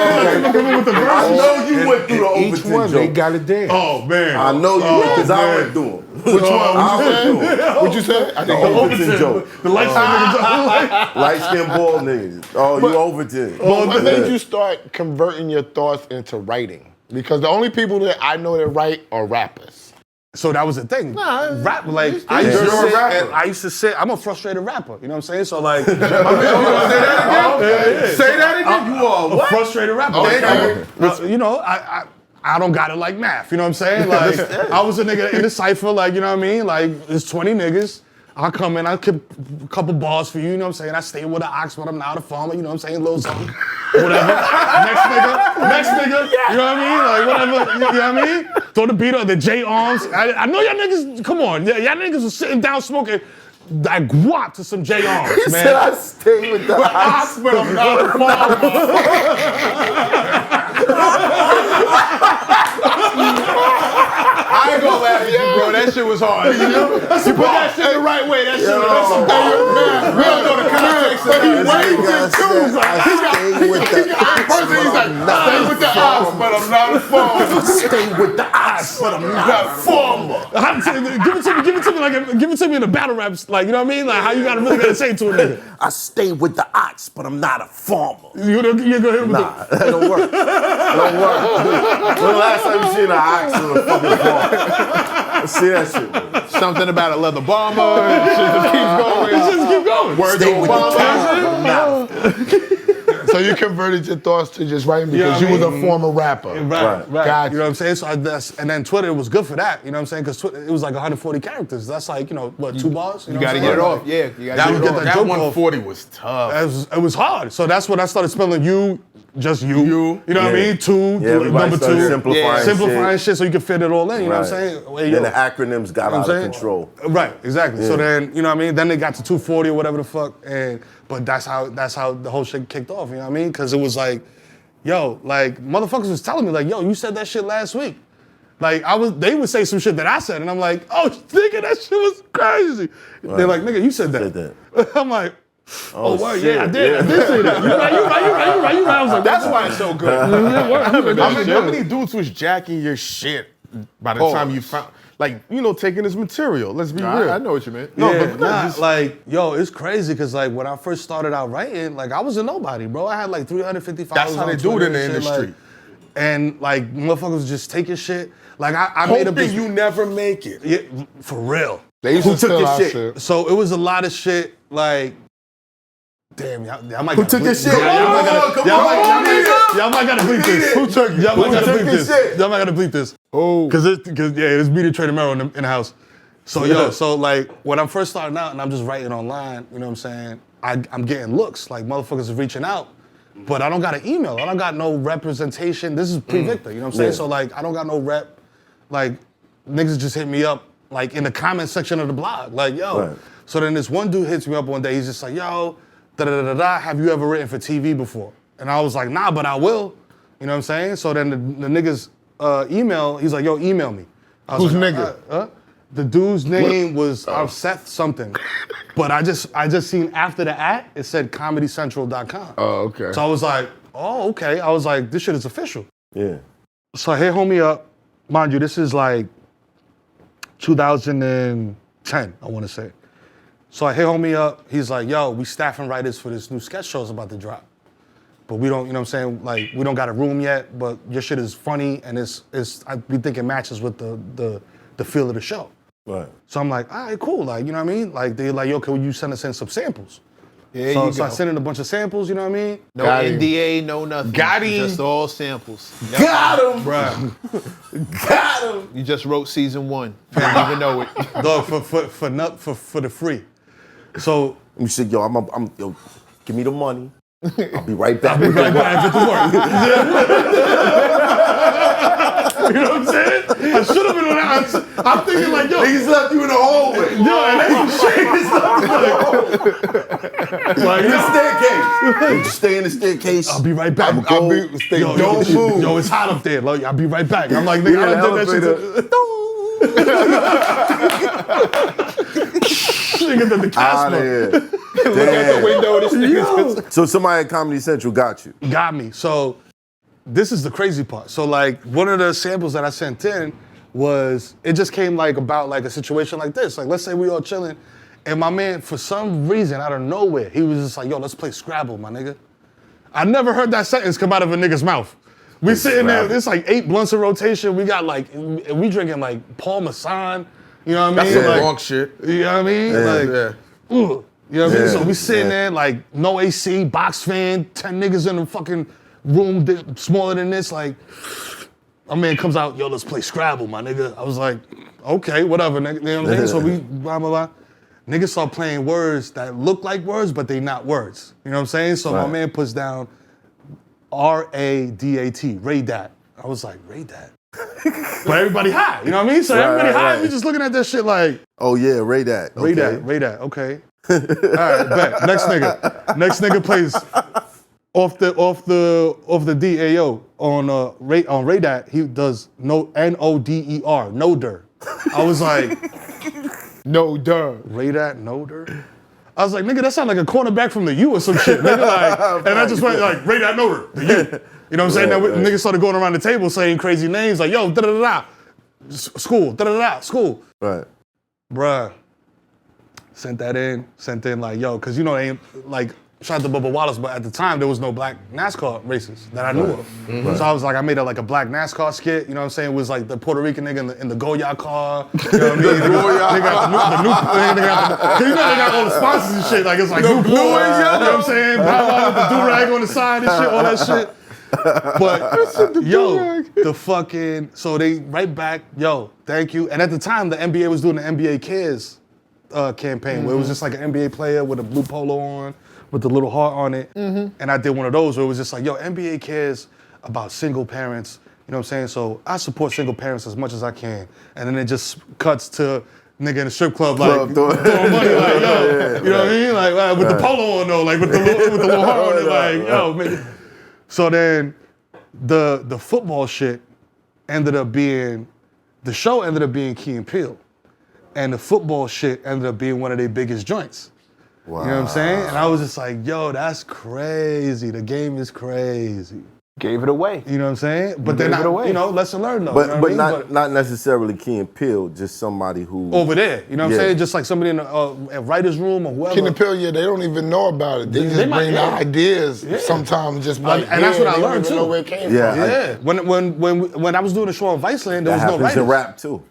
I know you went through the Each Overton one, they joke. got it there. Oh, man. I know you went because I went through them. Which one? I went through them. What'd you say? I The think Overton joke. The light skin Light skinned bald niggas. Oh, you Overton. What made you start converting your thoughts into writing? Because the only people that I know that write are rappers. So that was the thing. Rap, like, I used to sit, I'm a frustrated rapper, you know what I'm saying? So, like, Say that again. You are a what? frustrated rapper. You know, I don't got it like math, you know what I'm saying? Like, I was a nigga in the cypher, like, you know what I mean? Like, there's 20 niggas. I come in, I keep a couple bars for you, you know what I'm saying? I stay with an ox, but I'm not a farmer, you know what I'm saying? A little something, whatever. Next nigga, you know what I mean? Like, whatever, you know what I mean? Throw the beat on the J arms. I know y'all niggas, come on, y'all niggas was sitting down smoking that guap to some J arms, He man. said I stay with the ox. But I'm not a farmer. I ain't gonna gonna laugh at you, bro. That shit was hard. You put that shit the right way. That shit was hard. We don't know the context of that. Stay with the ox, but I'm not a farmer. Stay with the ox, but I'm not a farmer. Give it to me in the battle raps, like, you know what I mean? Like, how you gotta say it to a nigga. I stay with the ox, but I'm not a farmer. You go hit him with Nah, that don't work. That don't work. When the last time you seen an ox on a fucking farm? Let's see that shit, man. Something about a leather bomber. And shit just keeps going. Just keep going. Words Stay on with the Obama. ox, but I'm not. So you converted your thoughts to just writing because you was a former rapper. Right. Gotcha. You know what I'm saying? So and then Twitter was good for that. You know what I'm saying? Because it was like 140 characters. That's like, 2 bars? You gotta get it off. Yeah, you gotta get it off. That 140 was tough. It was hard. So that's when I started spelling you. You know what I mean? Two, everybody number started two. simplifying shit so you can fit it all in. You know what I'm saying? Then the acronyms got out of control. Right, exactly. So then, you know what I mean? Then they got to 240 or whatever the fuck. But that's how the whole shit kicked off, you know what I mean? Because it was like, yo, like, motherfuckers was telling me, like, yo, you said that shit last week. Like, they would say some shit that I said, and I'm like, oh, nigga, that shit was crazy. Right. They're like, nigga, you said that. I'm like, oh, word, yeah, I did. I did say that. You right. I was like, That's why it's so good. How many dudes was jacking your shit by the time you found, like, taking his material? Let's be real. I know what you meant. Like, yo, it's crazy because, like, when I first started out writing, like, I was a nobody, bro. I had like 350 followers. That's how they do it in the industry. And like, motherfuckers just taking shit. Like, I made a Hoping you never make it. Yeah, for real. They used to took your shit. So it was a lot of shit, like, damn, y'all might Who took your shit? Y'all might gotta bleep this. Who took it? Y'all might gotta bleep this. Y'all might gotta bleep this. Oh. Cause it's me, the trader Mero in the house. So so like when I'm first starting out and I'm just writing online, you know what I'm saying? I'm getting looks, like motherfuckers are reaching out, but I don't got an email. I don't got no representation. This is pre-Victor, you know what I'm saying? So like I don't got no rep. Like niggas just hit me up like in the comment section of the blog, like yo. Right. So then this one dude hits me up one day. He's just like, yo, have you ever written for TV before? And I was like, nah, but I will. You know what I'm saying? So then the nigga's email, he's like, yo, email me. Who's nigga? The dude's name was Seth something. But I just seen after the ad, it said comedycentral.com. Oh, okay. So I was like, oh, okay. I was like, this shit is official. Yeah. So I hit homie up. Mind you, this is like 2010, I want to say. So I hit homie up. He's like, yo, we staffing writers for this new sketch show's about to drop. But we don't, you know what I'm saying? Like, we don't got a room yet, but your shit is funny and we think it matches with the feel of the show. Right. So I'm like, all right, cool. Like, you know what I mean? Like, they're like, yo, can you send us in some samples? Yeah, so I sent in a bunch of samples, you know what I mean? No NDA, no nothing. Got him. Just all samples. Got him. Bruh. Got him. You just wrote season 1. Didn't even know it. Dog, for the free. So you said, yo, yo, give me the money. I'll be right back. I'll be right back with the work. You know what I'm saying? I should have been on that. I'm thinking like, yo. Niggas left you in the hallway. Yo, and they like, in the staircase. You just stay in the staircase. I'll be right back. Don't move. Yo, it's hot up there. Like, I'll be right back. I'm like, nigga, I done did that shit. Nigga, the Casper. Look out the window. This nigga. So somebody at Comedy Central got you. Got me. So this is the crazy part. So like one of the samples that I sent in was, it just came like about like a situation like this. Like let's say we all chilling and my man, for some reason out of nowhere, he was just like, yo, let's play Scrabble, my nigga. I never heard that sentence come out of a nigga's mouth. We sitting there, it's like 8 blunts of rotation. We got like, we drinking like Paul Masson. You know what I mean? That's some like, wrong shit. You know what I mean? Yeah. Like, ooh, you know what I mean? So we sitting there like no AC, box fan, 10 niggas in the fucking room smaller than this. Like, my man comes out, yo, let's play Scrabble, my nigga. I was like, okay, whatever, nigga. You know what I'm saying? So we blah, blah, blah. Niggas start playing words that look like words, but they not words. You know what I'm saying? So my man puts down R-A-D-A-T, Ray-Dat. I was like, Ray-Dat? But everybody high, you know what I mean? So everybody high, we just looking at that shit like, oh yeah, Ray-Dat. Okay. Ray-Dat, okay. All right, bet. Next nigga plays off the DAO on Ray-Dat. He does N-O-D-E-R, Noder. I was like, No, duh. Raydat Noder? I was like, nigga, that sound like a cornerback from the U or some shit, nigga. Like, and I just went like, Raydat Noder, the U. You know what I'm saying? Now niggas started going around the table saying crazy names like, yo, da-da-da-da, school, da-da-da-da, school. Right. Bruh, sent in like, yo, cause you know, they ain't like, shout out to Bubba Wallace, but at the time there was no black NASCAR races that I knew of. So I was like, I made a black NASCAR skit, you know what I'm saying? It was like the Puerto Rican nigga in the Goya car, you know what I mean? They got the new, cause you know they got all the sponsors and shit, like it's like Newport, you know what I'm saying? Bow with the do-rag on the side and shit, all that shit. But yo, the fucking, so they right back, yo, thank you. And at the time, the NBA was doing the NBA Cares campaign where it was just like an NBA player with a blue polo on with the little heart on it. And I did one of those where it was just like, yo, NBA cares about single parents, you know what I'm saying? So I support single parents as much as I can. And then it just cuts to nigga in the strip club, like, throwing money, like, yo, you know what I mean? Like, with the polo on though, like with the little heart on it, like, yo, man. So then the football shit ended up being, the show ended up being Key and Peele. And the football shit ended up being one of their biggest joints. Wow. You know what I'm saying? And I was just like, yo, that's crazy. The game is crazy. Gave it away. You know what I'm saying? But then, you know, lesson learned though. But, you know but, what I mean? not necessarily Key and Peele, just somebody who... Over there, you know what I'm saying? Just like somebody in the writer's room or whoever. Key and Peele, yeah, they don't even know about it. They just bring the ideas sometimes just like, and that's what I learned too. Know where it came from. Yeah. When I was doing the show on Viceland, there was no writers. in rap too.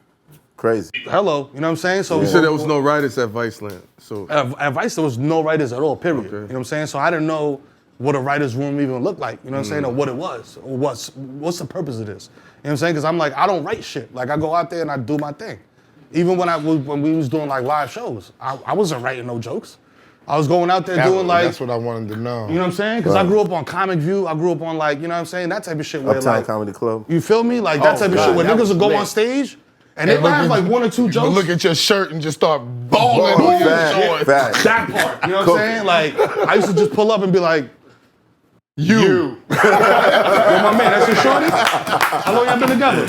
Crazy. Hello, you know what I'm saying? So You said there was no writers at Viceland. So at Vice, there was no writers at all, period. Okay. You know what I'm saying? So I didn't know what a writer's room even looked like, you know what I'm saying, or what it was, or what's the purpose of this? You know what I'm saying? Because I'm like, I don't write shit. Like, I go out there and I do my thing. Even when we was doing like live shows, I wasn't writing no jokes. I was going out there doing like... That's what I wanted to know. You know what I'm saying? Because I grew up on Comic View. I grew up on like, you know what I'm saying? That type of shit where Uptown like... Comedy Club. You feel me? Like that type of shit where niggas will go on stage and they might have like one or two jokes. Look at your shirt and just start bawling on your shorts. That part, you know what I'm saying? Like, I used to just pull up and be like, you. Yo, my man, that's your shorty? How long y'all been together?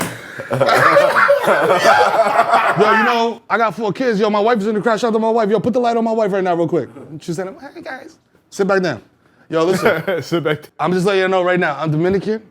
Yo, you know, I got 4 kids. Yo, my wife is in the crowd. Shout out to my wife. Yo, put the light on my wife right now real quick. She said, hey, guys. Sit back down. Yo, listen. Sit back down. I'm just letting you know right now, I'm Dominican.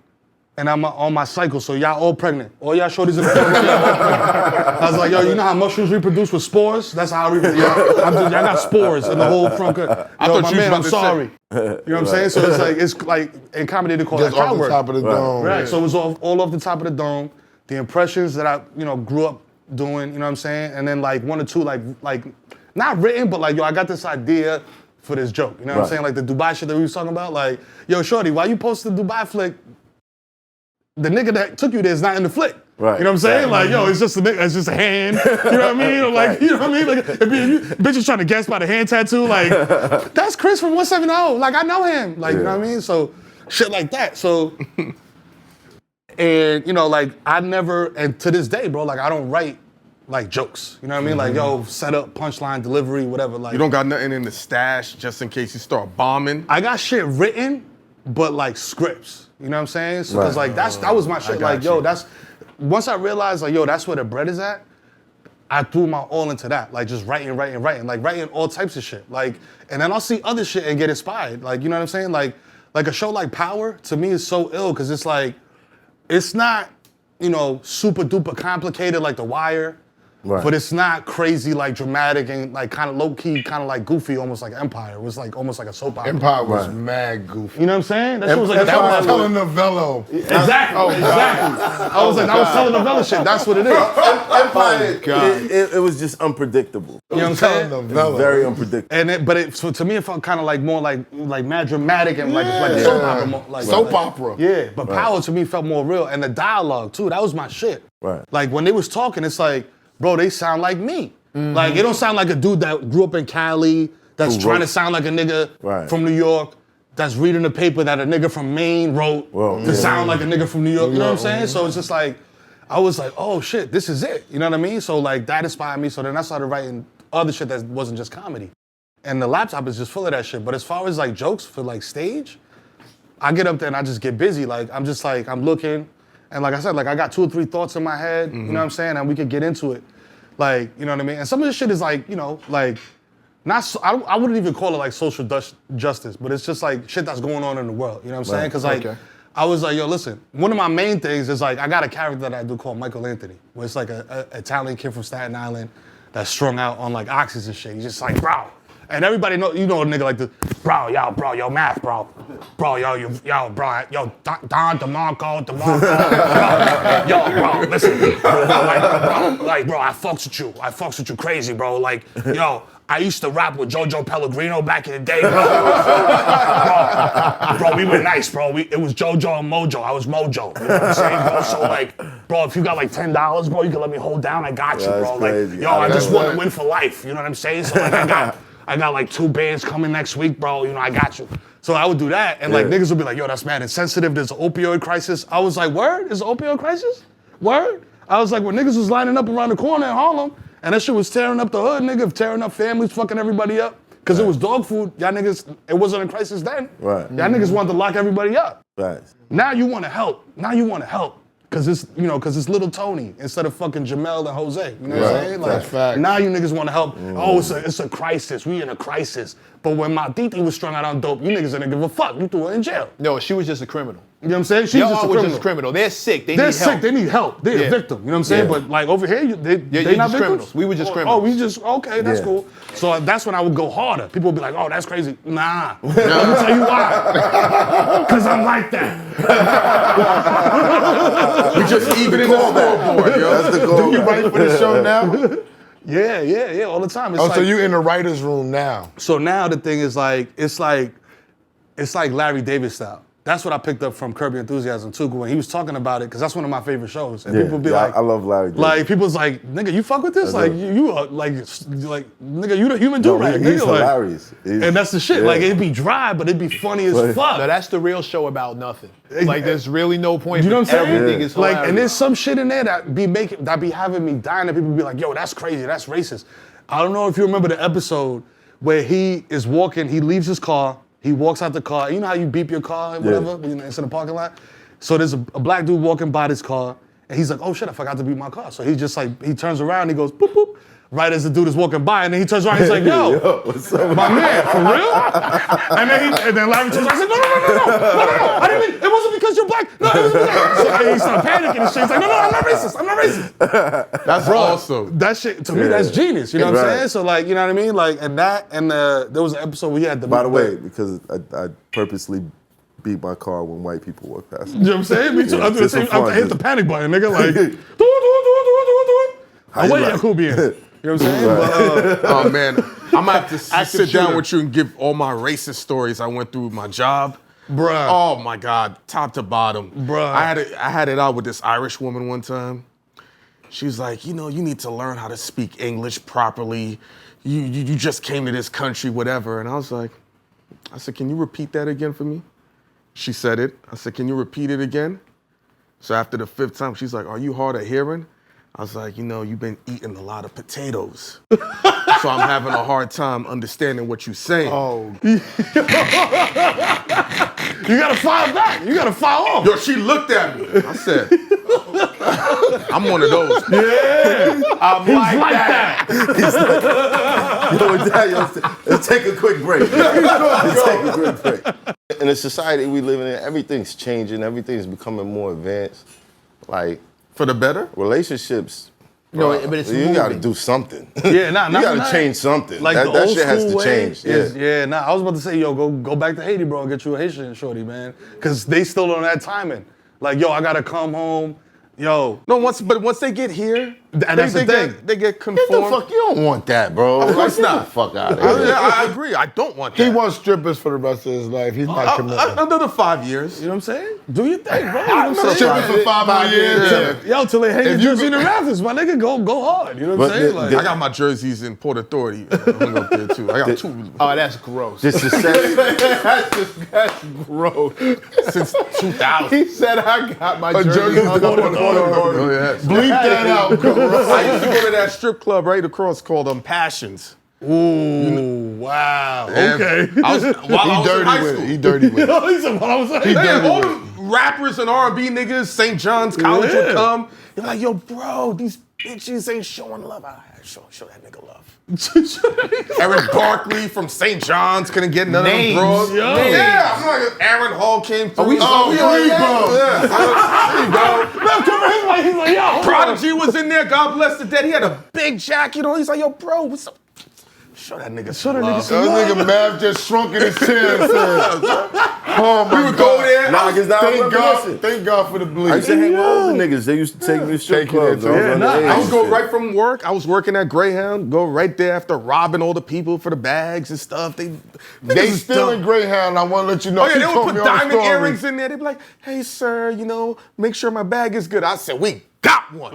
And I'm on my cycle, so y'all all pregnant. All y'all shorties in the front, y'all all pregnant. I was like, yo, you know how mushrooms reproduce with spores? That's how I reproduce. Y'all got spores in the whole front. Yo, my man, I'm sorry. You know what I'm saying? So it's like in comedy they call that crowd off the work. top of the dome. Right. So it was all off the top of the dome. The impressions that I grew up doing. You know what I'm saying? And then like 1 or 2 like not written, but like yo, I got this idea for this joke. You know what I'm saying? Like the Dubai shit that we was talking about. Like yo, shorty, why you posted the Dubai flick? The nigga that took you there is not in the flick. Right. You know what I'm saying? Like, yo, it's just a nigga, it's just a hand. You know what I mean? Or like, you know what I mean? Like, if you bitches trying to guess by the hand tattoo, like, that's Chris from 170. Like, I know him. Like, you know what I mean? So, shit like that. So, and, you know, like, I never, and to this day, bro, like, I don't write, like, jokes. You know what I mean? Like, yo, set up, punchline, delivery, whatever. Like, you don't got nothing in the stash just in case you start bombing? I got shit written, but, like, scripts. You know what I'm saying? So, cause like that was my shit. Like, yo, once I realized like, yo, that's where the bread is at, I threw my all into that. Like just writing, like writing all types of shit. Like, and then I'll see other shit and get inspired. Like, you know what I'm saying? Like a show like Power to me is so ill because it's like, it's not, you know, super duper complicated like The Wire. Right. But it's not crazy, like dramatic and like kind of low key, kind of like goofy, almost like Empire. It was like almost like a soap opera. Empire was mad goofy. You know what I'm saying? That shit was like that was telenovela. Exactly, exactly. I was telenovela shit. That's what it is. Empire, it was just unpredictable. You know what I'm saying? It was very unpredictable. So to me, it felt kind of like more like mad dramatic and like a soap opera. Like, soap opera. Yeah, but Power to me felt more real, and the dialogue too. That was my shit. Right. Like when they was talking, it's like, bro, they sound like me. Like, it don't sound like a dude that grew up in Cali that's trying to sound like a nigga from New York that's reading the paper that a nigga from Maine wrote to sound like a nigga from New York. You know what I'm saying? So it's just like, I was like, oh shit, this is it. You know what I mean? So like, that inspired me. So then I started writing other shit that wasn't just comedy. And the laptop is just full of that shit. But as far as like jokes for like stage, I get up there and I just get busy. Like, I'm just like, I'm looking. And like I said, like I got 2 or 3 thoughts in my head, you know what I'm saying? And we could get into it. Like, you know what I mean? And some of this shit is like, you know, like, not so, I wouldn't even call it like social justice, but it's just like shit that's going on in the world, you know what I'm saying? Because like, I was like, yo, listen, one of my main things is like, I got a character that I do called Michael Anthony, where it's like a Italian kid from Staten Island that's strung out on like oxys and shit. He's just like, bro. And everybody know, you know a nigga like this, bro, yo, math, bro. Bro, yo, bro, yo, Don, DeMarco, yo, bro, listen, bro, I fucks with you. I fucks with you crazy, bro. Like, yo, I used to rap with Jojo Pellegrino back in the day, bro. Bro, we were nice, bro. It was Jojo and Mojo. I was Mojo. You know what I'm saying, bro? So, like, bro, if you got like $10, bro, you can let me hold down. I got you, bro. Like, yo, I just want to win for life. You know what I'm saying? So, like, I got like 2 bands coming next week, bro. You know, I got you. So I would do that, and like niggas would be like, yo, that's mad insensitive. There's an opioid crisis. I was like, word? There's an opioid crisis? Word? I was like, when niggas was lining up around the corner in Harlem, and that shit was tearing up the hood, nigga, tearing up families, fucking everybody up. Because it was dog food. Y'all niggas, it wasn't a crisis then. Right. Y'all niggas wanted to lock everybody up. Right. Now you want to help. Cause it's, you know, cause it's little Tony instead of fucking Jamel and Jose. You know what I'm saying? Like, that's fact. Now you niggas want to help. Oh, it's a crisis. We in a crisis. But when my titi was strung out on dope, you niggas didn't give a fuck. You threw her in jail. No, she was just a criminal. You know what I'm saying? She's just a criminal. They're sick. They need help. They need help. They're a victim. You know what I'm saying? But like over here, they not victims. Criminals. We were just criminals. Oh, we just okay. That's cool. So that's when I would go harder. People would be like, "Oh, that's crazy." Nah. Let me tell you why. Because I'm like that. We just even in the scoreboard, yo. That's the goal. Do you write for the show now? Yeah, all the time. It's so you in the writer's room now? So now the thing is like, it's like Larry David style. That's what I picked up from Curb Your Enthusiasm too, when he was talking about it, because that's one of my favorite shows. And people be like, I love Larry David. Like, people's like, nigga, you fuck with this? Like, you are like, nigga, you the human do-rag. He's nigga, hilarious. And that's the shit. Like, it'd be dry, but it'd be funny as fuck. No, that's the real show about nothing. Like, there's really no point. You know what I'm saying? Everything is hilarious. Like, and there's some shit in there that be having me dying, and people be like, yo, that's crazy, that's racist. I don't know if you remember the episode where he is walking, he leaves his car, he walks out the car. You know how you beep your car or whatever when it's in the parking lot? So there's a black dude walking by this car, and he's like, oh shit, I forgot to beep my car. So he just like, he turns around, he goes, boop, boop, right as the dude is walking by, and then he turns around, he's like, yo, what's up, my man, for real? And then Larry turns around, he's like, no, I didn't mean, it wasn't because you're black. No, it was because, so he started panicking and shit. He's like, no, I'm not racist. That's awesome. That shit, to me, that's genius, you know what I'm saying? So like, you know what I mean? Like, and that, and there was an episode where he had the— By the way, because I purposely beat my car when white people walk past me. You know what I'm saying? Me too. I do the same. I hit the panic button, nigga. Like, do. I'm waiting at Kubian. You know what I'm saying? Oh man, I'm gonna have to sit down with you and give all my racist stories I went through with my job. Bruh. Oh my God, top to bottom. Bruh. I had it out with this Irish woman one time. She was like, you know, you need to learn how to speak English properly. You just came to this country, whatever. And I said, can you repeat that again for me? She said it. I said, can you repeat it again? So after the 5th time, she's like, are you hard of hearing? I was like, you know, you've been eating a lot of potatoes. So I'm having a hard time understanding what you're saying. Oh. You gotta file back. You gotta file off. Yo, she looked at me. I said, I'm one of those. Yeah. I'm like that. Let's take a quick break. Let's take a quick break. In the society we live in, everything's changing. Everything's becoming more advanced. Like, for the better? Relationships. No, but it's you got to do something. Yeah, you got to change something. Like that shit has to change. I was about to say, yo, go back to Haiti, bro, and get you a Haitian shorty, man, because they still on that timing. Like, yo, I gotta come home. Yo. No, once they get here, that's the thing. They get conformed. Get the fuck, you don't want that, bro. Of course not. Get the fuck out of here. I agree. I don't want that. He wants strippers for the rest of his life. He's not committed. Another 5 years. You know what I'm saying? Do your thing, bro. You know I'm what I'm saying? stripping for 5 more years. Yo, till they hang your jersey in the rafters, my nigga, go hard. You know what I'm saying? Like, I got my jerseys in Port Authority hung up there too. I got 2. Oh, that's gross. Just to say, That's gross. Since 2000. He said I got my jersey hung up on the corner. Oh, yes. Bleep that out. I used to go to that strip club right across called Passions. ooh, wow. And Okay. I was in high school. He dirty with it. He said, what I was saying. He dirty all with the rappers and R&B niggas, St. John's College would come. They're like, yo, bro, these bitches ain't showing love. Show that nigga love. Eric Barkley from St. John's couldn't get none Names. of them bros. Yo. Yeah, I'm like, Aaron Hall came through. He's He's like, yo. Prodigy was in there. God bless the dead. He had a big jacket on. He's like, yo, bro, what's up? Show that nigga some love. That nigga Mav just shrunk in his chair and said, oh my We would go there. Nah, cause now Thank God for the bleach. I used to hang with older niggas. They used to take me to strip clubs. I would go right from work. I was working at Greyhound. Go right there after robbing all the people for the bags and stuff. They still in Greyhound. I want to let you know. Oh yeah, She they told would me put all the diamond stories. earrings in there. They'd be like, "Hey, sir, make sure my bag is good." I said, "We got one."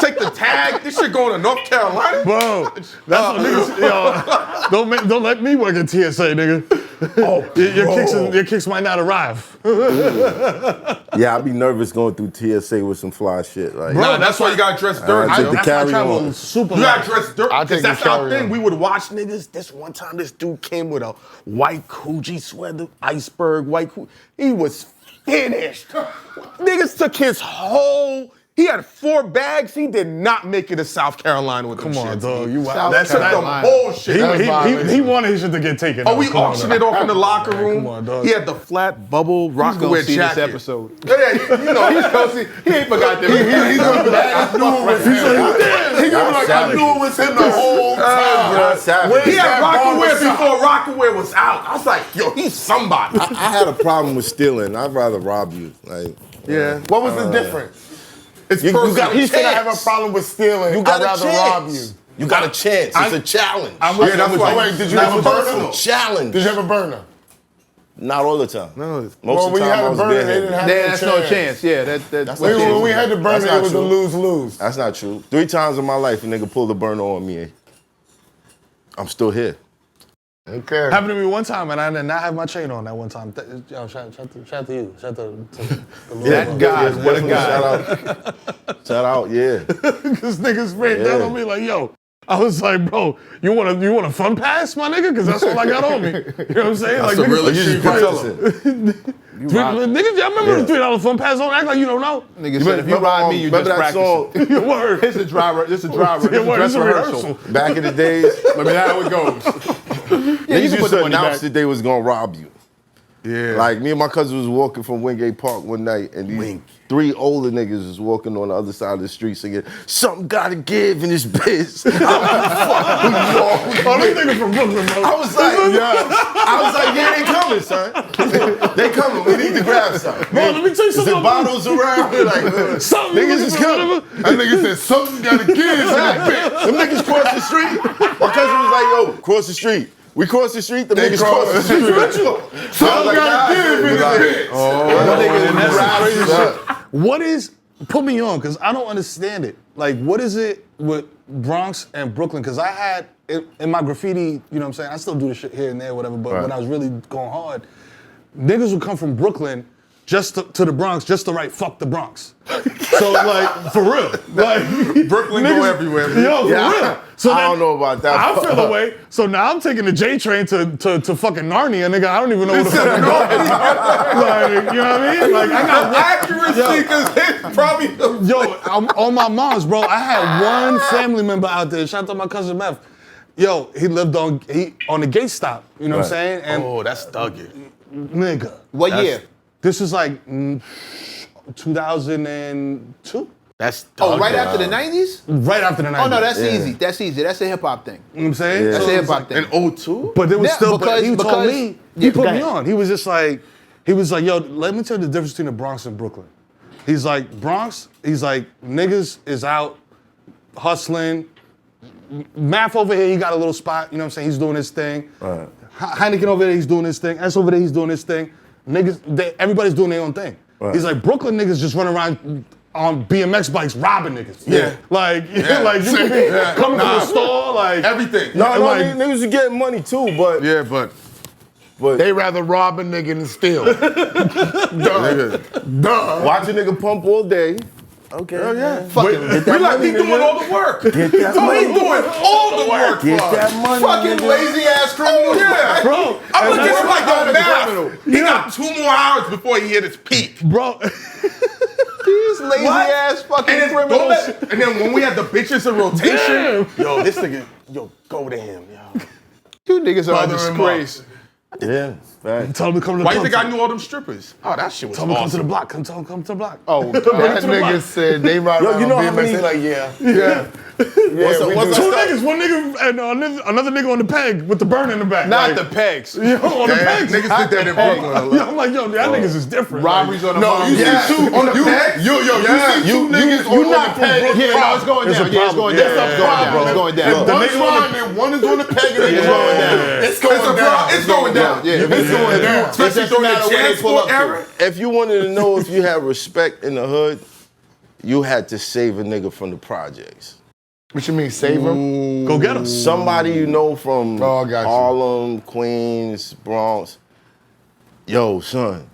Take the tag. This shit going to North Carolina. Bro, that's what niggas, don't let me work at TSA, nigga. Your kicks might not arrive. Yeah, I'd be nervous going through TSA with some fly shit. Like, Nah, that's why you got to dress dirty. I took the That's why I carry travel on. super You light. got to dress dirty. I take Because that's the our carry thing. on. We would watch niggas. This one time, this dude came with a white Coogee sweater, iceberg, white Coogee. He was finished. Niggas took his whole. He had 4 bags. He did not make it to South Carolina with them Come on, shits. dog. You South that's Took that, the whole shit. he wanted his shit to get taken. Oh, we Come on, auctioned dog. it off in the locker room. Come on, dog. He had the flat bubble He's gonna Rockaway see jacket. this episode. Yeah, he's Gonna see, he ain't forgot that. He's gonna be like, I knew it was him. He's gonna be like, I knew it was him the whole time. He had Rockaway before Rockaway was out. I was like, yo, he's somebody. I had a problem with stealing. I'd rather rob you. Like, Yeah. What was the difference? It's You personal. got- He said I have a problem with stealing. you got I'd a rather chance. rob you. You got a chance. It's a challenge. Yeah, that's why. Wait, did you have a burner? Challenge. Did you have a burner? Not all the time. No. Most Well, of when the you time had I a was burner, they barehanded. didn't have That's no chance. Yeah, that's That's When not we had the burner, That's not it was a true. lose-lose. That's not true. 3 times in my life, a nigga pulled a burner on me. I'm still here. Okay. Happened to me one time, and I did not have my chain on that one time. Yo, shout out to you. Shout out to that guy. What a guy. Shout out, yeah. This niggas ran down Yeah. on me like, yo. I was like, bro, you want a fun pass, my nigga? Because that's all I got on me. You know what I'm saying? That's like, a niggas, really You just shitty niggas, y'all remember the $3 fun pass on? Act like you don't know. Nigga said, if you ride me, you just remember that practice. song? Word. This is dry. This is dry. This is Word, dress it's a rehearsal. Back in the days, Let me know how it goes. they you can used put the to money announce back. that they was gonna rob you. Yeah. Like me and my cousin was walking from Wingate Park one night, and these 3 older niggas was walking on the other side of the street singing, "Something gotta give in this bitch." Oh, these niggas from Brooklyn, bro. I was like, yeah, they coming, son. They coming. We need to grab something. Bro, let me tell you Is there something. bottles around? We're like, Something niggas is coming. That nigga said something gotta give. Them niggas cross the street. My cousin was like, yo, cross the street. We cross the street, the niggas cross the street. Something gotta give in this bitch. What is, put me on, because I don't understand it. Like, what is it with Bronx and Brooklyn? Because I had, in my graffiti, you know what I'm saying? I still do this shit here and there, whatever, but when I was really going hard, niggas would come from Brooklyn just to the Bronx, just to write "fuck the Bronx." So like, for real, like Brooklyn go everywhere. Yo, for real. So I then, don't know about that. I feel the way. So now I'm taking the J train to fucking Narnia, nigga. I don't even know where the fuck I'm going. Like, you know what I mean? Like, I got Accuracy, because it's probably I'm on my mom's, bro. I had one family member out there. Shout out to my cousin Meth. Yo, he lived on the gate stop. You know what I'm saying? And Oh, that's thugging. nigga, What year? this is like 2002. That's thugging. Oh, right after the 90s? Right after the 90s. Oh, no, that's easy. That's easy. That's a hip hop thing. You know what I'm saying? That's So a it's hip hop like- thing. In 02? But there was Yeah, still, because- he told because- me, yeah, he put go me ahead. on. He was just like, yo, let me tell you the difference between the Bronx and Brooklyn. He's like, Bronx, he's like, niggas is out hustling. Math over here, he got a little spot, you know what I'm saying? He's doing his thing. Right. Heineken over there, he's doing his thing. S over there, he's doing his thing. Niggas, everybody's doing their own thing. Right. He's like, Brooklyn niggas just run around on BMX bikes robbing niggas. Yeah. Like, like you could be coming to the store, like. Everything. No, like- niggas are getting money too, but Yeah, but They rather rob a nigga than steal. Duh. watch a nigga pump all day. Okay. hell yeah. Fucking get that We like money, he doing nigga. all the work. Get that So he's money. doing all the work. Get for us. that money, Fucking nigga. lazy ass criminal. Yeah. Bro, I'm looking at him like, yo, criminal. Math. He got about 2 more hours before he hit his peak. Bro. These lazy ass fucking criminals. And then when we had the bitches in rotation, yo, this nigga, yo, go to him, yo. You niggas are a Brother-in-law. disgrace. Yeah, right. Tell him to come to the Why you club. think I knew all them strippers? Oh, that shit was Tell him to come to the awesome. block. Tell him to come to the block. Oh, that nigga said they ride around you know on how BMX. many- They like, yeah. Once Two I niggas, one nigga, and another nigga on the peg with the burn in the back. Not like, the pegs. Yo, on the pegs. Niggas did that in Brooklyn a lot. Yo, I'm like, yo, y'all niggas is different. Robberies on the No, you yeah. see two on the peg? You see two niggas on the peg. Yeah, no, it's going down. Yeah, it's going down. It's going down. One's riding, one is on the peg, and it's going down. It's going down. It's going down. Yeah, It's going down. Especially during the transport era. If you wanted to know if you had respect in the hood, you had to save a nigga from the projects. What you mean, save him? Go get him. Somebody you know from Oh, I got you. Harlem, Queens, Bronx. Yo, son,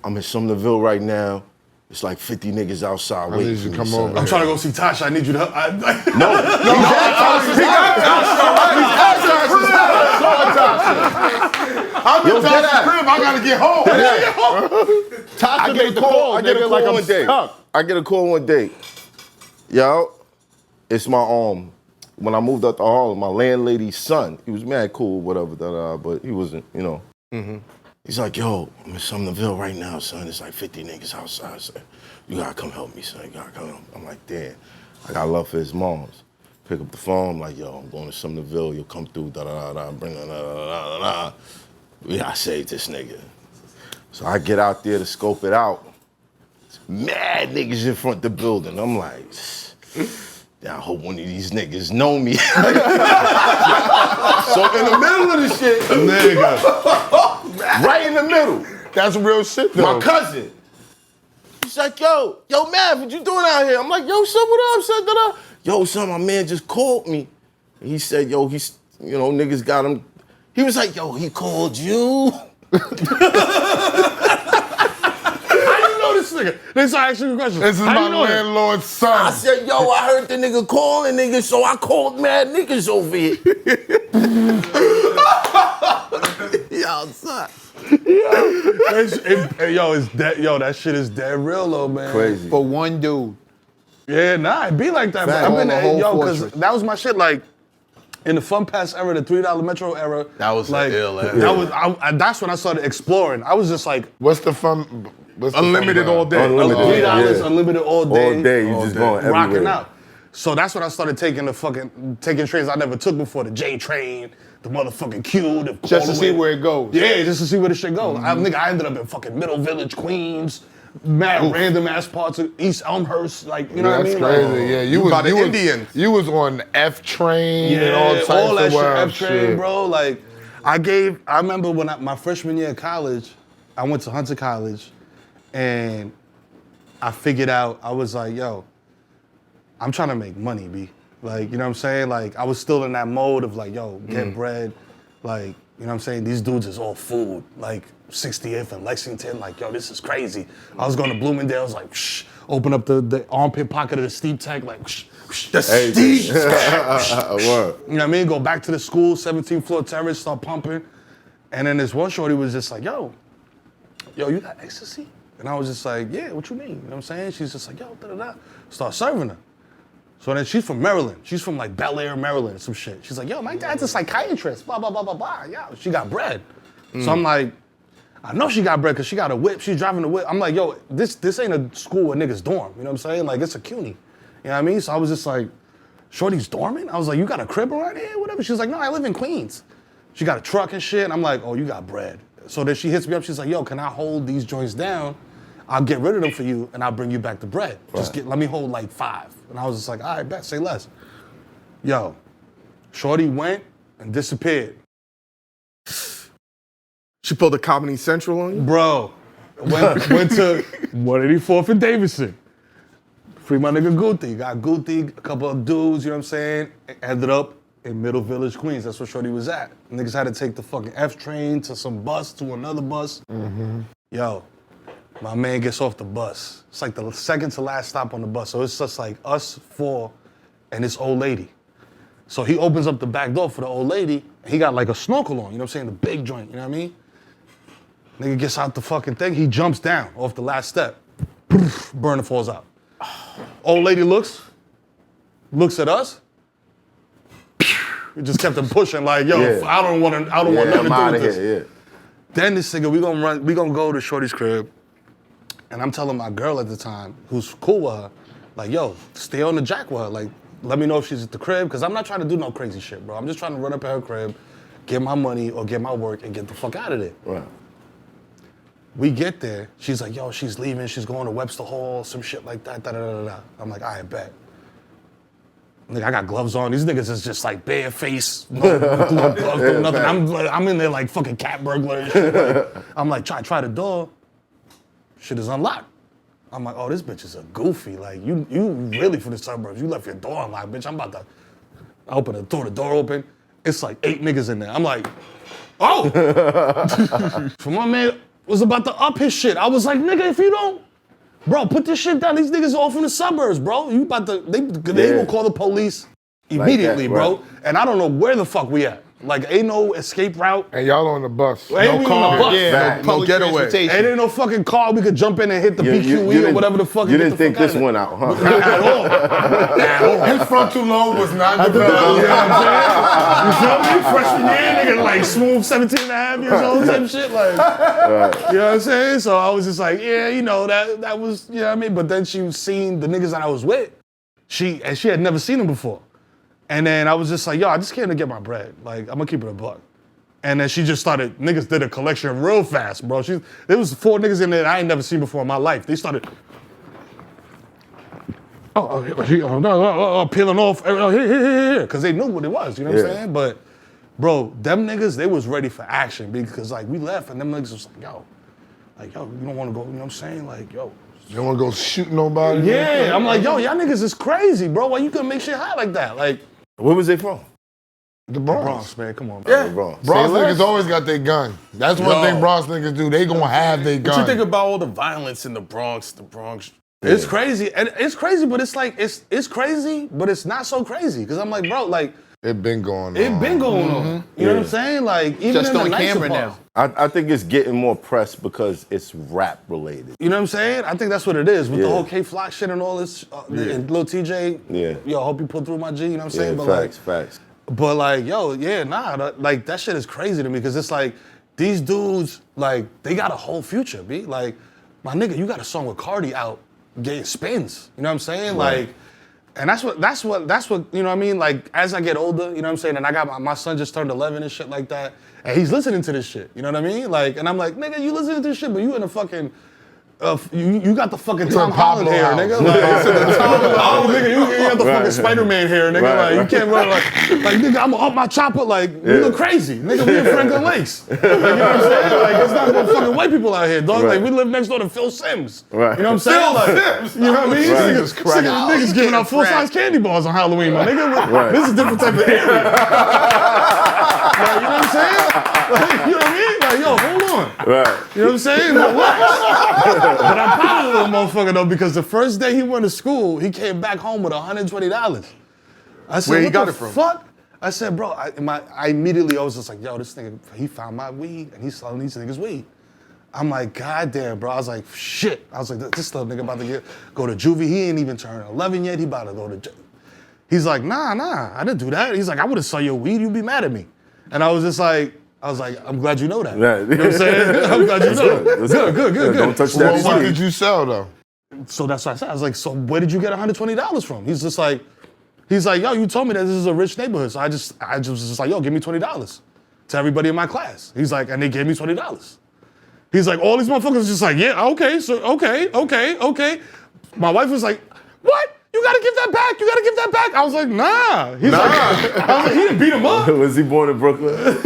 I'm in Somerville right now. It's like 50 niggas outside need waiting you for to me, come son. over. I'm trying to go see Tasha. I need you to help. I'm in Tasha's crib. I gotta get home. I get a call. I get a call one day. I get a call one day. Yo, it's my when I moved up to Harlem, my landlady's son. He was mad cool, whatever, but he wasn't, you know. He's like, yo, I'm in Somerville right now, son. It's like 50 niggas outside. I said, you gotta come help me, son. You gotta come help me. I'm like, damn. I got love for his moms. Pick up the phone, I'm like, yo, I'm going to Somerville. You'll come through, bring we gotta save this nigga. So I get out there to scope it out. Mad niggas in front of the building. I'm like, I hope one of these niggas know me. So in the middle of the shit, nigga, right in the middle, That's real shit, though. my cousin. He's like, yo, Mav, what you doing out here? I'm like, yo, son, what up, son? Da-da. Yo, son, my man just called me. And he said, yo, he's, you know, niggas got him. He was like, yo, he called you? This nigga. This is actually a question. This is How my you know him? landlord's I son. said, yo, I heard the nigga calling, nigga, so I called mad niggas over here. Yo, son. It's dead. Yo, that shit is dead real though, man. Crazy. For one dude. Yeah, nah, it be like that. But Fact. I've been The there, whole yo, because fortress. that was my shit. Like in the Fun Pass era, the $3 Metro era. That was like the ill era. that was. That's when I started exploring. I was just like What's the fun? Unlimited all day. Unlimited. $3 Yeah. unlimited all day. All day, you just going rocking everywhere. out. So that's when I started taking trains I never took before. The J train, the motherfucking Q, the Just to all the see way- where it goes. Yeah, just to see where the shit goes. I ended up in fucking Middle Village, Queens, mad random ass parts of East Elmhurst, like you know what I That's mean? crazy. Like, Yeah, You by the Indians. You was on F train and all yeah, types all that of shit, wild F-Train, shit. bro. Like, I remember when my freshman year of college, I went to Hunter College, and I figured out, I was like, yo, I'm trying to make money, B. Like, you know what I'm saying? Like, I was still in that mode of like, yo, get bread. Like, you know what I'm saying? These dudes is all food. Like, 60th and Lexington, like, yo, this is crazy. I was going to Bloomingdale's, like, open up the armpit pocket of the Steep Tech, like, the Steep. Word. You know what I mean? Go back to the school, 17th floor terrace, start pumping. And then this one shorty was just like, yo, you got ecstasy? And I was just like, yeah, what you mean? You know what I'm saying? She's just like, yo, da-da-da. Start serving her. So then she's from Maryland. She's from like Bel Air, Maryland, some shit. She's like, yo, my dad's a psychiatrist, blah, blah, blah, blah, blah. Yeah, she got bread. So I'm like, I know she got bread because she got a whip. She's driving a whip. I'm like, yo, this ain't a school where niggas dorm. You know what I'm saying? Like, it's a CUNY. You know what I mean? So I was just like, shorty's dorming? I was like, you got a crib around here? Whatever. She was like, no, I live in Queens. She got a truck and shit. And I'm like, oh, you got bread. So then she hits me up. She's like, yo, can I hold these joints down? I'll get rid of them for you and I'll bring you back the bread. Just let me hold like 5. And I was just like, all right, bet, say less. Yo, shorty went and disappeared. She pulled a Comedy Central on you? Bro, went to 184th and Davidson. Free my nigga Guti. Got Guti, a couple of dudes, you know what I'm saying? Ended up in Middle Village, Queens. That's where shorty was at. Niggas had to take the fucking F train to some bus, to another bus. Yo, my man gets off the bus. It's like the second to last stop on the bus. So it's just like us 4 and this old lady. So he opens up the back door for the old lady, and he got like a snorkel on, you know what I'm saying? The big joint, you know what I mean? Nigga gets out the fucking thing. He jumps down off the last step. Poof, burner falls out. Old lady looks at us. We just kept him pushing like, yo, I don't want nothing to do with this. Here, Then this nigga, we gonna go to Shorty's crib. And I'm telling my girl at the time, who's cool with her, like, yo, stay on the jack with her. Like, let me know if she's at the crib, because I'm not trying to do no crazy shit, bro. I'm just trying to run up at her crib, get my money or get my work, and get the fuck out of there. Right. We get there, she's like, yo, she's leaving, she's going to Webster Hall, some shit like that, da-da-da-da-da. I'm like, all right, bet. Nigga, I got gloves on. These niggas is just like bare face, no gloves, no nothing. I'm in there like fucking cat burglar and shit. Like, I'm like, try the door. Shit is unlocked. I'm like, oh, this bitch is a goofy. Like, you really from the suburbs. You left your door unlocked, bitch. I'm about to throw the door open. It's like 8 niggas in there. I'm like, oh! So my man was about to up his shit. I was like, nigga, if you don't, bro, put this shit down. These niggas are all from the suburbs, bro. You about to, they will call the police immediately, like that, bro. And I don't know where the fuck we at. Like, ain't no escape route. And y'all on the bus. Ain't we on the bus. Yeah, no getaway. Ain't no fucking car we could jump in and hit the PQE or whatever the fuck. You didn't think this one out, huh? Not at all. At all. His frontal lobe was not developed. You know what I'm saying? You feel me? Freshman year, nigga, like smooth 17 and a half years old type shit. Like, you know what I'm saying? So I was just like, yeah, you know, that was, you know what I mean? But then she seen the niggas that I was with. She had never seen them before. And then I was just like, yo, I just came to get my bread. Like, I'm gonna keep it a buck. And then she just started, niggas did a collection real fast, bro. There was 4 niggas in there that I ain't never seen before in my life. They started, peeling off, here, because they knew what it was, you know what I'm saying? But, bro, them niggas, they was ready for action because, like, we left and them niggas was like, yo, you don't want to go, you know what I'm saying? Like, yo. You don't want to go shoot nobody? Yeah, I'm like, yo, y'all niggas is crazy, bro. Why you couldn't make shit hot like that? Like, Where was they from? The Bronx. Bronx, man, come on. Yeah, Bronx. Bronx niggas always got their gun. That's one thing Bronx niggas do. They gonna have their gun. What you think about all the violence in the Bronx? It's crazy, and it's crazy, but it's like, it's crazy, but it's not so crazy. Because I'm like, bro, like, It been going on. it been going on. You know what I'm saying? Like, even Just in the on nicer camera parts. now. I think it's getting more press because it's rap related. You know what I'm saying? I think that's what it is with the whole K-Flock shit and all this. And Lil TJ, yo, I hope you pull through my G, you know what I'm saying? Yeah, But facts. But like, yo, yeah, nah, like that shit is crazy to me because it's like these dudes, like, they got a whole future, B. Like, my nigga, you got a song with Cardi out getting spins. You know what I'm saying? Right. Like, and that's what, you know what I mean? Like, as I get older, you know what I'm saying? And I got my son just turned 11 and shit like that. And he's listening to this shit, you know what I mean? Like, and I'm like, nigga, you listening to this shit, but you in a fucking, you got the fucking Tom Holland hair, nigga. Like, nigga, you got the fucking Spider-Man hair, nigga. Like, you can't run like, nigga, I'm up my chopper, like, you look crazy. Nigga, we in Franklin Lakes. Like, you know what I'm saying? Like, it's not no fucking white people out here, dog. Like, we live next door to Phil Sims. Right. You know what I'm saying? Like, you know what I mean? Niggas giving out full-size candy bars on Halloween, my nigga. This is a different type of area. Like, you know what I'm saying? Like, you know what I mean? Like, yo, hold on. Right. You know what I'm saying? Relax. But I'm proud of the little motherfucker though, because the first day he went to school, he came back home with $120. I said, Where he what got the it from? fuck? I said, bro, I immediately was just like, yo, this nigga, he found my weed and he's selling these niggas weed. I'm like, God damn, bro. I was like, shit. I was like, this little nigga about to go to juvie. He ain't even turned 11 yet. He about to go to juvie. He's like, nah, I didn't do that. He's like, I would have sold your weed. You'd be mad at me. And I was just like, I'm glad you know that. Right. You know what I'm saying? I'm glad you know that. Good. Don't touch that. Well, what did you sell though? So that's what I said. I was like, so where did you get $120 from? He's like, yo, you told me that this is a rich neighborhood. So I just was just like, yo, give me $20 to everybody in my class. He's like, and they gave me $20. He's like, all these motherfuckers just like, yeah, okay, so okay. My wife was like, what? You gotta give that back. You gotta give that back. I was like, nah. He's like, I was like, he didn't beat him up. Was he born in Brooklyn? That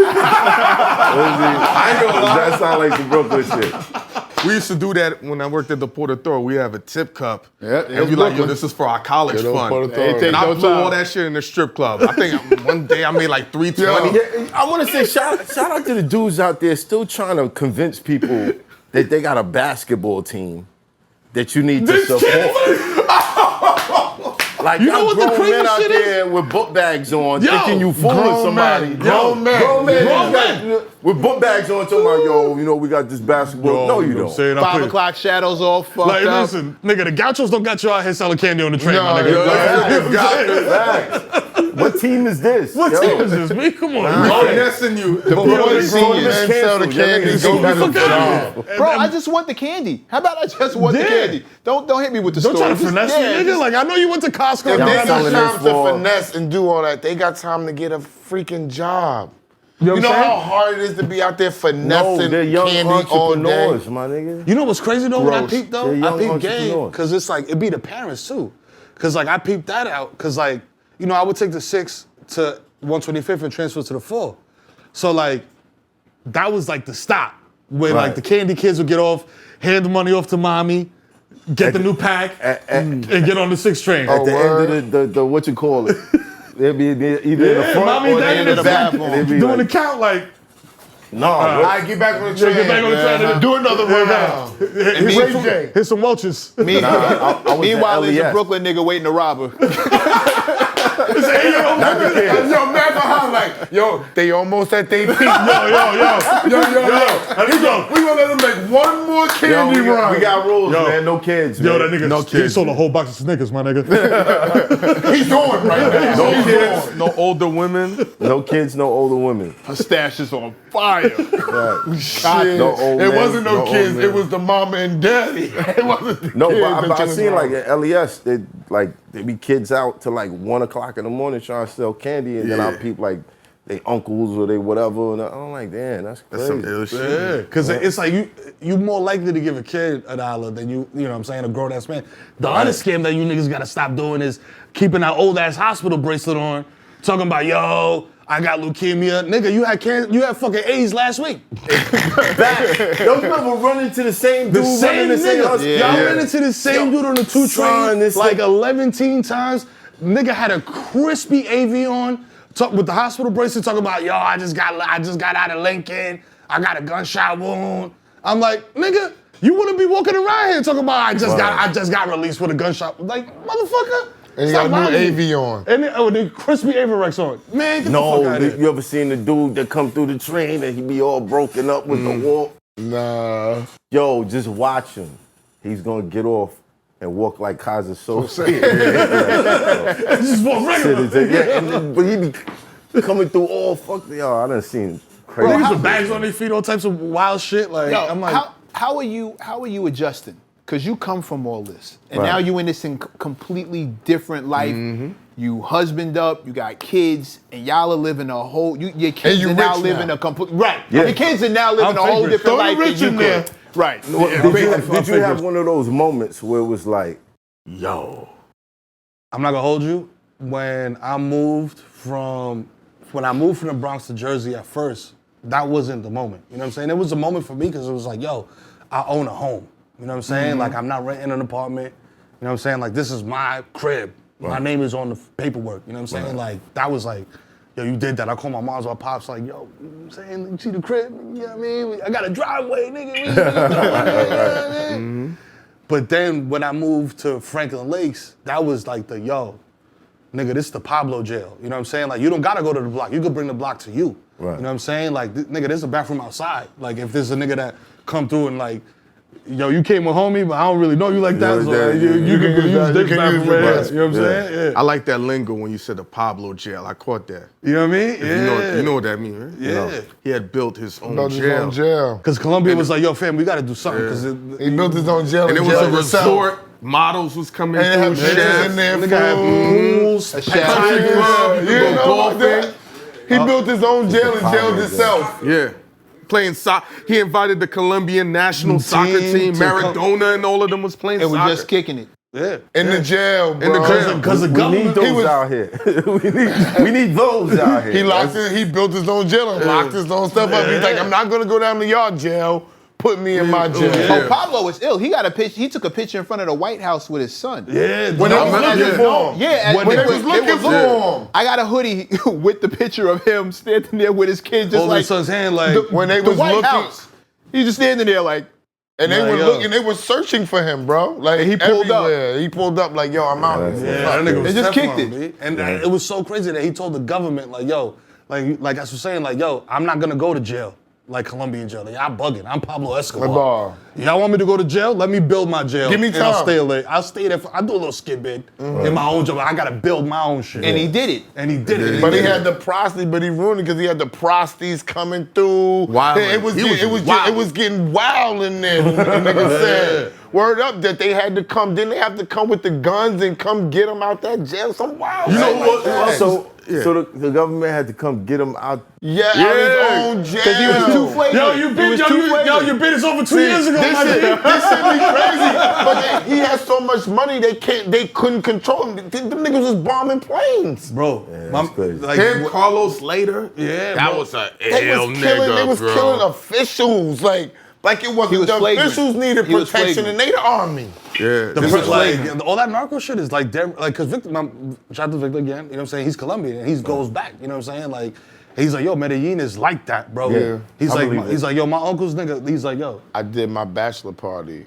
sound like the Brooklyn shit. We used to do that when I worked at the Port Authority. We have a tip cup. Yeah, and be like, yo, this is for our college fund. And I blew all that shit in the strip club. I think one day I made like $320. Yeah, I want to say shout out to the dudes out there still trying to convince people that they got a basketball team that you need to support. Like, you know what the crazy men out shit there with book bags on, Yo, thinking you fooling somebody. Grown men. with book bags on, talking about, yo, you know, we got this basketball. No, you don't. Saying, 5 o'clock shadows all fucked Like, up. listen, nigga, the Gauchos don't got you out here selling candy on the train, my No, nigga. Facts. What team is this? What team is this, me? Come on, I'm man. guessing you. The boys Seniors sell the canceled. candy. Yeah, Go man. get the job. Bro, I just want the candy. How about I just want the Yeah. candy? Don't hit me with the Don't story. try to finesse me, nigga. Like, I know you went to Costco. If Y'all they Y'all got selling time this to for- finesse and do all that, they got time to get a freaking job. You know You know what I'm how saying? hard it is to be out there No, finessing they're young candy all day? entrepreneurs, my nigga. You know what's crazy though? What I peeped though? They're I young peeped game entrepreneurs. because it's like it be the parents too. Because like I peeped that out because like you know I would take the 6 to 125th and transfer to the 4. So like that was like the stop where like Right. the candy kids would get off, hand the money off to mommy, get the new pack, and get on the 6 train. At the end of the what you call it, they'll be either in the Yeah, front mommy, or daddy the in the back, back. They be doing like, the count like. no, All right, get back on the train. Get back on the train. man. Do another round. Here's some Welch's. I was Meanwhile, in there's a LES. Brooklyn nigga waiting to rob her. Yo, Mac behind like, yo, they almost at their peak. Yo. We gonna let them make one more Yo, candy run. we got rules, Yo. man. No kids, Yo, man. that nigga, No he kids. sold a whole box of Snickers, my nigga. He's going right now. No kids, no older women. No kids, no older women. Her stash is on fire. Shit. No old It man, wasn't no no kids. old It man. was the mama and daddy. It wasn't the No, kids. but I that seen like was at LES, they be kids out till like 1 o'clock in the morning trying to sell candy, and then I peep like they uncles or they whatever, and I'm like, damn, that's crazy. Some ill shit. Yeah, because it's like you more likely to give a kid $1 than you know what I'm saying, a grown ass man. The other scam that you niggas gotta stop doing is keeping that old ass hospital bracelet on, talking about yo, I got leukemia, nigga. You had fucking AIDS last week. Don't you ever run into the same dude The same running the same nigga. hospital? Y'all ran into the same dude on the 2 son, train it's like 11 times. Nigga had a crispy AV on, talk with the hospital bracelet, talking about yo, I just got out of Lincoln. I got a gunshot wound. I'm like, nigga, you wouldn't be walking around here talking about I just got released with a gunshot. Like, motherfucker. And you stop got a new lying to me. AV on. And the crispy Averex on. Man, get the No, fuck out of here. you ever seen the dude that come through the train and he be all broken up with the walk? Nah. Yo, just watch him. He's gonna get off and walk like Kaiser Sosa. Just walk regular. Yeah, but he be coming through all fucked. Yo, I done seen crazy. Niggas with bags on their feet, all types of wild shit. Like, Yo, I'm like, how are you adjusting? Because you come from all this, and Right. now you in this completely different life. You husband up, you got kids, and y'all are living a whole. Your kids you are now rich living now. a complete right. Yeah. Your kids are now living I'm a whole fake rich. different Throw the life than rich you in could. there. Right. Did you have one of those moments where it was like, yo, I'm not gonna hold you. When I moved from the Bronx to Jersey at first, that wasn't the moment. You know what I'm saying? It was a moment for me because it was like, yo, I own a home. You know what I'm saying? Like I'm not renting an apartment. You know what I'm saying? Like this is my crib. My name is on the paperwork. You know what I'm saying? Like that was like, yo, you did that. I called my mom's, my pops, like, yo, you know what I'm saying? You see the crib? You know what I mean? I got a driveway, nigga. You know what I mean? But then when I moved to Franklin Lakes, that was like the, yo, nigga, this is the Pablo jail. You know what I'm saying? Like, you don't gotta go to the block. You could bring the block to you. Right. You know what I'm saying? Like, nigga, there's a bathroom outside. Like, if there's a nigga that come through and like, yo, you came with homie, but I don't really know you like that. Yeah, So yeah, like, yeah. you can use this bathroom right here. You know what I'm Yeah. saying? Yeah. I like that lingo when you said the Pablo jail. I caught that. You know what I mean? Yeah. You know what that means, right? Yeah. He had built his own Built his jail. own jail. Because Columbia was like, yo, fam, we gotta do something. Yeah. Because He built his own jail. And it in was jail a himself. resort. Models was coming And they through. have bitches in there. nigga had pools, Country tigers. club. You You could go know about that? golfing. He built his own jail and jailed himself. Yeah. Playing soccer. He invited the Colombian national soccer team. to come- Maradona and all of them was playing And we're soccer. just kicking it. Yeah. In the jail, bro. In the jail. Because the we need government. those out here. we need those out here. He locked it. He built his own jail and locked his own stuff up. He's like, I'm not gonna go down to your jail. Put me in my jail. Yeah. Oh, Pablo was ill. He took a picture in front of the White House with his son. Yeah. When they was looking for him. Yeah, When they was looking for him. I got a hoodie with the picture of him standing there with his kid, just Holding like his son's hand, like, When they the was White looking. House. He's just standing there like, And they Nah, were yo. looking, they were searching for him, bro. Like he pulled up. everywhere. He pulled up like, yo, I'm out. yeah, that nigga was They just Teflon, kicked it. B. And it was so crazy that he told the government, like, yo, like I was saying, like, yo, I'm not gonna go to jail. like Colombian jail. Y'all bugging. I'm Pablo Escobar. Escobar. Y'all want me to go to jail? Let me build my jail. Give me and I'll time. stay late. I'll stay there. I do a little skid bid in my own job. I gotta build my own shit. And he did it. And he did it. But he had the prosty, but he ruined it because he had the prosties coming through. Wildin'. It was getting wild in there. The nigga said, word up that they had to come. Didn't they have to come with the guns and come get him out that jail? Some wild. You know shit what? like that. So the government had to come get him out. Yeah, out his own jail. Because he was too flagrant. Yo, you bid this over 2 years ago, my This nigga. shit be crazy. But he has so much money they couldn't control him. Them niggas was bombing planes. Bro, that's crazy. like, Him, Carlos Slater. yeah, That bro. was a They ill was nigga, killing officials. Like it wasn't He was the flagrant. officials needed He was protection and they the army. Yeah. The first, like all that narco shit is like, cause Victor, shout out to Victor again. You know what I'm saying? He's Colombian and he goes back. You know what I'm saying? Like, he's like, yo, Medellin is like that, bro. Yeah, He's I like, believe it. he's like, yo, my uncle's nigga. He's like, yo, I did my bachelor party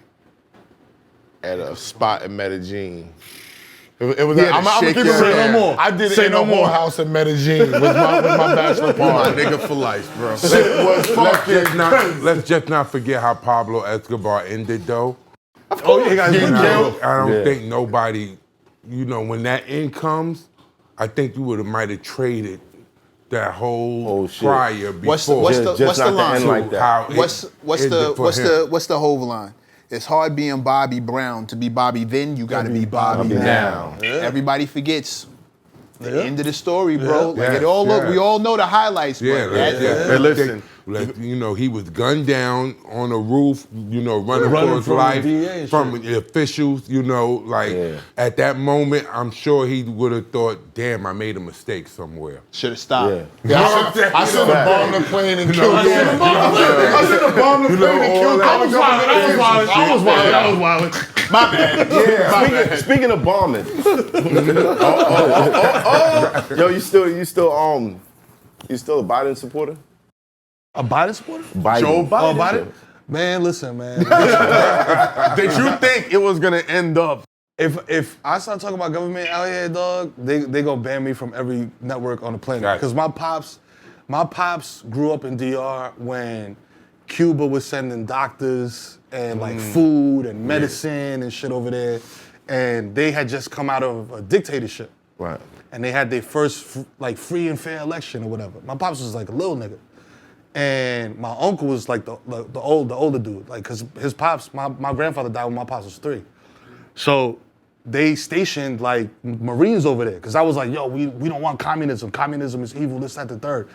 at a spot in Medellin. It was. had I'm to gonna shake keep your it real. hand. No more. I did it in a whorehouse in Medellin with my bachelor My party. nigga for life, bro. It was Let's just not forget how Pablo Escobar ended, though. oh yeah, he got his Getting gun killed. killed. I don't think nobody, when that end comes, I think you might have traded that whole shit. prior before. What's the line? like that. How it What's ended for him. the Hove line? It's hard being Bobby Brown. To be Bobby then, you gotta be Bobby now. Everybody forgets the end of the story, bro. Yeah. Like we all know the highlights, Yeah, but that, listen. He was gunned down on a roof, running for his from life the DA and from the officials, at that moment, I'm sure he would have thought, damn, I made a mistake somewhere. should have stopped. Yeah, I should have bombed the plane and killed him. I should have bombed the plane and killed him. I was wild. My bad. Yeah. Speaking of bombing, yo, you still a Biden supporter? A Biden supporter? Biden. Joe Biden. Oh, Biden? Man, listen, man. Did you think it was gonna end up? If I start talking about government out here, dog, they gonna ban me from every network on the planet. Right. Because my pops grew up in DR when Cuba was sending doctors and like food and medicine and shit over there, and they had just come out of a dictatorship. Right. And they had their first free and fair election or whatever. My pops was like a little nigga. And my uncle was like the older dude, like, cause his pops, my grandfather died when my pops was 3. So they stationed like Marines over there, cause I was like, yo, we don't want communism. Communism is evil, this, that, the third.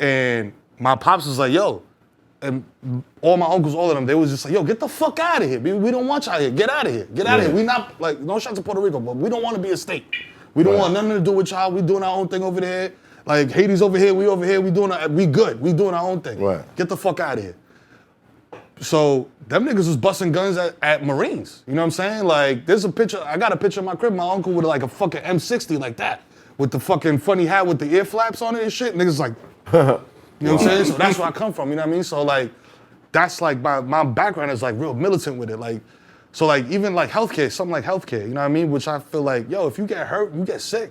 And my pops was like, yo, and all my uncles, all of them, they was just like, yo, get the fuck out of here. We don't want you out here. Get out of here. Get out of here. We not, like, no shots to Puerto Rico, but we don't want to be a state. We don't want nothing to do with y'all. We doing our own thing over there. Like, Haiti's over here, we over here, we good. We doing our own thing. Right. Get the fuck out of here. So them niggas was busting guns at Marines. You know what I'm saying? Like, there's a picture, I got a picture of my crib, my uncle with like a fucking M60 like that, with the fucking funny hat with the ear flaps on it and shit. Niggas like, you know what I'm saying? So that's where I come from, you know what I mean? So like, that's like, my background is like real militant with it. Like, so like even like healthcare, something like healthcare, you know what I mean? Which I feel like, yo, if you get hurt, you get sick,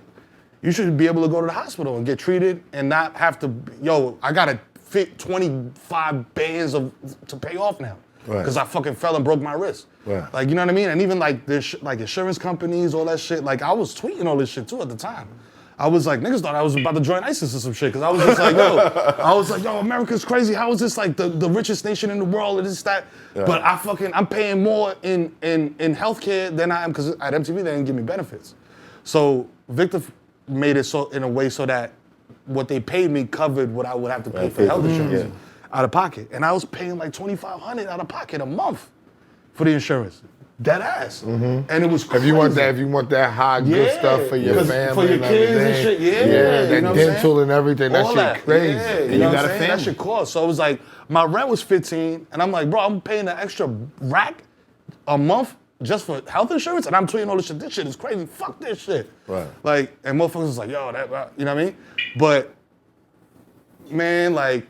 you should be able to go to the hospital and get treated and not have to, yo, I gotta fit 25 bands to pay off now. Because I fucking fell and broke my wrist. Right. Like, you know what I mean? And even like like insurance companies, all that shit, like I was tweeting all this shit too at the time. I was like, niggas thought I was about to join ISIS or some shit, because I was just like, yo, America's crazy. How is this like the richest nation in the world and this, that? Yeah. But I'm paying more in healthcare than I am, because at MTV they didn't give me benefits. So Victor made it so in a way so that what they paid me covered what I would have to pay for health insurance out of pocket. And I was paying like $2,500 out of pocket a month for the insurance. Dead ass. And it was crazy. If you want that high good stuff for your family, for your kids and shit, that you know dental and everything, that all shit crazy. Yeah, And you know you what got I'm a saying? That family. shit cost. So it was like, my rent was $15, and I'm like, bro, I'm paying an extra rack a month just for health insurance, and I'm tweeting all this shit. This shit is crazy. Fuck this shit. Right. Like, and motherfuckers was like, yo, that, you know what I mean? But, man, like,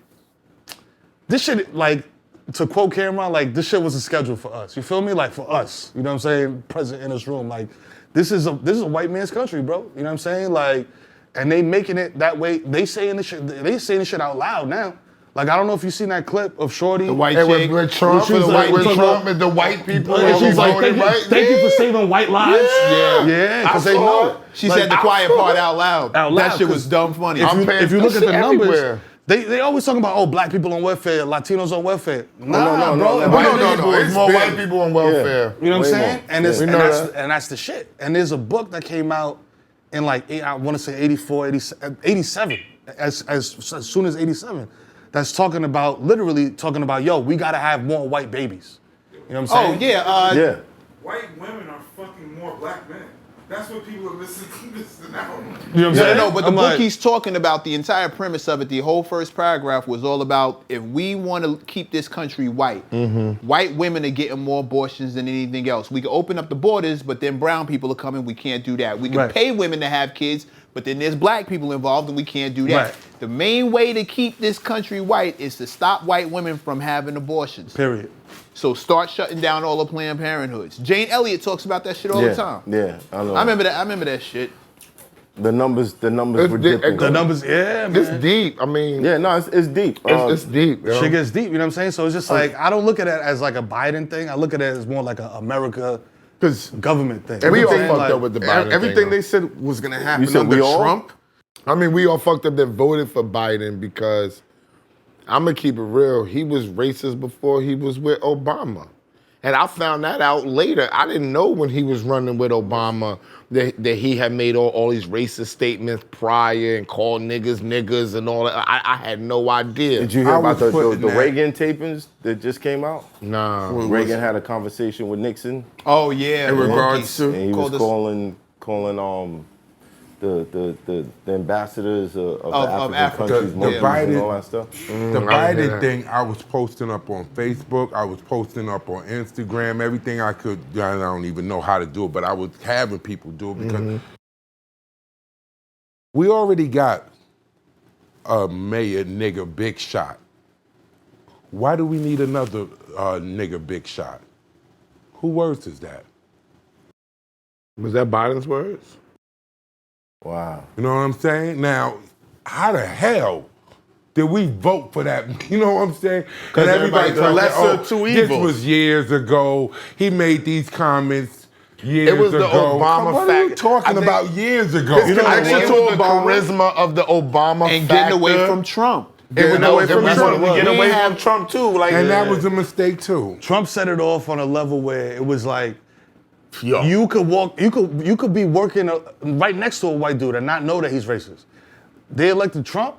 this shit, like, to quote Cameron, like, this shit wasn't scheduled for us. You feel me? Like, for us. You know what I'm saying? Present in this room. Like, this is a white man's country, bro. You know what I'm saying? Like, and they making it that way. They saying this shit out loud now. Like, I don't know if you've seen that clip of Shorty. The white And chick. with Trump, She's and like- with talking Trump about- and the white people, And she's like, voted, right? thank you for saving white lives. Yeah. Because I they saw know. it. She Like, said the quiet part out loud. Out That loud, shit was 'cause dumb funny. If you look at the shit numbers, everywhere. they always talking about, oh, black people on welfare, Latinos on welfare. Nah, no, bro. no, And no. white No, people- it's more white people on welfare. You know what I'm Way saying? more. And, it's, We and, know that's, that. and that's the shit. And there's a book that came out in like, I want to say 84, 87, as soon as 87, that's talking about, literally talking about, yo, we got to have more white babies. You know what I'm Oh, saying? yeah. Yeah. White women are fucking more black men. That's what people are missing out. You know what I'm saying? No, but the I'm book like, he's talking about, the entire premise of it, the whole first paragraph was all about if we want to keep this country white, white women are getting more abortions than anything else. We can open up the borders, but then brown people are coming, we can't do that. We can Right. pay women to have kids, but then there's black people involved and we can't do that. Right. The main way to keep this country white is to stop white women from having abortions. period. So start shutting down all the Planned Parenthoods. Jane Elliott talks about that shit all the time. Yeah, I know. I remember that shit. the numbers were It's- dipping. The numbers, yeah, man. It's deep. I mean, Yeah, no, it's deep. it's deep. Yo. Shit gets deep, you know what I'm saying? So it's just like, I don't look at it as like a Biden thing. I look at it as more like a America Because government thing. we all You know what I'm fucked saying? up with the Biden everything thing, they said was going to happen You said under we all? Trump. I mean, we all fucked up that voted for Biden because I'm gonna keep it real. He was racist before he was with Obama. And I found that out later. I didn't know when he was running with Obama that he had made all these racist statements prior and called niggas and all that. I had no idea. Did you hear I about was the putting that- Reagan tapings that just came out? Nah. Reagan had a conversation with Nixon, Oh yeah. In regards to- and he was Called us- calling the ambassadors of the African Africa. countries, The Muslims and Biden- all that stuff. The I didn't hear Biden that. thing, I was posting up on Facebook, I was posting up on Instagram, everything I could. I don't even know how to do it, but I was having people do it because we already got a mayor nigga big shot. Why do we need another nigga big shot? Who words is that? Was that Biden's words? Wow. You know what I'm saying? Now, how the hell did we vote for that? You know what I'm saying? 'Cause everybody's the talking, lesser of two This evils." was years ago. He made these comments years It was the ago. Obama What are you fact- talking I think- about years ago? It's You know what I'm connected saying? to the charisma of the Obama and factor. getting away from Trump. Getting away away from from Trump. Trump. Get away from Trump too. Like, And that was a mistake too. Trump set it off on a level where it was like, you could be working right next to a white dude and not know that he's racist. They elected Trump.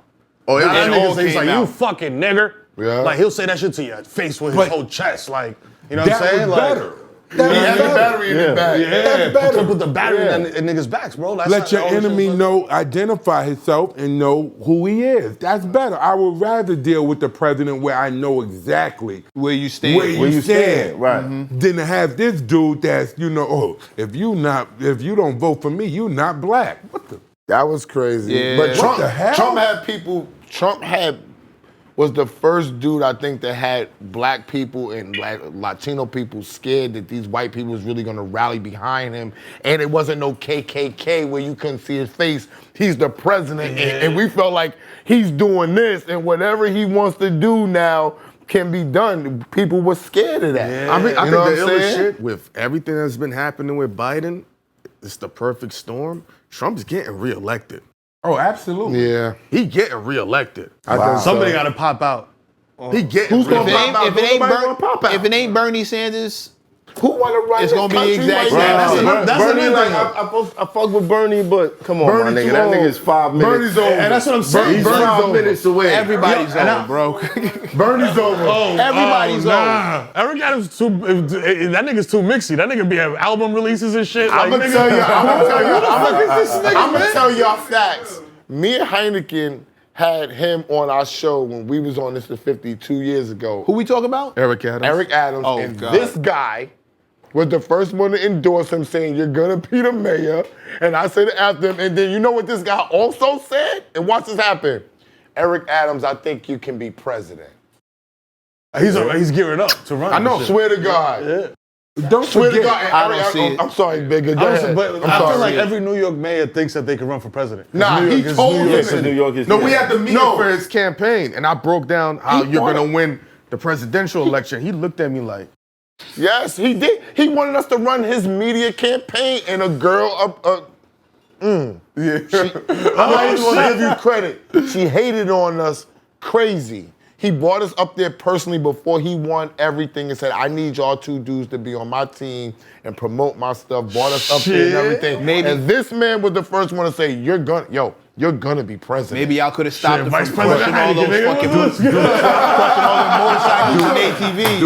Oh, Now that it all nigga say, he's came like, out. you fucking nigger. Yeah. Like he'll say that shit to your face with his But whole chest. Like, you know what I'm That saying? was Like, better. he had the battery in his back. yeah, better. put the battery in niggas' backs, bro. That's Let not- your all this enemy shit- know, identify himself, and know who he is. That's better. I would rather deal with the president where I know exactly Where you stand. where you stand, right. than to have this dude that's, oh, if you don't vote for me, you not black. What the? That was crazy. Yeah. But What Trump, the hell? Trump was the first dude I think that had black people and black Latino people scared that these white people was really gonna rally behind him. And it wasn't no KKK where you couldn't see his face. He's the president. And we felt like he's doing this and whatever he wants to do now can be done. People were scared of that. I mean, I You know think the what I'm illest saying? shit with everything that's been happening with Biden, it's the perfect storm. Trump's getting reelected. Oh, absolutely. Yeah. He getting reelected. Somebody got to pop out. He getting Who's gonna reelected. pop out? Nobody gonna pop out. If it ain't Bernie Sanders, Who wanna run It's this gonna be country exact right same now? shit. That's Bernie, another like, thing. I fuck with Bernie, but come on, Bernie's my nigga. too That old. nigga's 5 minutes. Bernie's over. And that's what I'm saying. He's Bernie's 5 over. minutes away. everybody's and old, bro. Bernie's over. Everybody's Nah. Eric Adams too. That nigga's too mixy. That nigga be having album releases and shit. I'm like, gonna nigga- tell you. nigga, I'm gonna man? tell y'all facts. Me and Heineken had him on our show when we was on this for 52 years ago. Who we talking about? Eric Adams. Eric Adams. Oh, and God. this guy was the first one to endorse him, saying you're gonna be the mayor. And I said it after him. And then you know what this guy also said? And watch this happen. Eric Adams, I think you can be president. He's gearing up to run. I know. Shit. Swear to God. Yeah. Don't Swear to forget. God, I don't see it. I'm sorry, Bigga. Go ahead. But I'm I feel sorry. like every New York mayor thinks that they can run for president. Nah, New he York is told New him. York So City. New York is No, we had to meet No. him for his campaign, and I broke down how He you're wanted- gonna win the presidential election. He looked at me like, Yes, he did. He wanted us to run his media campaign, and a girl I'm not even gonna give you credit. She hated on us crazy. He brought us up there personally before he won everything and said, I need y'all two dudes to be on my team and promote my stuff. Brought us up there and everything. Maybe- And this man was the first one to say, you're gonna be president. Maybe y'all could have stopped him Vice from President crushing all those Heineken, fucking nigga. motorcycles and ATVs.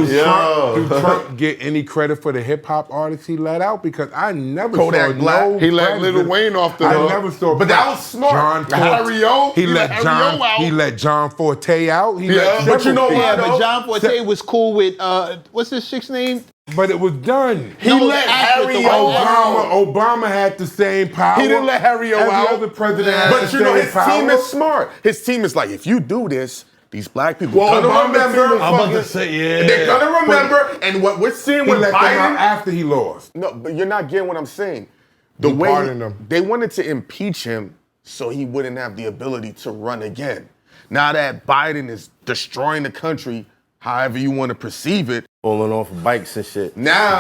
Do Trump get any credit for the hip hop artists he let out? Because I never Kodak saw Black. no He let president- Lil Wayne off the I hook. never saw. But that was smart. John Harry O. He let Harry John. O out. He let John Forte out. He Yeah, let but you know several Yeah, people. but John Forte was cool with what's this chick's name? But it was done. He No, let the actor, Harry the O white out. Obama had the same power. He didn't let Harry O Every out. other president had but the you know, same his power. team is smart. His team is like, if you do this, these black people Well, gonna Obama's remember. team is I'm about to say, yeah. They're gonna remember. And what we're seeing He with let them out Biden. after he lost. No, but you're not getting what I'm saying. The He way pardoned him. they wanted to impeach him so he wouldn't have the ability to run again. Now that Biden is destroying the country, however you want to perceive it, falling off bikes and shit. now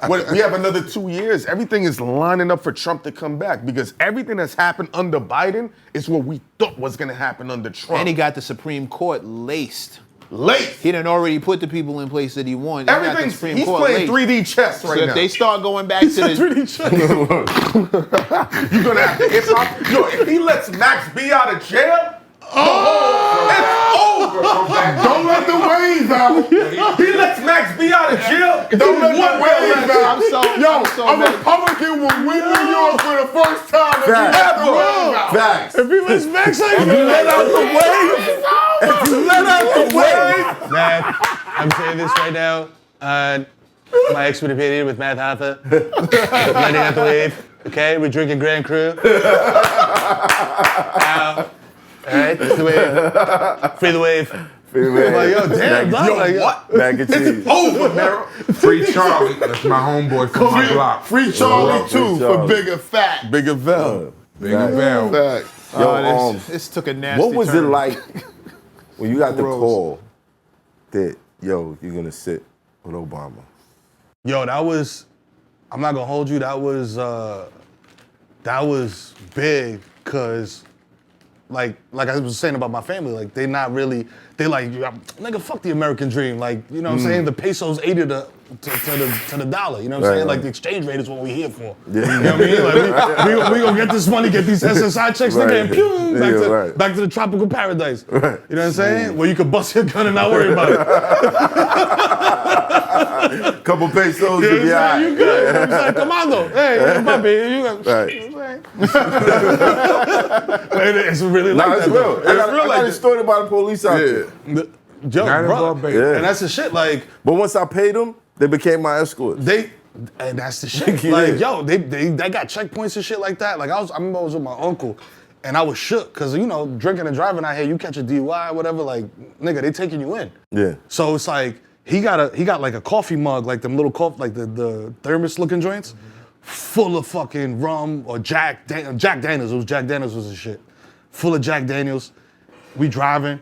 we have another 2 years. Everything is lining up for Trump to come back because everything that's happened under Biden is what we thought was going to happen under Trump. And he got the Supreme Court laced. late. He done already put the people in place that he wanted. He got the Everything's Supreme he's Court playing laced. 3D chess right So now. if they start going back to the 3D chess. You're gonna have to hip hop. Yo, if he lets Max B out of jail, it's over. Don't let the wave out. He lets Max B out of jail. Don't let the wave out. I'm so a mad. Republican will win New York for the first time if you Facts. let the wave out. Facts. If he lets Max out, if you let out the wave. If you let out the wave. Man, I'm saying this right now. My ex would have been here with Matt Hoffa. Letting out the wave. Okay, we're drinking Grand Cru. Now, all right, that's the wave. Free the wave. Like, yo, damn, dog. Yo, like, what? Bag of cheese. Over, Mero. Free Charlie. That's my homeboy from my block. Free Charlie Free too for Charlie. bigger fat. Bigger Vel. Bigger Val. Fact. Yo, This took a nasty what was it turn. like when you got the Gross. call that, yo, you're gonna sit with Obama? Yo, that was, I'm not gonna hold you, that was big, cause like I was saying about my family, like they like, nigga, fuck the American dream. Like, you know what I'm saying? The peso's 80 to the dollar, you know what I'm Right, saying? Like right. the exchange rate is what we here for. Yeah. You know what I mean? Like we gonna get this money, get these SSI checks, nigga, and Right. pew, Yeah, right. back to the tropical paradise. Right. You know what I'm saying? Where you could bust your gun and not worry about it. Couple pesos You know to what be I'm saying? alright. You good. You know what I'm saying? Commando. Hey, papi, you got, Right. you know what I'm saying? It's really Nah, like it's that, real. though. I It's got real a like that. story about the police out there. Yo, Not bro, involved, baby. Yeah. and that's the shit. Like But once I paid them, they became my escorts. and that's the shit. Yeah. Like yo, they got checkpoints and shit like that. Like I remember I was with my uncle, and I was shook because you know drinking and driving out here, you catch a DUI, whatever. Like nigga, they taking you in. Yeah. So it's like he got like a coffee mug, like them little coffee, like the thermos looking joints, full of fucking rum or Jack Daniels. It was Jack Daniels was the shit, full of Jack Daniels. We driving, you know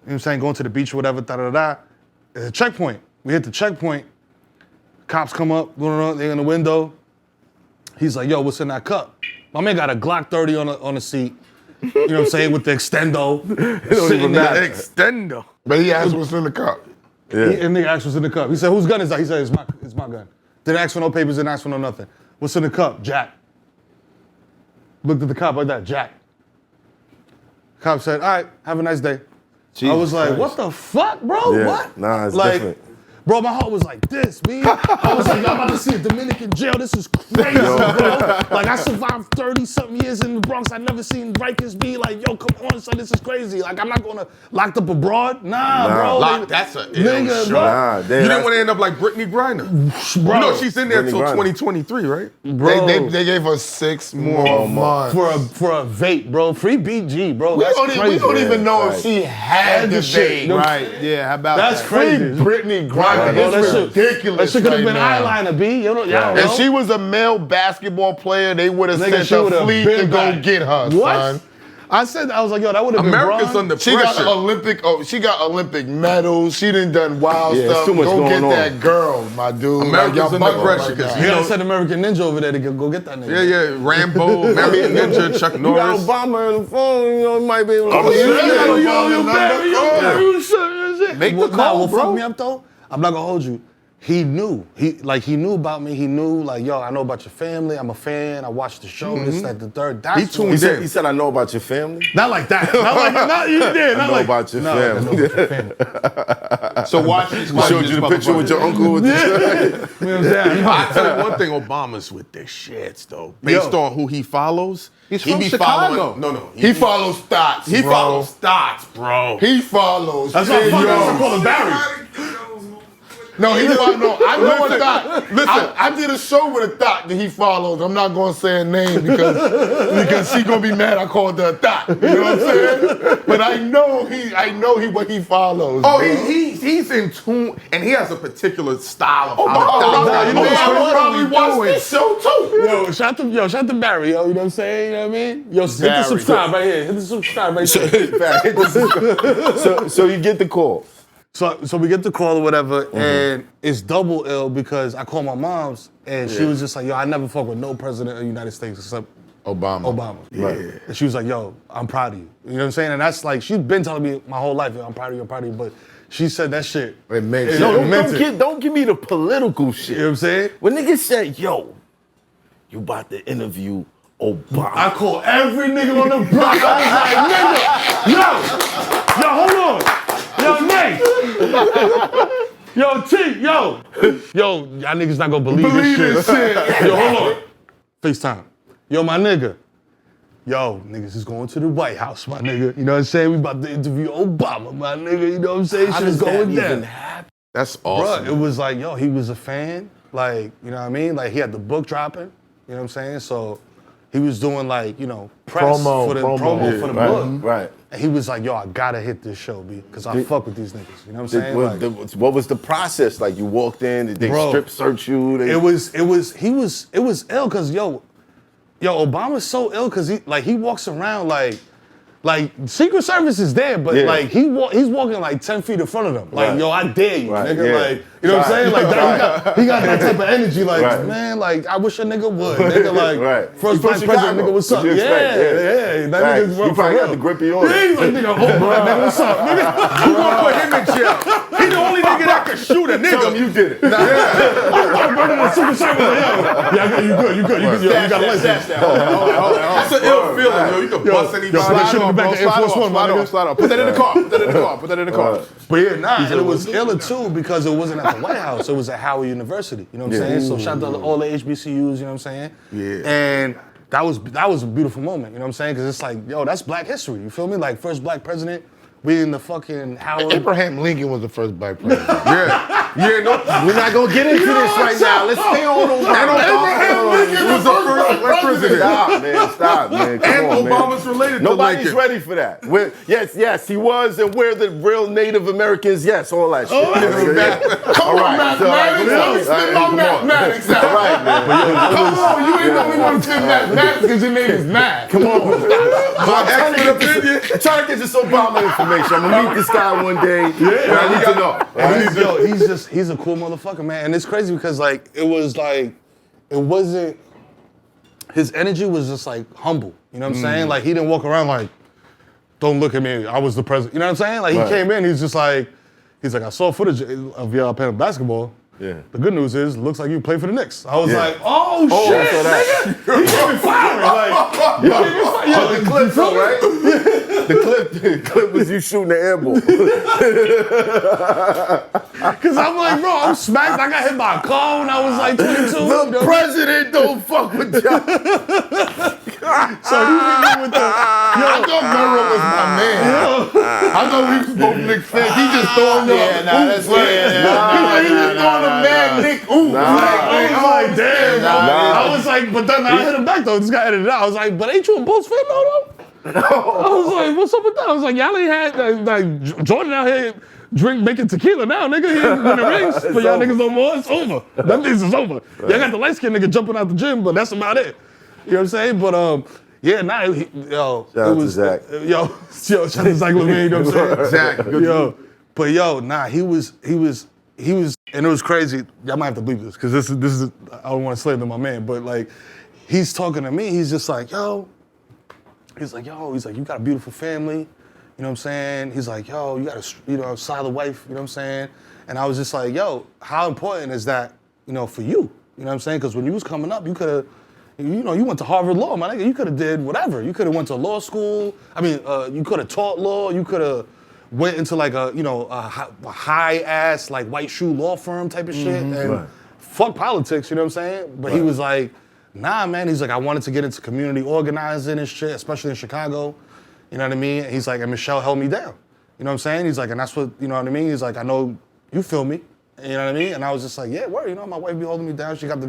what I'm saying, going to the beach or whatever. There's a checkpoint. We hit the checkpoint. Cops come up, they're in the window. He's like, yo, what's in that cup? My man got a Glock 30 on the seat. You know what I'm saying, with the extendo. Sitting there. Extendo. But he asked what's in the cup. And nigga asked what's in the cup. He said, whose gun is that? He said, it's my gun. Didn't ask for no papers, didn't ask for no nothing. What's in the cup? Jack. Looked at the cop like that, Jack. Cop said, all right, have a nice day. I was like, what the fuck, bro? Yeah. What? Nah, it's like, different. Bro, my heart was like this, B. I was like, y'all about to see a Dominican jail. This is crazy, bro. Like, I survived 30-something years in the Bronx. I never seen Rikers be like, yo, come on, son, this is crazy. Like, I'm not gonna locked up abroad. Nah, bro. Lock, that's a Nigga, bro. Nah, You didn't want to end up like Brittany Griner. Bro. You know she's in there Brittany till Griner. 2023, right? Bro. They gave us 6 more months. For a vape, bro. Free BG, bro. We That's don't, crazy. we don't even know if right. she had the shit. vape. Right, yeah, how about That's that? crazy. Brittany Griner. It's ridiculous. That shit could have right been now. eyeliner, B. You know, y'all If know. she was a male basketball player, they would have Nigga, sent she a would've fleet been to go back. get her, What? son. I was like, yo, that would have been America's Bron. under She got pressure. she got Olympic medals. She done wild Yeah, stuff. it's too much Go going get on. that girl, my dude. America's y'all under bugging pressure right 'cause now. You gotta send American Ninja over there to go get that nigga. Yeah, Rambo, American Ninja, Chuck You got Norris. Obama on the phone, you know, he might be able to. Make the call, what bro. fucked me up though? I'm not gonna hold you. He knew. He knew about me. He knew, like, yo, I know about your family. I'm a fan. I watched the show. This, that, the third. That's He tuned what- in. He said, I know about your family. Not like that. Not like not you did. I Not know like about your no, I family. know about your family. So watch this. He showed you the picture with your uncle. With You know what I'm saying? I tell you one thing, Obama's with their shits though. Based on who he follows, He's he from be Chicago. following. No. He follows thoughts. He bro. follows thoughts, bro. He follows. That's what I videos. call him Barry. No, he follows. No, I know Listen, a thought. I did a show with a thought that he follows. I'm not gonna say a name because she gonna be mad. I called her a thought. You know what I'm saying? But I know what he follows. Oh, bro. he's in tune, and he has a particular style of how You know, I would probably watch this show too. Yo, shout to Barry, yo. You know what I'm saying? You know what I mean? Yo, hit the Barry. subscribe right here. Hit the subscribe right there. So you get the call. So we get the call or whatever, and it's double ill because I called my mom's, and she was just like, yo, I never fuck with no president of the United States except Obama. Right. And she was like, yo, I'm proud of you. You know what I'm saying? And that's like, she's been telling me my whole life, yo, I'm proud of you, I'm proud of you. But she said that shit. It makes it- sense. it meant it. Don't give me the political shit. You know what I'm saying? When niggas say, yo, you about to interview Obama. I call every nigga on the block. I was like, nigga, yo, hold on. Yo, Nate. Yo, T, yo, y'all niggas not gonna believe this shit. Yo, hold on. FaceTime. Yo, my nigga. Yo, niggas is going to the White House, my nigga. You know what I'm saying? We about to interview Obama, my nigga. You know what I'm saying? How Shit is does that going even down. happen? That's Bruh, awesome. it was like, yo, he was a fan. Like, you know what I mean? Like, he had the book dropping. You know what I'm saying? So he was doing, like, you know, press for the promo for the book. Right. And he was like, yo, I gotta hit this show, B, because I fuck with these niggas. You know what I'm saying? Like, What was the process? Like, you walked in, did they Bro, strip search you? it was ill, because, yo, Obama's so ill, because he walks around like Secret Service is there, but Yeah. like he's walking like 10 feet in front of them. Like, Right. yo, I dare you, Right, nigga. yeah. Like, you know what I'm saying? Like that, he got that type of energy. Like, Right. man, like I wish a nigga would. Nigga, like Right. first He from black president, Chicago. nigga, what's up? What you Yeah, expect? yeah. That Right. nigga's He probably got the grippy on. Yeah, he's like, nigga, oh, black nigga, what's up, nigga? You gonna put him in jail? He the only nigga that can shoot a Tell him nigga. you did it. I'm running the Secret Service. Like, yo, yeah, you good. You got a license. That's an ill feeling, yo. You can bust yo, anybody. slide Slide on, back bro. to Air Slide Force off, One, my slide nigga. off, slide off. Put that in the car. Put that in the car. Put that in the car. But yeah, and it was iller too because it wasn't at the White House. It was at Howard University. You know what I'm saying? So shout out to all the HBCUs. You know what I'm saying? Yeah. And that was a beautiful moment. You know what I'm saying? Because it's like, yo, that's Black history. You feel me? Like first Black president. We in the fucking Howard. Abraham Lincoln was the first black president. Yeah, no. We're not gonna get into this right now. Let's stay on Obama. Abraham Lincoln was the first black president. Stop, man. Come And on, man. Obama's related to Nobody's Lincoln. ready for that. Yes, he was, and we're the real Native Americans. Yes, all that shit. Come on, mathematics. Don't spit my mathematics out. All right, man. Come on, you ain't the only one to spit mathematics because your name is Math. Come on. I'm trying to get this Obama information. I'm gonna meet this guy one day. I need to know. And he's a cool motherfucker, man. And it's crazy because like it wasn't. His energy was just like humble. You know what I'm saying? Like he didn't walk around like, don't look at me, I was the president. You know what I'm saying? Like he came in, he's like, I saw footage of y'all playing basketball. Yeah. The good news is, looks like you play for the Knicks. I was like, oh I shit, saw that. nigga, he gave me fire. Like, The clip, though, right? The clip was you shooting the air ball. Cause I'm like, bro, I'm smacked. I got hit by a car when I was like 22. The president don't fuck with y'all. So he hit me with the, I thought Mero was my man. I thought we was both Knicks fans. He just throwing the that's he just throwing the mad Nick ooh. I was like, damn, bro. Nah. I was like, but then I hit him back though. This guy edited it out. I was like, but ain't you a Bulls fan though? I was like, what's up with that? I was like, y'all ain't had like Jordan out here making tequila now, nigga. He ain't winning rings for y'all niggas no more. It's over. Them things is over. Y'all got the light skinned nigga jumping out the gym, but that's about it. You know what I'm saying? But yeah, nah, yo, Shout out to Zach. Yo, shout out to Zach Levine, you know what I'm saying? Zach, good yo, but yo, nah, he was, and it was crazy. Y'all might have to bleep this, because this is, I don't want to slave to my man, but like, he's talking to me, he's just like, he's like, you got a beautiful family, you know what I'm saying? He's like, yo, you got a solid wife, you know what I'm saying? And I was just like, yo, how important is that, for you? You know what I'm saying? Because when you was coming up, you could have, you went to Harvard Law, my nigga. You could have did whatever. You could have went to law school. I mean, you could have taught law. You could have went into like a high ass like white shoe law firm type of shit. And fuck politics, you know what I'm saying? But he was like, nah, man. He's like, I wanted to get into community organizing and shit, especially in Chicago. You know what I mean? And he's like, and Michelle held me down. You know what I'm saying? He's like, and that's what, you know what I mean? He's like, I know you feel me. You know what I mean? And I was just like, yeah, word. My wife be holding me down. She got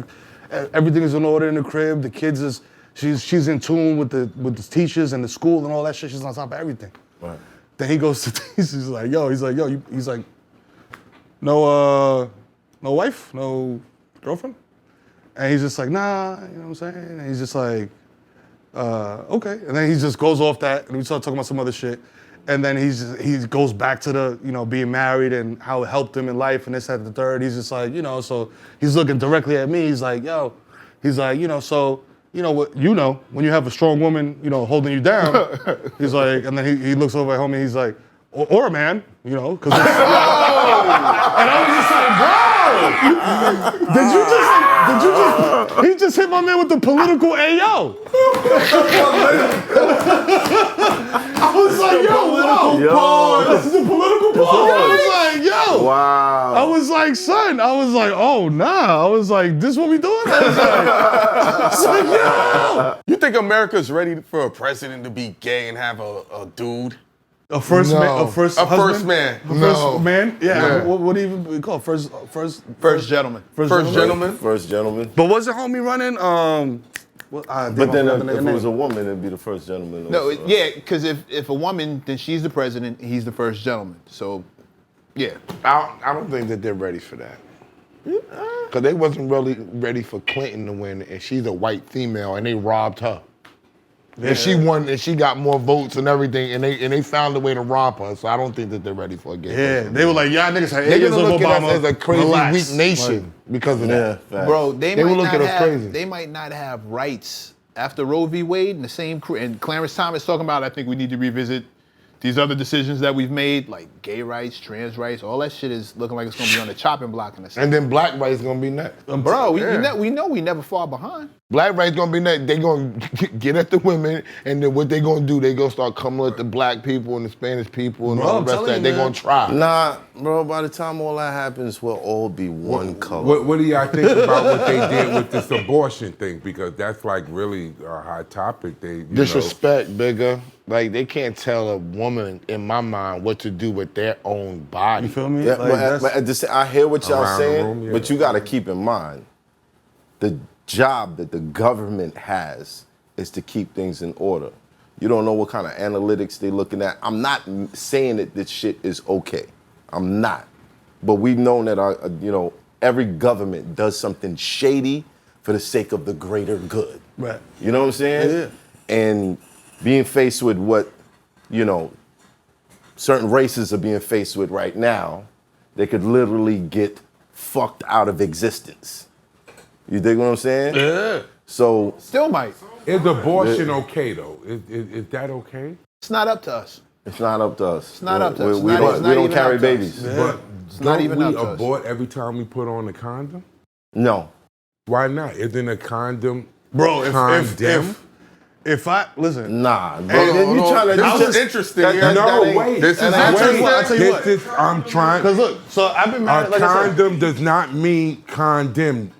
everything is in order in the crib. The kids she's in tune with the teachers and the school and all that shit. She's on top of everything. Right. Then he goes to he's like, he's like, no wife, no girlfriend, and he's just like, nah, you know what I'm saying? And he's just like, okay, and then he just goes off that, and we start talking about some other shit. And then he goes back to the, being married and how it helped him in life and this, that, the third. He's just like, so he's looking directly at me. He's like, so, when you have a strong woman, holding you down, he's like, and then he looks over at homie, he's like, or a man, because and I was just like, bro, he just hit my man with the political AO. I was like, this is a political pause. I was like, yo. Wow. I was like, son. I was like, oh, nah. I was like, this what we doing? I was like, yo. You think America's ready for a president to be gay and have a dude? A first man? A first man. First man? Yeah. What do you even call it? First gentleman. First gentleman. First gentleman. But wasn't homie running? But then if it was a woman, it'd be the first gentleman. No, yeah, because if a woman, then she's the president, he's the first gentleman. So, yeah. I don't think that they're ready for that. Because they wasn't really ready for Clinton to win, and she's a white female, and they robbed her. Yeah. And she won, and she got more votes and everything, and they found a way to rob her. So I don't think that they're ready for a gay person. They were like, y'all niggas had 8 they're years gonna of look Obama. at us as a crazy weak nation because of that. Bro, they will might look not at us have, crazy. They might not have rights after Roe v. Wade and the same and Clarence Thomas talking about. I think we need to revisit these other decisions that we've made, like gay rights, trans rights. All that shit is looking like it's gonna be on the chopping block in a second. And then black rights gonna be next. Bro, we know we never far behind. Black rights gonna be next. They gonna get at the women, and then what they gonna do? They gonna start coming at the black people and the Spanish people and all the rest of that. They gonna try. Nah, bro. By the time all that happens, we'll all be one color. What do y'all think about what they did with this abortion thing? Because that's like really a hot topic. They disrespect, Bigga. Like they can't tell a woman, in my mind, what to do with their own body. You feel me? Yeah, like, but I hear what y'all Around the saying, room, yeah. but you got to keep in mind the job that the government has is to keep things in order. You don't know what kind of analytics they're looking at. I'm not saying that this shit is okay. I'm not. But we've known that every government does something shady for the sake of the greater good. Right. You know what I'm saying? Yeah. And being faced with what, certain races are being faced with right now, they could literally get fucked out of existence. You dig what I'm saying? Yeah. So Still might. Is abortion okay though? Is that okay? It's not up to us. it's not up to us. It's not up to us. We don't carry babies. But It's not even up to us. abort every time we put on a condom? No. Why not? Isn't a condom Bro, condemned? if I listen, Nah, bro. Hold on. This is interesting. Wait. This is I'll tell you interesting. what, I'll tell you what. I'm trying. Because look, so I've been married. A Like I said, condom does not mean condemned.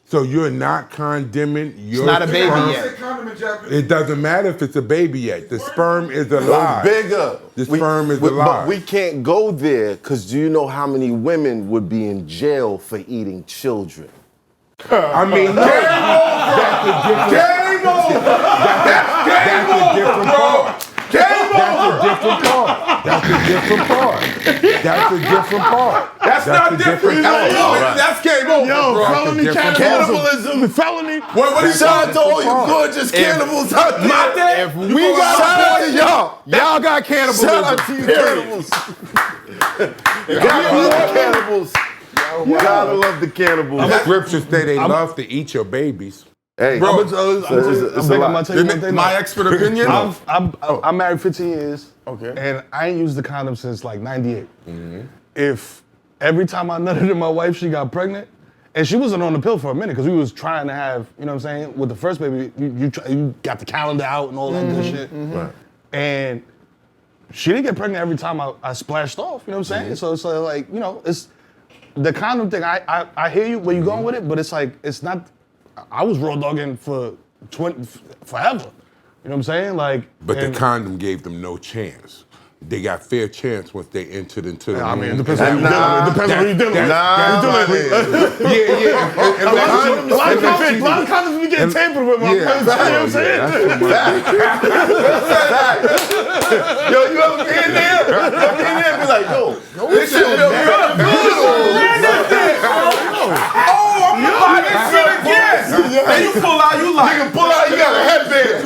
So you're not condemning your not a baby sperm. yet. Say condom in Japanese. It doesn't matter if it's a baby yet. The sperm is alive. Bigger. The sperm is alive. But we can't go there because do you know how many women would be in jail for eating children? I mean, that's a different. Game over. That's game over, bro. Game That's not different. That's game over, bro. Felony cannibalism. Felony. What do you Shout out to all you gorgeous cannibals out there. If we got Shout out to y'all. y'all got cannibalism. Shout out to you cannibals. Gotta love the cannibals. Gotta love the cannibals. Scriptures say they love to eat your babies. Hey, Bro, it's a lot. My expert opinion. I'm married 15 years. Okay. And I ain't used the condom since like 98. If every time I nutted in my wife, she got pregnant, and she wasn't on the pill for a minute because we was trying to have, you know what I'm saying, with the first baby, you got the calendar out and all that good shit. Right. And she didn't get pregnant every time I splashed off, you know what I'm saying? So it's like, you know, it's the condom thing. I hear you where you going with it, but it's like, it's not, I was raw dogging for forever. You know what I'm saying? Like, But the condom gave them no chance. They got fair chance once they entered into the I mean, it room. depends on who you dealing with. It depends on who you dealing with. A lot of condoms be getting tampered with, my friends. You know what I'm saying? Yo, you ever be in there? And be like, yo, this shit feel Oh, I'm gonna buy this shit again. And you pull out, you like. Nigga, pull out, you got a headband.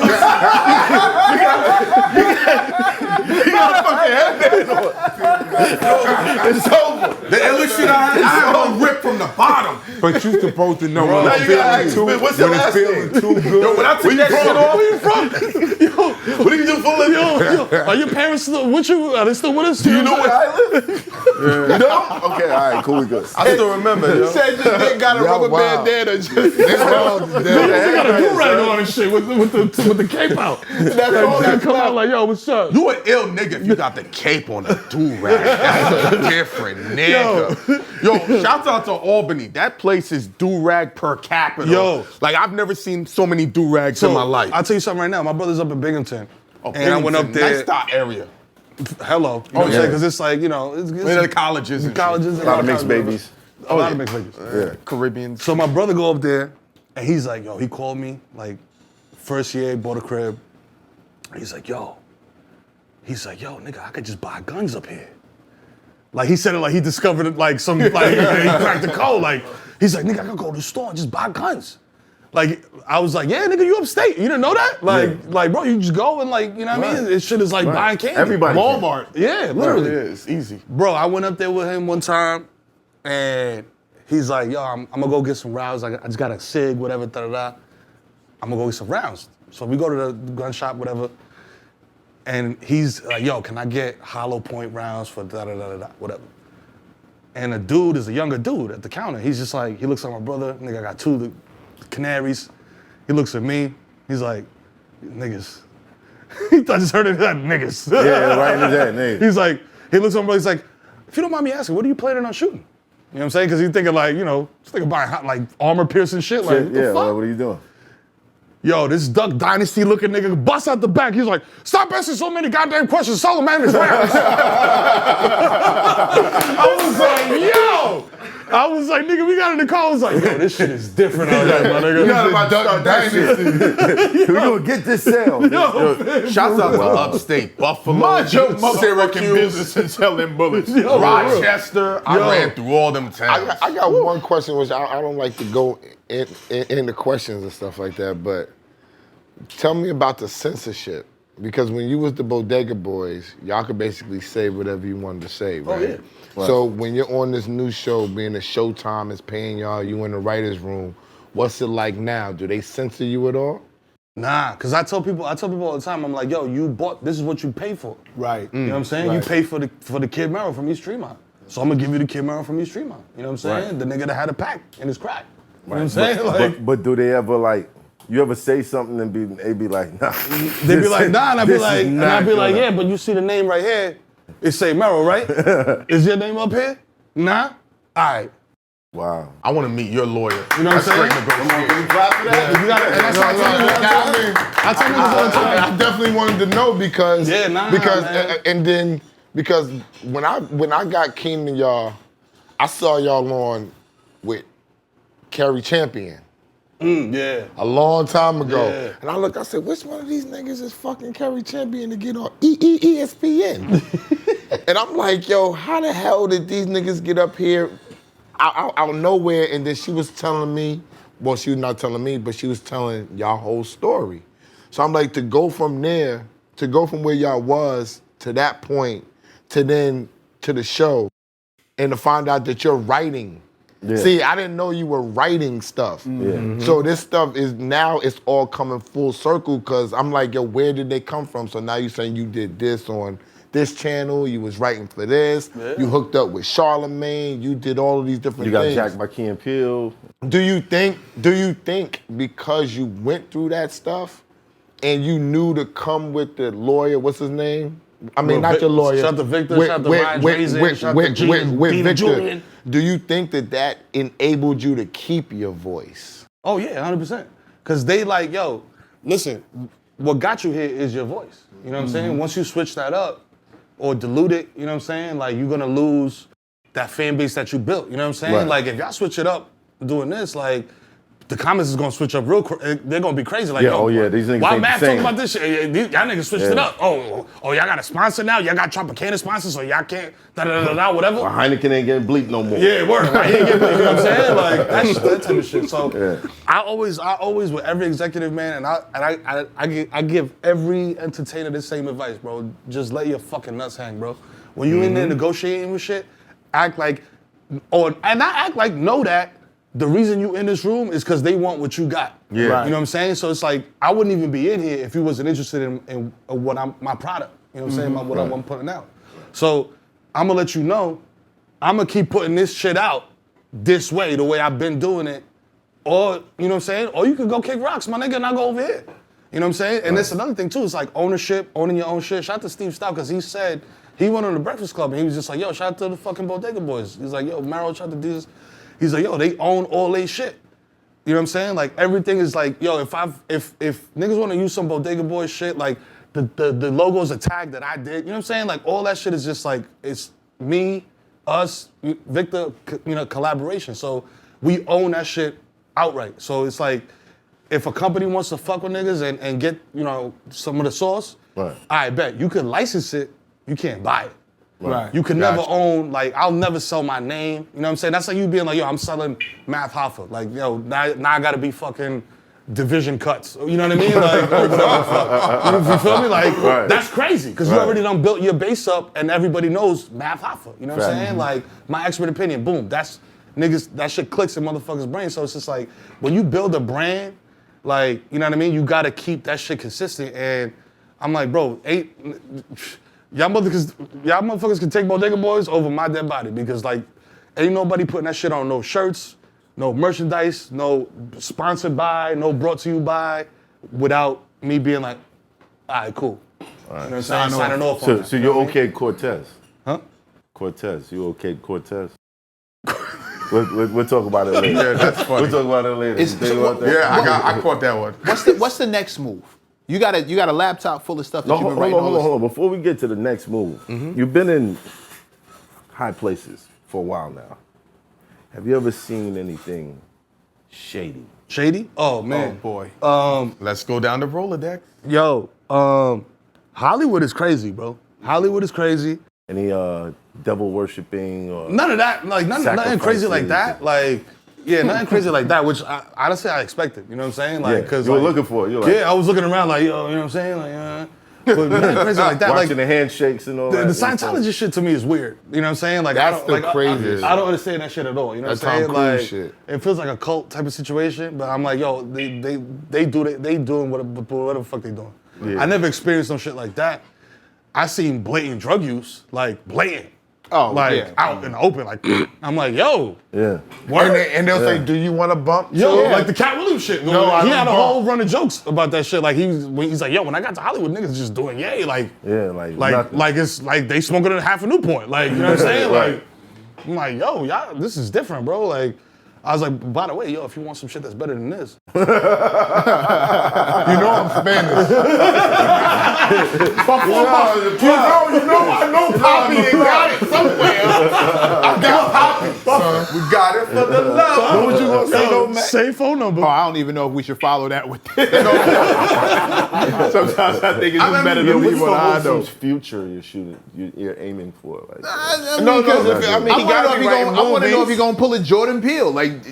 You got a fucking headband on. It's over. The illest shit I had one ripped from the bottom. But you supposed to know Now when it's you gotta ask, feeling what's your when it's last feeling name? too good. Yo, when I took that shit off, Where you from? What do you do for a living? Yo, are your parents still with you? Are they still with us? Do you know where I live? You know? Okay, all right, cool, we good. I still remember, yo. Said this nigga got a rubber bandana. Just They got a do-rag on and shit with the cape out. That's all that come out like, yo, what's up? you an ill nigga if you got the cape on a do-rag. That's a different nigga. Yo, shouts out to Albany. That place is do-rag per capita. Yo. Like, I've never seen so many do-rags in my life. I'll tell you something right now. My brother's up in Binghamton. Oh, and I went up Binghamton, there. Nice dot area. Hello. You know what I'm saying? Because it's like, you know, it's Where the colleges and colleges. A lot of mixed babies. A lot of mixed babies. shit. Caribbean. So my brother go up there, and he's like, yo, he called me, like, first year, bought a crib. He's like, yo, nigga, I could just buy guns up here. Like, he said it like he discovered it, like, some, like, he cracked the code. Like, he's like, nigga, I could go to the store and just buy guns. Like, I was like, yeah, nigga, you upstate. You didn't know that? Like, bro, you just go and, like, you know what I mean? This shit is like buying candy. Everybody can. Walmart. Yeah, literally. Yeah, it's easy. Bro, I went up there with him one time, and he's like, yo, I'm gonna go get some rounds. I just got a SIG, whatever, da-da-da. I'm gonna go get some rounds. So we go to the gun shop, whatever, and he's like, yo, can I get hollow point rounds for da-da-da-da-da, whatever. And a dude is a younger dude at the counter. He's just like, he looks at my brother, nigga, I got two canaries. He looks at me, he's like, niggas. I just heard it, like, niggas. Yeah, right in his head, nigga. He's like, he looks at my brother, he's like, if you don't mind me asking, what are you planning on shooting? You know what I'm saying? Because he's thinking like, you know, he's thinking buying like armor piercing shit. Like, what the Yeah, fuck? what are you doing? Yo, this Duck Dynasty looking nigga busts out the back. He's like, stop asking so many goddamn questions. Solo man is rounds. I was like, nigga, we got in the car. I was like, yo, this shit is different out here, my nigga. You got about Duck Dynasty. We're gonna get this sale. Shouts out to upstate Buffalo, Mind your motherfucking Syracuse, business and selling bullets. Rochester. I ran through all them towns. I got one question, which I don't like to go into questions and stuff like that, but tell me about the censorship. Because when you was the Bodgea Boys, y'all could basically say whatever you wanted to say, right? yeah. Right. So when you're on this new show, being a Showtime is paying y'all, you in the writer's room, what's it like now? Do they censor you at all? Nah, because I tell people all the time, I'm like, yo, you bought, this is what you pay for. Right. You know what I'm saying? You pay for the Kid Mero from East Tremont. So I'm gonna give you the Kid Mero from East Tremont. You know what I'm saying? Right. The nigga that had a pack in his crack. You know what I'm saying? But do they ever like, you ever say something and they be like, nah. They be like, nah, and I be like, gonna... yeah, but you see the name right here. It say Mero, right? Is your name up here? Nah? All right. Wow. I want to meet your lawyer. You know what I'm saying? I tell niggas all the time. I definitely wanted to know because because when I got Keenan and y'all, I saw y'all on with Kerry Champion. Yeah. A long time ago. Yeah. And I look, I said, which one of these niggas is fucking Kerry Champion to get on ESPN? And I'm like, yo, how the hell did these niggas get up here out of nowhere? And then she was telling me, well, she was not telling me, but she was telling y'all whole story. So I'm like, to go from there, to go from where y'all was to that point, to then to the show, and to find out that you're writing. Yeah. See, I didn't know you were writing stuff. Yeah. So this stuff is now it's all coming full circle because I'm like, yo, where did they come from? So now you're saying you did this on this channel, you was writing for this, you hooked up with Charlemagne, you did all of these different You got things. jacked by Key and Peele. Do you think because you went through that stuff and you knew to come with the lawyer, what's his name? I mean, not your lawyer. Shout to Victor, shout to Ryan Drazen, shout to Gene, with Dina Victor. Julian. Do you think that enabled you to keep your voice? Oh yeah, 100%. Cause they like, yo, listen, what got you here is your voice. You know what I'm saying? Once you switch that up or dilute it, you know what I'm saying? Like you're gonna lose that fan base that you built. You know what I'm saying? Right. Like if y'all switch it up doing this, like the comments is gonna switch up they're gonna be crazy. Like, Yeah, yo, oh yeah, these niggas why ain't the Matt same. talking about this shit? Y'all niggas switched it up. Oh, y'all got a sponsor now? Y'all got Tropicana sponsors, so y'all can't whatever. Or Heineken ain't getting bleeped no more. Yeah, word. I ain't get, you know what I'm saying? Like that type of shit. So I always with every executive man, and I give every entertainer the same advice, bro. Just let your fucking nuts hang, bro. When you in there negotiating with shit, act like, know that the reason you in this room is because they want what you got. Yeah. Right. You know what I'm saying? So it's like I wouldn't even be in here if you wasn't interested in what my product. You know what I'm saying? What I'm putting out. So I'm gonna let you know, I'm gonna keep putting this shit out this way, the way I've been doing it. Or, you know what I'm saying? Or you could go kick rocks, my nigga, and I go over here. You know what I'm saying? And that's another thing too, it's like ownership, owning your own shit. Shout out to Steve Stout, because he said, he went on the Breakfast Club and he was just like, yo, shout out to the fucking Bodgea boys. He's like, yo, Mero, shout out to Jesus. He's like, yo, they own all they shit. You know what I'm saying? Like everything is like, yo, if niggas wanna use some Bodgea boys shit, like the logo is a tag that I did. You know what I'm saying? Like all that shit is just like, it's me, us, Victor, you know, collaboration. So we own that shit outright. So it's like, if a company wants to fuck with niggas and get, you know, some of the sauce, I bet you could license it, you can't buy it. Right. You can never own, like, I'll never sell my name. You know what I'm saying? That's like you being like, yo, I'm selling Math Hoffa. Like, yo, now I gotta be fucking division cuts. You know what I mean? Like, or whatever the fuck. You feel me? Like, that's crazy. Because you already done built your base up and everybody knows Math Hoffa. You know what I'm saying? Like, my expert opinion, boom. That's, niggas, that shit clicks in motherfuckers' brains. So it's just like, when you build a brand, like, you know what I mean? You gotta keep that shit consistent. And I'm like, bro, y'all motherfuckers can take Bodgea Boys over my dead body, because like, ain't nobody putting that shit on no shirts, no merchandise, no sponsored by, no brought to you by, without me being like, all right, cool. You know what I'm saying? Signing off on that. So you're okay, Cortez? Huh? Cortez, you okay, Cortez? We'll talk about it later. Yeah, that's funny. We'll talk about it later. I caught that one. What's the next move? You got a laptop full of stuff that you've been writing. Hold on. Before we get to the next move, you've been in high places for a while now. Have you ever seen anything shady? Shady? Oh, man. Oh, boy. Let's go down the Rolodex. Yo, Hollywood is crazy, bro. Hollywood is crazy. Any devil worshipping or None of that, like nothing crazy like that. Like, yeah, nothing crazy like that, which honestly I expected. You know what I'm saying? Like, Yeah, cause you were like, looking for it. You were like, yeah, I was looking around like, yo, you know what I'm saying? Like, but nothing crazy like that. watching Like the handshakes and all the that. Scientology shit to me is weird. You know what I'm saying? Like That's I don't the like craziest. I don't understand that shit at all. You know That's what I'm saying? Tom Cruise Like shit. it feels like a cult type of situation. But I'm like, yo, they doing whatever the fuck they doing. Yeah. I never experienced no shit like that. I seen blatant drug use, like blatant. Oh, like yeah. out in the open, like I'm like, yo, Yeah. And they'll say, do you want to bump? yo, too? like the Cat Williams shit. No, I he don't had a bump. whole run of jokes about that shit. Like he's like, yo, when I got to Hollywood, niggas just doing yay, like Like it's like they smoking a half a Newport, like you know what I'm saying? Right. Like I'm like, yo, y'all, this is different, bro. Like I was like, by the way, yo, if you want some shit that's better than this, You know I'm Spanish. I know Poppy ain't got it somewhere. I got Poppy. We got it for the love. What was you gonna say, though, Mac? Same phone number. Oh, I don't even know if we should follow that with this. Sometimes I think it's just better to leave what I know. What's future you're shooting? You're aiming for? Like, I want to know if he's gonna pull a Jordan Peele. Like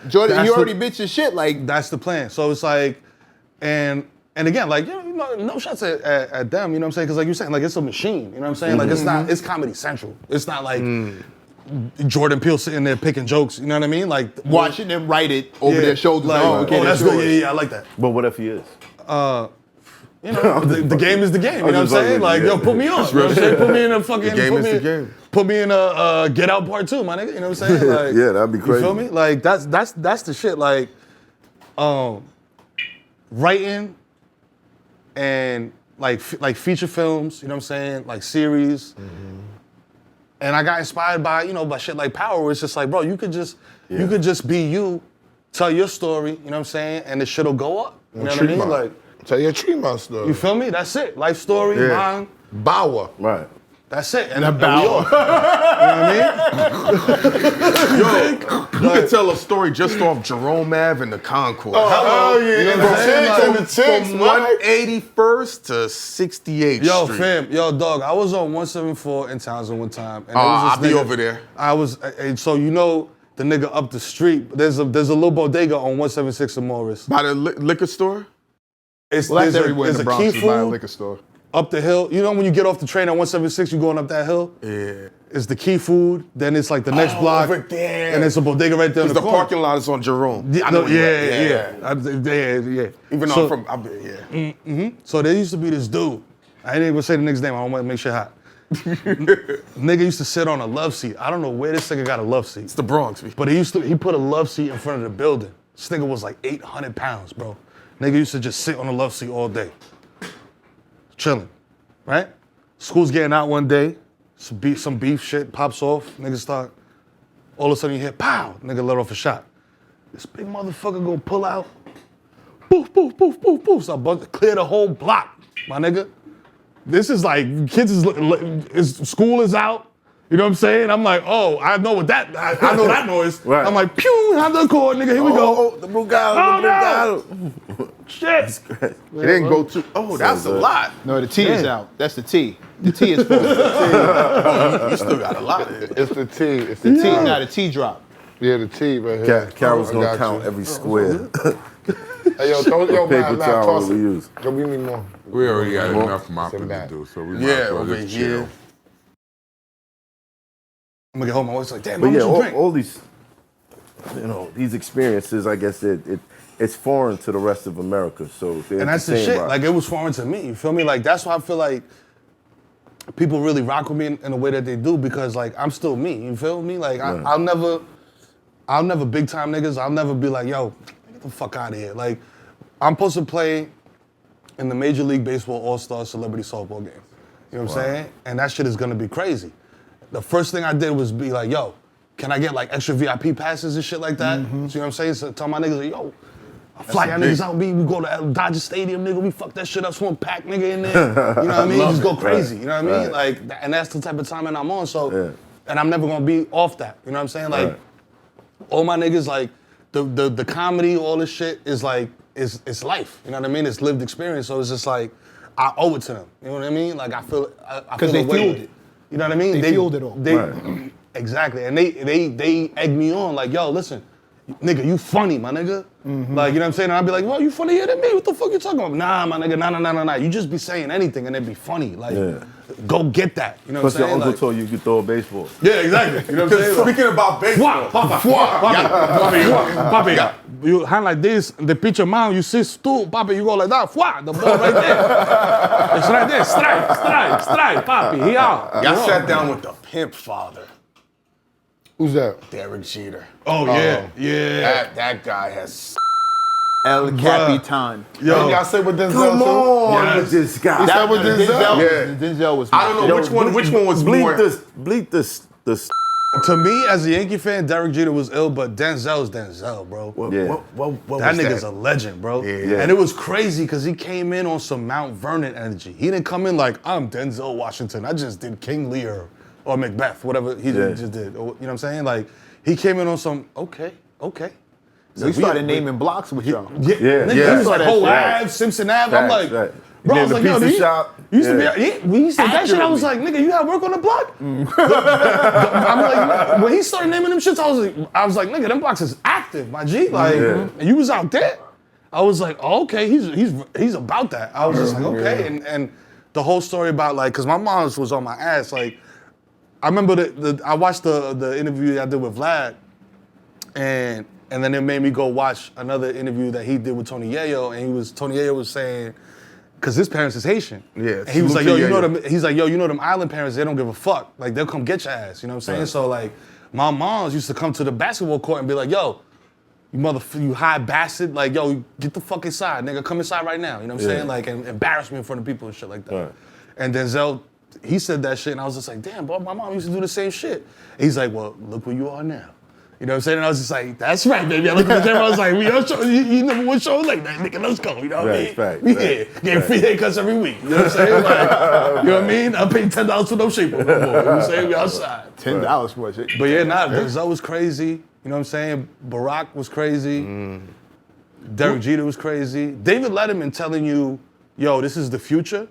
Jordan, That's you already bitch your shit. Like That's the plan. So it's like, and again, like, no shots at them, you know what I'm saying? Because like you're saying, like it's a machine, you know what I'm saying? Like it's Comedy Central. It's not like Jordan Peele sitting there picking jokes, you know what I mean? Like watching them write it over their shoulders. Like, Okay, that's good. Yeah, I like that. but what if he is? You know, the game is the game. You know what I'm saying? Like, yo, put me on. You know what I'm saying? Put me in a fucking. The game is the game. Put me in a Get Out Part 2, my nigga. You know what I'm saying? Like, Yeah, that'd be crazy. You feel me? Like that's the shit. Like, writing and like feature films. You know what I'm saying? Like series. And I got inspired by by shit like Power, where it's just like, bro, you could just be you, tell your story. You know what I'm saying? And the shit'll go up. You know what I mean? Like. Tell your Tremont story. You feel me? That's it. Life story, mine. Bauer. Right. That's it. And Bauer. You know what I mean? You can tell a story just off Jerome Ave and the Concourse. Oh, yeah. You know what I'm saying? From 181st to 68th Yo, Street. fam. Yo, dog. I was on 174 in Townsend one time. And I'll be over there. I was, and so you know the nigga up the street. There's a little bodega on 176 in Morris. By the liquor store? It's Well, that's there's everywhere in there's the a Bronx Key is by a Food liquor store. up the hill. You know when you get off the train at 176, you going up that hill? Yeah. It's the Key Food. Then it's like the next block. over there. And it's a bodega right there in Because the the corner. parking lot is on Jerome. Yeah, I know yeah. Even though So- I'm from, yeah. So there used to be this dude. I didn't even say the nigga's name. I don't want to make shit hot. Nigga used to sit on a love seat. I don't know where this nigga got a love seat. It's the Bronx. But he put a love seat in front of the building. This nigga was like 800 pounds, bro. Nigga used to just sit on the love seat all day. Chilling, right? School's getting out one day. Some beef shit pops off. Niggas start, all of a sudden you hear, pow! Nigga let off a shot. This big motherfucker gonna pull out. Poof, poof, poof, poof, poof. So clear the whole block, my nigga. This is like, school is out. You know what I'm saying? I'm like, oh, I know what that, I know that noise. Right. I'm like, pew, have the chord, nigga, here we go. Oh, the Bugatti, Oh, Shit. It didn't go too, that's a lot. No, the T is out. That's the T. The T is full. You still got a lot. It's the T. It's The the T, T. now the T drop. Yeah, the T right here. Carol's I gonna got count you. every square. Hey, yo, Paper man, towel toss we it. use. Go give me more. We already got Well, enough mopping to back. do, so we might Yeah, as well over just here. chill. I'm gonna get home. My wife's like, damn, But how yeah, much you drink? all these, these experiences, I guess it's foreign to the rest of America. So And that's the shit. Like, it was foreign to me. You feel me? Like, that's why I feel like people really rock with me in the way that they do, because like I'm still me. You feel me? Like I'll never big time niggas. I'll never be like, yo, get the fuck out of here. Like, I'm supposed to play in the Major League Baseball All-Star Celebrity Softball game. You know what I'm saying? And that shit is gonna be crazy. The first thing I did was be like, yo, can I get like extra VIP passes and shit like that? So, you know what I'm saying? So tell my niggas, like, yo, I fly y'all niggas out, we go to Dodger Stadium, nigga, we fuck that shit up, swim pack nigga in there. You know what I mean? Just go crazy, you know what I mean? Like, and that's the type of timing I'm on, so, and I'm never gonna be off that, you know what I'm saying? Like, all my niggas, like, the comedy, all this shit is like, it's life, you know what I mean? It's lived experience, so it's just like, I owe it to them, you know what I mean? Like, I feel Because they the way- fueled it. You know what I mean? They fueled it all. Exactly, and they egg me on, like, yo, listen, nigga, you funny, my nigga. Like, you know what I'm saying? And I'd be like, well, you funnier than me. What the fuck you talking about? Nah, my nigga, nah. You just be saying anything and it'd be funny. Like, go get that. You know what Plus I'm your saying? uncle Like, told you could throw a baseball. yeah, exactly. You know what I'm saying? Speaking about baseball. Papi, you hand like this, the pitcher mound, you sit stool, papi, you go like that, the ball right there. It's right there, strike, papi, he out. Y'all sat down with the pimp father, Who's that? Derek Jeter. Oh, yeah. That guy has. El Capitan. Yo, y'all say with Denzel Come too? on with this guy. That was Denzel? Denzel was. I don't know which one was bleep more. this. To me, as a Yankee fan, Derek Jeter was ill, but Denzel's Denzel, bro. Yeah. What That was nigga's a legend, bro. Yeah. And it was crazy because he came in on some Mount Vernon energy. He didn't come in like, I'm Denzel Washington. I just did King Lear or Macbeth, whatever he just did. Or, you know what I'm saying? Like, he came in on some, okay. So we started naming blocks with y'all. Yeah. Yeah. He was like, Whole Ave, Simpson Ave. I'm like, Right. bro, I was The like, yo, pizza shop. we used to that shit. I was like, nigga, you had work on the block? I'm like, when he started naming them shits, I was like, nigga, them blocks is active, my G. Like, and you was out there. I was like, oh, okay, he's about that. I was just like, okay, and the whole story about like, cause my mom was on my ass. Like, I remember I watched the interview I did with Vlad, and then it made me go watch another interview that he did with Tony Yayo, and Tony Yayo was saying, cause his parents is Haitian. Yeah, And he was like, salute yo, to you know Yayo. them. He's like, yo, you know them island parents, they don't give a fuck. Like they'll come get your ass. You know what I'm saying? Right. So like, my moms used to come to the basketball court and be like, yo, you high bastard, like, yo, get the fuck inside, nigga, come inside right now. You know what I'm saying? Like, and embarrass me in front of people and shit like that. Right. And Denzel, he said that shit, and I was just like, damn, bro, my mom used to do the same shit. He's like, well, look where you are now. You know what I'm saying? And I was just like, that's right, baby. I looked at the camera, I was like, we on show, you number one show like that, nigga, let's go. You know what I mean? Right. Getting free haircuts every week. You know what I'm saying? Like, you know what I mean? I paid $10 for no shaper no more. You know what I'm saying? We outside. $10 was it? But yeah, Denzel was crazy. You know what I'm saying? Barack was crazy. Derek Jeter was crazy. David Letterman telling you, yo, this is the future,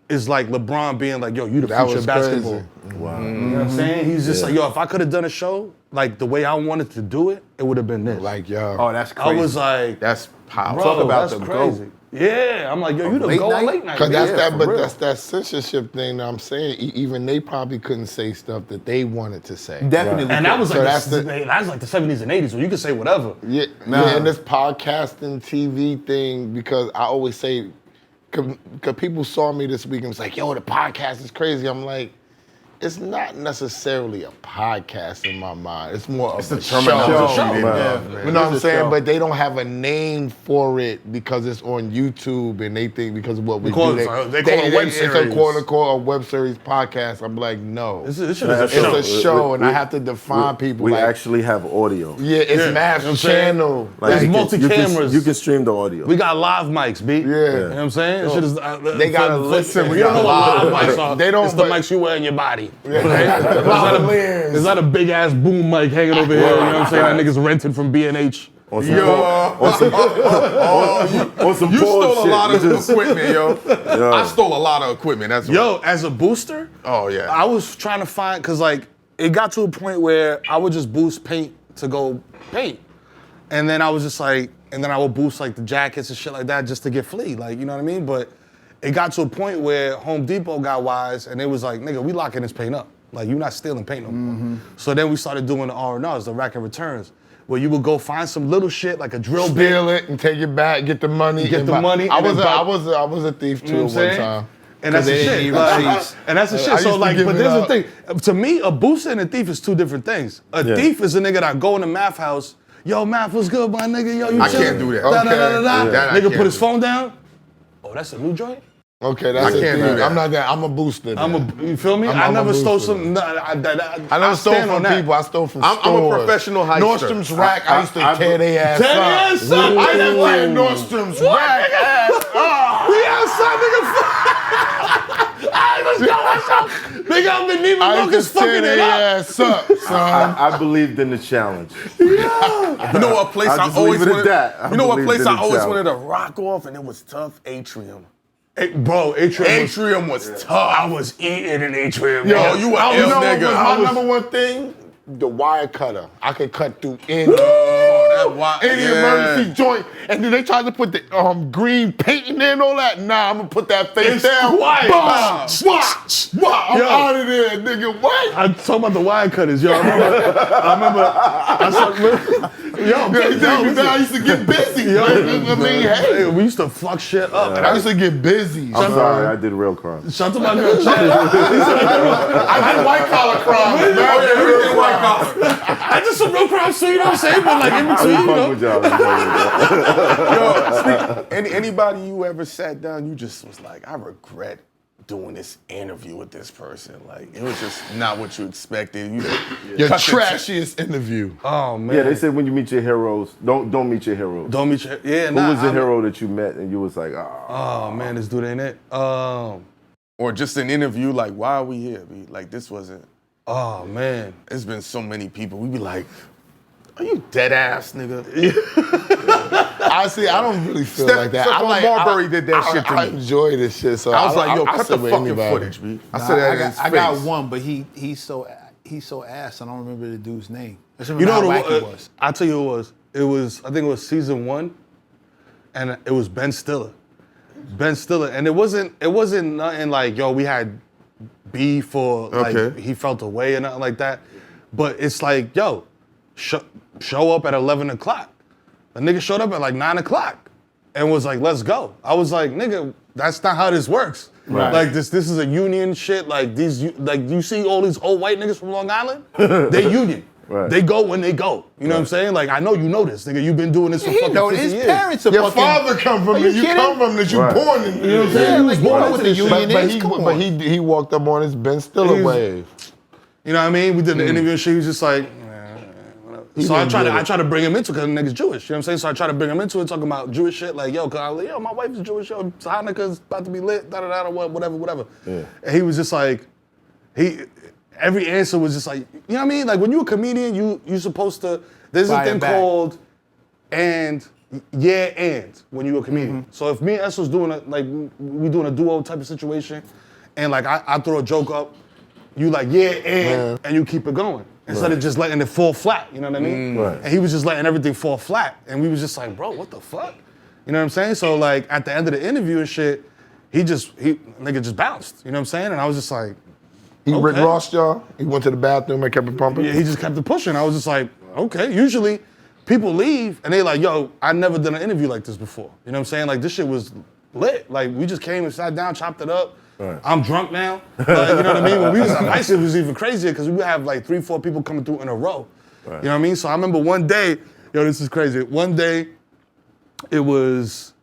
is like LeBron being like, yo, you the That future was of basketball. crazy. Wow. You know what I'm saying? He's just like, yo, if I could have done a show like the way I wanted to do it, it would have been this. Like, yo. Oh, that's crazy. I was like, That's powerful. bro, Talk about that's the crazy. GOAT. Yeah, I'm like, yo, you the late go night? late night. Cause that's yeah, that, for but real. that's that censorship thing that I'm saying. Even they probably couldn't say stuff that they wanted to say. Definitely. And that was So like that's that was like the 70s and 80s, where you could say whatever. Yeah, yeah, and this podcasting TV thing, because I always say, cause people saw me this week and was like, yo, the podcast is crazy. I'm like, it's not necessarily a podcast in my mind. It's more of a show. Yeah, You know what I'm saying? But they don't have a name for it because it's on YouTube, and they think because of what we call do, it- they call it a web it's series. a quote unquote a web series podcast. I'm like, no, This shit is a That's show. it's a show, and I We- have to define people. We like, actually have audio. yeah, it's Yeah, you know what I'm mass saying? channel. There's you can- multi-cameras. You can stream the audio. We got live mics, B. Yeah. You know what I'm saying? This shit is, They gotta listen. If We you don't know got what live live. mics are, They don't, it's the but- mics you wear in your body. Okay? It's not a big ass boom mic hanging over here. You know what I'm saying? That niggas rented from B&H. on some on some You Paul stole a shit. lot of You just- equipment, yo. I stole a lot of equipment. That's Yo, as a booster, Oh yeah. I was trying to find, cause like it got to a point where I would just boost paint to go paint, and then I was just like, and then I would boost like the jackets and shit like that just to get flea, like you know what I mean? But it got to a point where Home Depot got wise, and it was like, nigga, we locking this paint up. Like you're not stealing paint no more. So then we started doing the R&Rs, the rack and returns, where you would go find some little shit like a drill bit. Steal it and take it back, get the money. Get and the buy- money I and was then a, buy- I was a thief You know too what I'm one saying? time. And that's the they didn't shit. even Like, cheat. and that's the I shit. used So to like, give but it there's the up. thing. To me, a booster and a thief is two different things. A Yeah. thief is a nigga that go in the math house. Yo, math was good, my nigga. Yo, you I chilling? can't do that. Da, da, Okay. da, da, da. Yeah. That I Nigga can't put his do. phone down. Oh, that's a new joint? Okay, that's I a can't do thing. that. I'm not that. I'm a booster. You feel me? I'm I a never stole booster. some. No, I I never never stole stand on from that. people. I stole from I'm a stores. professional heister. Nordstrom's rack. I used to tear their ass Tear up. their ass up? I used to What? tear Nordstrom's rack ass up. We outside, nigga. Alright, let's go. Nigga, I've been Neiman I Marcus used to tear fucking it their up. ass up, son. I believed in the challenge. You know what place I'll I just always leave it at wanted? that. I You know what believe place in I the always challenge. wanted to rock off, and it was tough. Atrium. Hey, bro, Atrium was tough. I was eating an atrium. Yo, man. you a You ill know what nigga. was I my was- number one thing? The wire cutter. I could cut through any any emergency joint. And then they tried to put the green paint in there and all that. Nah, I'm gonna put that face It's down. quiet. Bah, swat, wah, I'm Yo. out of there, nigga. What? I'm talking about the wire cutters, yo. I I used to get busy. I mean, hey. we used to fuck shit up. And I used to get busy. I'm sorry, I did real crime. shout to my girl Chad. I did white collar crime. Everything white collar. I did some real crime too, you know what I'm saying? But like in I between, you fuck know. with y'all. I fuck with y'all. Yo, anybody you ever sat down, you just was like, I regret doing this interview with this person. Like, it was just not what you expected. Your trashiest interview. Oh man. Yeah, they said when you meet your heroes, don't meet your heroes. Don't meet your Who was the hero that you met and you was like, oh man, this dude ain't it. Or just an interview, like, why are we here? Like, this wasn't. Oh man. There's been so many people. We be like, are you dead ass, nigga? Honestly, I don't really feel like that. Stephon Marbury did that shit to me. I enjoy this shit, so I was like, yo, I'll cut sit the with fucking anybody. footage, B. I said that in his I got face. one, but he's so ass. I don't remember the dude's name. I just You remember know how what wacky it was. I'll tell you who it was. It was, I think it was season 1, and it was Ben Stiller. Ben Stiller, and it wasn't nothing like, yo, we had beef or like Okay. he felt away or nothing like that. But it's like, yo, show up at 11 o'clock. The nigga showed up at like 9 o'clock and was like, let's go. I was like, nigga, that's not how this works. Right. Like this is a union shit. Like you see all these old white niggas from Long Island? They union. Right. They go when they go. You know what I'm saying? Like, I know you know this, nigga. You've been doing this for He fucking know 50 his years. parents are Your fucking. father come from Are this. you You kidding? come from this. You Right. born in. You know what I'm Yeah, saying? he was born into with the this shit. union is. Come But on. he walked up on his Ben Stiller He's- wave. You know what I mean? We did the interview and shit. He was just like, so I didn't try get it. to bring him into it because the nigga's Jewish. You know what I'm saying? So I try to bring him into it, talking about Jewish shit. Like, yo, cause I was like, yo, my wife is Jewish. Yo, Hanukkah's about to be lit. Da da da. Whatever. Yeah. And he was just like, every answer was just like, you know what I mean? Like when you're a comedian, you supposed to. There's a Fire thing back. called and when you're a comedian. So if me and Esso's doing we doing a duo type of situation, and like I throw a joke up, you like and you keep it going instead of just letting it fall flat. You know what I mean? Right. And he was just letting everything fall flat, and we was just like, bro, what the fuck? You know what I'm saying? So like at the end of the interview and shit, nigga just bounced. You know what I'm saying? And I was just like, He Rick Okay. Ross y'all. He went to the bathroom and kept it pumping. yeah, he just kept it pushing. I was just like, okay. Usually people leave and they like, yo, I never done an interview like this before. You know what I'm saying? Like this shit was lit. Like we just came and sat down, chopped it up. Right. I'm drunk now. Like, you know what I mean? When we was at Ice, it was even crazier because we would have like 3-4 people coming through in a row. Right. You know what I mean? So I remember one day, yo, this is crazy. One day, it was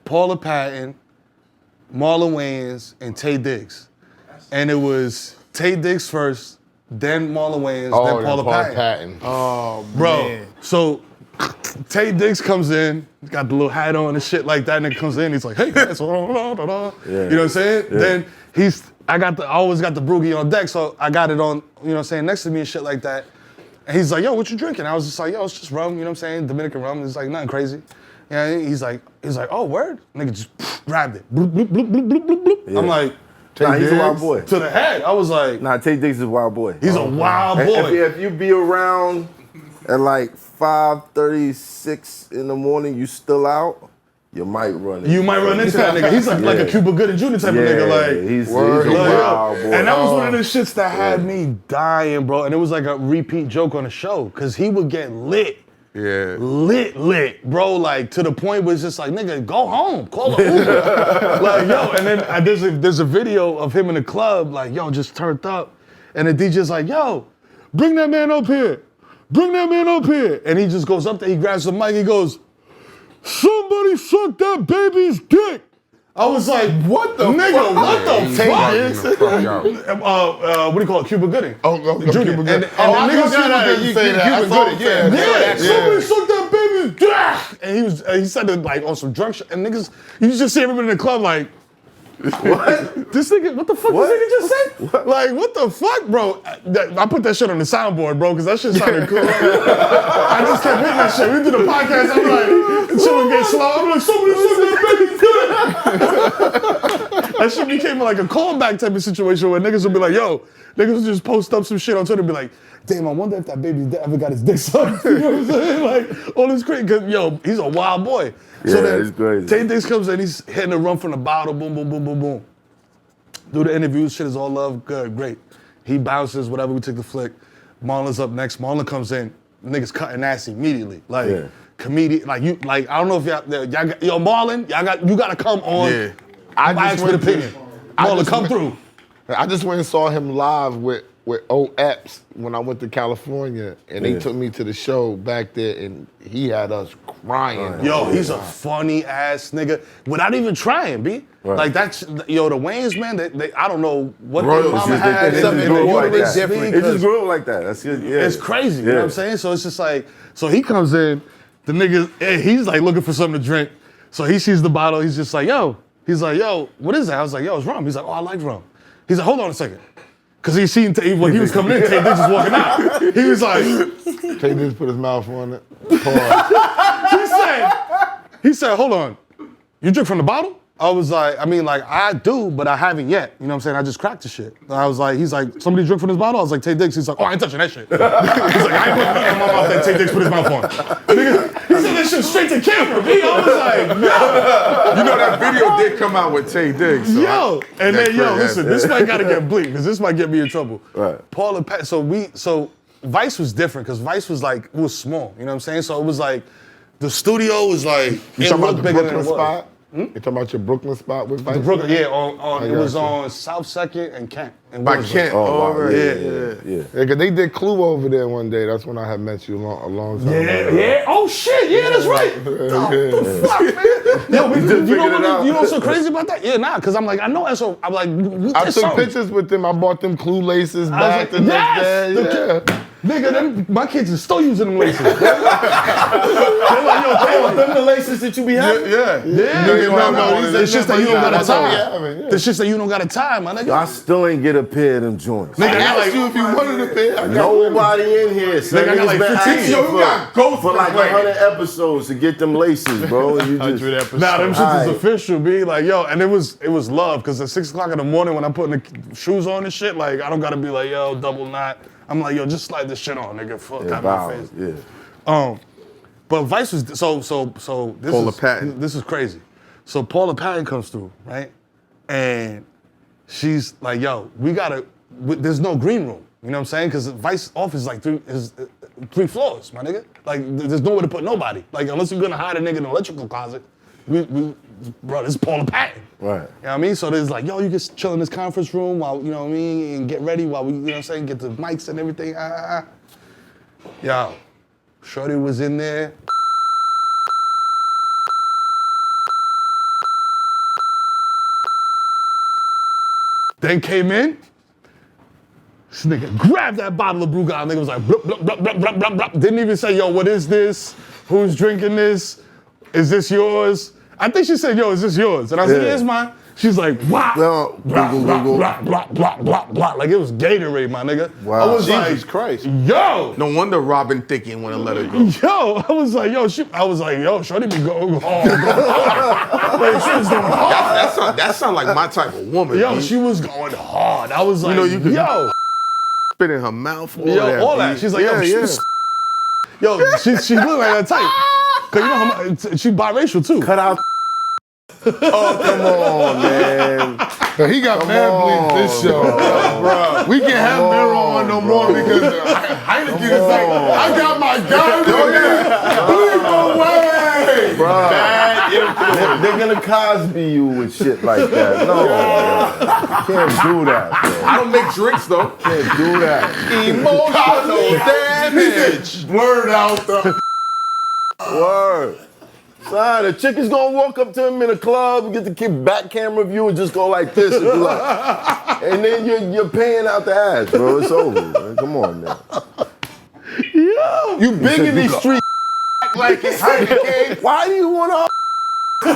Paula Patton, Marlon Wayans, and Tay Diggs. And it was Tay Diggs first, then Marlon Wayans, then Paula Patton. Oh, Bro, man. so Tay Diggs comes in, he's got the little hat on and shit like that, and he comes in, he's like, hey guys, you know what I'm saying? Yeah. Then I always got the broogie on deck, so I got it on, you know what I'm saying, next to me and shit like that. And he's like, yo, what you drinking? I was just like, yo, it's just rum, you know what I'm saying? Dominican rum. It's like nothing crazy. Yeah, he's like, oh, word? Nigga just grabbed it. Bloop, bloop, bloop, bloop, bloop, bloop, bloop. Yeah. I'm like, Nah, he's a Diggs wild boy. to the head. I was like, Nah, Tay Diggs is a wild boy. he's a wild And boy. If you be around at like 5:36 in the morning, you still out, you might run into You might run into that nigga. He's like a Cuba Gooding Jr. type of nigga. Like, he's a like, wild boy. and that was one of the shits that had me dying, bro. And it was like a repeat joke on the show, cause he would get lit. Yeah. Lit, bro, like to the point where it's just like, nigga, go home, call an Uber. Like, yo, and then there's a video of him in the club, like, yo, just turned up. And the DJ's like, yo, bring that man up here. Bring that man up here. And he just goes up there, he grabs the mic, he goes, somebody suck that baby's dick. I was like, what the nigga, what the fuck? What do you call it? Cuba Gooding. Cuba Junior. Gooding. And the nigga said that. You say that. Cuba I Gooding, saw yeah. that. Somebody suck that baby's dick. And he said it like on some drunk shit. And niggas, you just see everybody in the club like, what? This nigga, what the fuck this nigga just said? Like, what the fuck, bro? I put that shit on the soundboard, bro, because that shit sounded cool. I just kept hitting that shit. We did a podcast, I'm like, shit would get slow. I'm like, somebody suck that baby's dick. That shit became like a callback type of situation where niggas would be like, yo, niggas would just post up some shit on Twitter and be like, damn, I wonder if that baby ever got his dick sucked. You know what I'm saying? Like, all this crazy, because, yo, he's a wild boy. So Yeah, then he's crazy. Tay Diggs comes in, he's hitting the rum from the bottle, boom, boom, boom, boom, boom. Do the interviews, shit is all love, good, great. He bounces, whatever, we take the flick. Marlon's up next. Marlon comes in, niggas cutting ass immediately. Like, comedian, like, I don't know if y'all got, yo, Marlon, you gotta come on. Yeah. I Biased with opinion. Marlon, come through. I just went and saw him live with with O.Epps when I went to California, and they took me to the show back there, and he had us crying. Yo, he's a funny ass nigga without even trying, B. Right. Like that's the Wayans, man. They I don't know what their Royals, mama they had. just Something grew up like uterus, that. B, It 'cause just grew up like that. That's it. Yeah. It's crazy. You know what I'm saying? So it's just like, so he comes in, the nigga, he's like looking for something to drink. So he sees the bottle. He's just like, yo. He's like, yo, what is that? I was like, yo, it's rum. He's like, oh, I like rum. He's like, hold on a second. Because he seen, when he was coming in, Tay Diggs was walking out. He was like, Tay Diggs put his mouth on it. he said, hold on. You drink from the bottle? I was like, I do, but I haven't yet. You know what I'm saying? I just cracked the shit. I was like, he's like, somebody drink from this bottle? I was like, Tay Diggs. He's like, oh, I ain't touching that shit. He's like, I ain't putting nothing in my mouth that Tay Diggs put his mouth on. Nigga, he said that shit straight to camera, B. I was like, no. You know that video did come out with Tay Diggs. So Yo, and then, yo, listen, this might gotta get bleak, because this might get me in trouble. Right. Paul and Pat, so Vice was different, because Vice was like, it was small, you know what I'm saying? So it was like, the studio was like, You it talking about looked the bigger than Brooklyn it was. spot? You talking about your Brooklyn spot with Vice? The Brooklyn, yeah, I it got was you. on South 2nd and Kent. And By Williamsburg. Kent. Oh, wow. right. Yeah. Yeah, cause they did Clue over there one day. That's when I had met you a long time ago. Yeah. Oh shit. Yeah, that's right. Oh, fuck, man. Yo, you know what's so crazy about that? Yeah, nah. Cause I'm like, I know ESSO. I'm like, I took pictures with them. I bought them Clue laces back the next day. Yeah. Nigga, my kids are still using them laces. They're like, Them the laces that you be having? Yeah. It's just that you don't got a time. It's just that you don't got a time, my nigga. I still ain't get a pair of them joints. Nigga, I asked you if you wanted a pair. Nobody in here. Nigga, I got like 15. Yo, you got ghost for like complaining. 100 episodes to get them laces, bro. And you just, Nah, them shits Aight. is official, B. Like, yo, and it was love, because at 6 o'clock in the morning when I'm putting the shoes on and shit, like, I don't gotta be like, yo, double knot. I'm like, yo, just slide this shit on, nigga. Fuck out my face. Yeah. But Vice was so this Paula is Patton. this is crazy. So Paula Patton comes through, right? And she's like, yo, there's no green room. You know what I'm saying? Because Vice office is like three floors, my nigga. Like, there's nowhere to put nobody. Like, unless you're gonna hide a nigga in an electrical closet, bro, this is Paula Patton. Right. You know what I mean? So there's like, yo, you just chill in this conference room while, you know what I mean, and get ready while we, you know what I'm saying, get the mics and everything. Yo, Shorty was in there. Then came in. This nigga grabbed that bottle of Brugge. Nigga was like, blup, blup, blup, blup, blup, blup, blup. Didn't even say, yo, what is this? Who's drinking this? Is this yours? I think she said, yo, is this yours? And I said, yeah, it's mine. She's like, wow. No, Blah, blah, blah, blah, blah, blah, blah. Like it was Gatorade, my nigga. Wow. I was Jesus like, Christ. yo. No wonder Robin Thicke didn't want to let her go. Yo, I was like, yo, Shorty be going hard. Like, she was going hard. That sound like my type of woman. Yo, B. she was going hard. I was like, you could- yo. spit in her mouth. All That. B. She's like, yeah, yo, she looked like that type. Cause you know how much, she biracial too. Cut out. Oh, come on, man. But he got mad bleeds this show, bro. We can't have Mero on no more because Heineken is like, I got my guy. Bleed away. Bro, they're gonna Cosby you with shit like that. No, man. Can't do that, bro. I don't make drinks though. Can't do that. Emotional damage. Word out the. Word. Son, the chick is gonna walk up to him in a club, get the back camera view, and just go like this, and, be like, and then you're paying out the ass, bro. It's over, man. Come on, man. Yo. You big in these streets. Like it's Heineken. Why do you wanna? He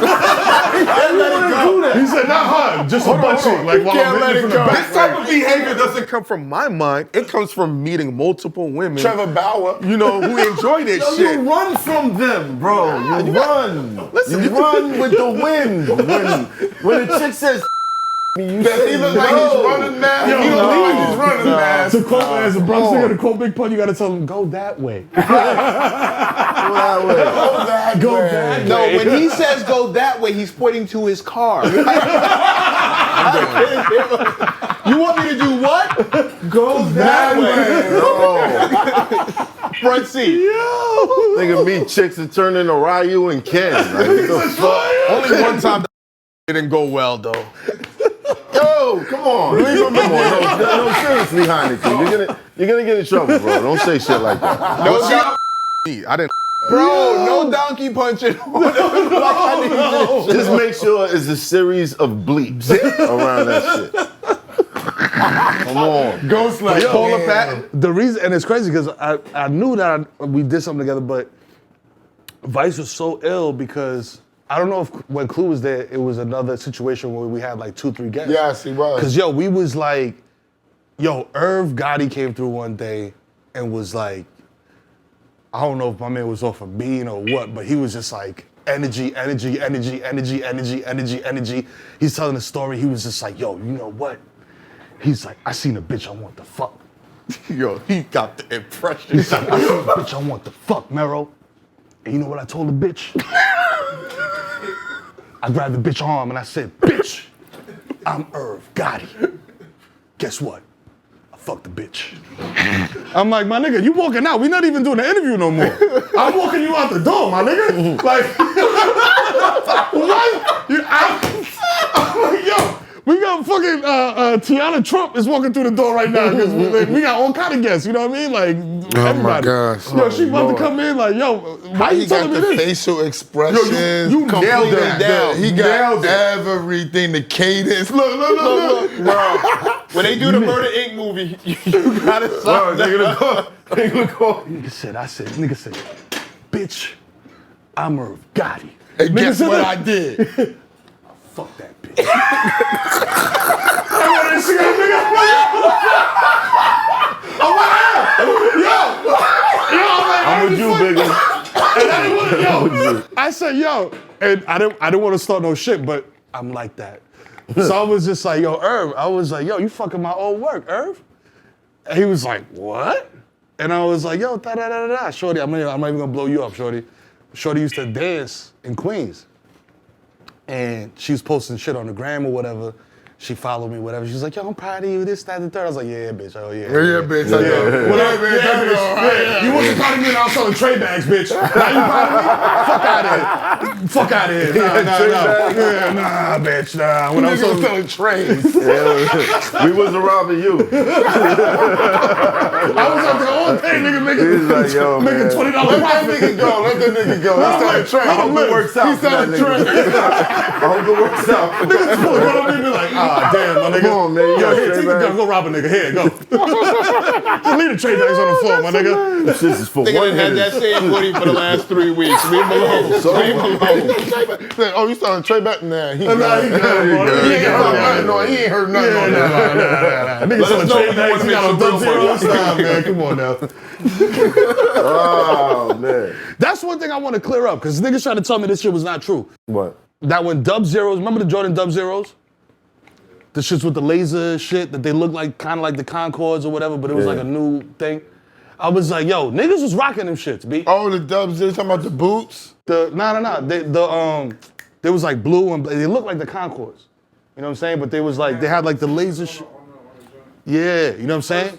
said, not hard, just a butt cheek. Like while I'm hitting from the back. This type of behavior doesn't come from my mind. It comes from meeting multiple women. Trevor Bauer. You know, who enjoy this Yo, shit. you run from them, bro. You run. Listen, you run with the wind. When the chick says, you say He look like he's running now. Yo, He don't look like no. he's running now. To quote, as a Bronx nigga, to quote Big Pun, you gotta tell him, go that way. Go that way. Go that way. No, when he says go that way, he's pointing to his car. You want me to do what? Go that way. Front seat. Nigga, me chicks that turn into Ryu and Ken. Like, what the fuck? Only one time it didn't go well though. Yo, come on. Come on. No, seriously, Heineken. You're gonna get in trouble, bro. Don't say shit like that. I didn't. Bro, no donkey punching. Just make sure it's a series of bleeps around that shit. Come on. Ghost like Paula Patton. The reason, and it's crazy because I knew that we did something together, but Vice was so ill because I don't know if when Clue was there, it was another situation where we had like 2-3 guests. Yes, he was. Because we was like, Irv Gotti came through one day and was like, I don't know if my man was off a bean or what, but he was just like, energy. He's telling the story. He was just like, yo, you know what? He's like, I seen a bitch I want to fuck. Yo, he got the impression. He's like, I seen a bitch I want to fuck, Mero. And you know what I told the bitch? I grabbed the bitch arm and I said, bitch, I'm Irv Gotti. Guess what? I fucked the bitch. I'm like, my nigga, you walking out. We're not even doing the interview no more. I'm walking you out the door, my nigga. Like, what? I'm like, yo. We got fucking Tiana Trump is walking through the door right now because we got all kind of guests. You know what I mean? Like everybody. My gosh. Yo, she about to come in. Like, yo, why you telling me the this? facial expressions. You nailed it down. He got everything. The cadence. Look. Bro, when they do the Murder Inc. movie, you gotta stop. Nigga said, bitch, I'm Irv Gotti. And guess what I did? Fuck that bitch. I want to see that nigga. I'm with you, Bigga. I said, yo, and I didn't want to start no shit, but I'm like that. So I was just like, yo, Irv. I was like, yo, you fucking my old work, Irv. And he was like, what? And I was like, yo, da-da-da-da-da. Shorty, I'm not even gonna blow you up, Shorty. Shorty used to dance in Queens. And she was posting shit on the gram or whatever. She followed me, whatever. She was like, yo, I'm proud of you, this, that, and the third. I was like, yeah, bitch, oh yeah. Yeah, bitch. Whatever, bitch. Yeah. You wasn't proud of me and I was selling trade bags, bitch. Now you proud of me? Fuck out of here. Nah, bitch, nah. When I was selling trades. We wasn't robbing you. I was out there all day, nigga, making $20 profit. Let that nigga go. He's selling trades. I hope it works out. He's selling trades. I hope it works out. Niggas pulling up on me and be like, ah, damn, my nigga. Come on, man. Yo, here, take the gun, go rob a nigga. Here, go. Just leave the trade bags on the floor, my nigga. This is for Nigga one done had that same footy for the last 3 weeks. Leave him alone. Oh, you selling trade back? Nah, he Nah, he good. No, he ain't heard nothing on that. Nigga selling trade bags, he got on double zeros. Nah, man, come on now. Oh, man. That's one thing I want to clear up, because niggas trying to tell me this shit was not true. What? That when Dub Zeros, remember the Jordan Dub Zeros? The shits with the laser shit that they look like, kind of like the Concords or whatever, but it was like a new thing. I was like, yo, niggas was rocking them shits, B. Oh, the Dubs, they're talking about the boots? They was like blue and they looked like the Concords. You know what I'm saying? But they was like, they had like the laser shit. Yeah, you know what I'm saying?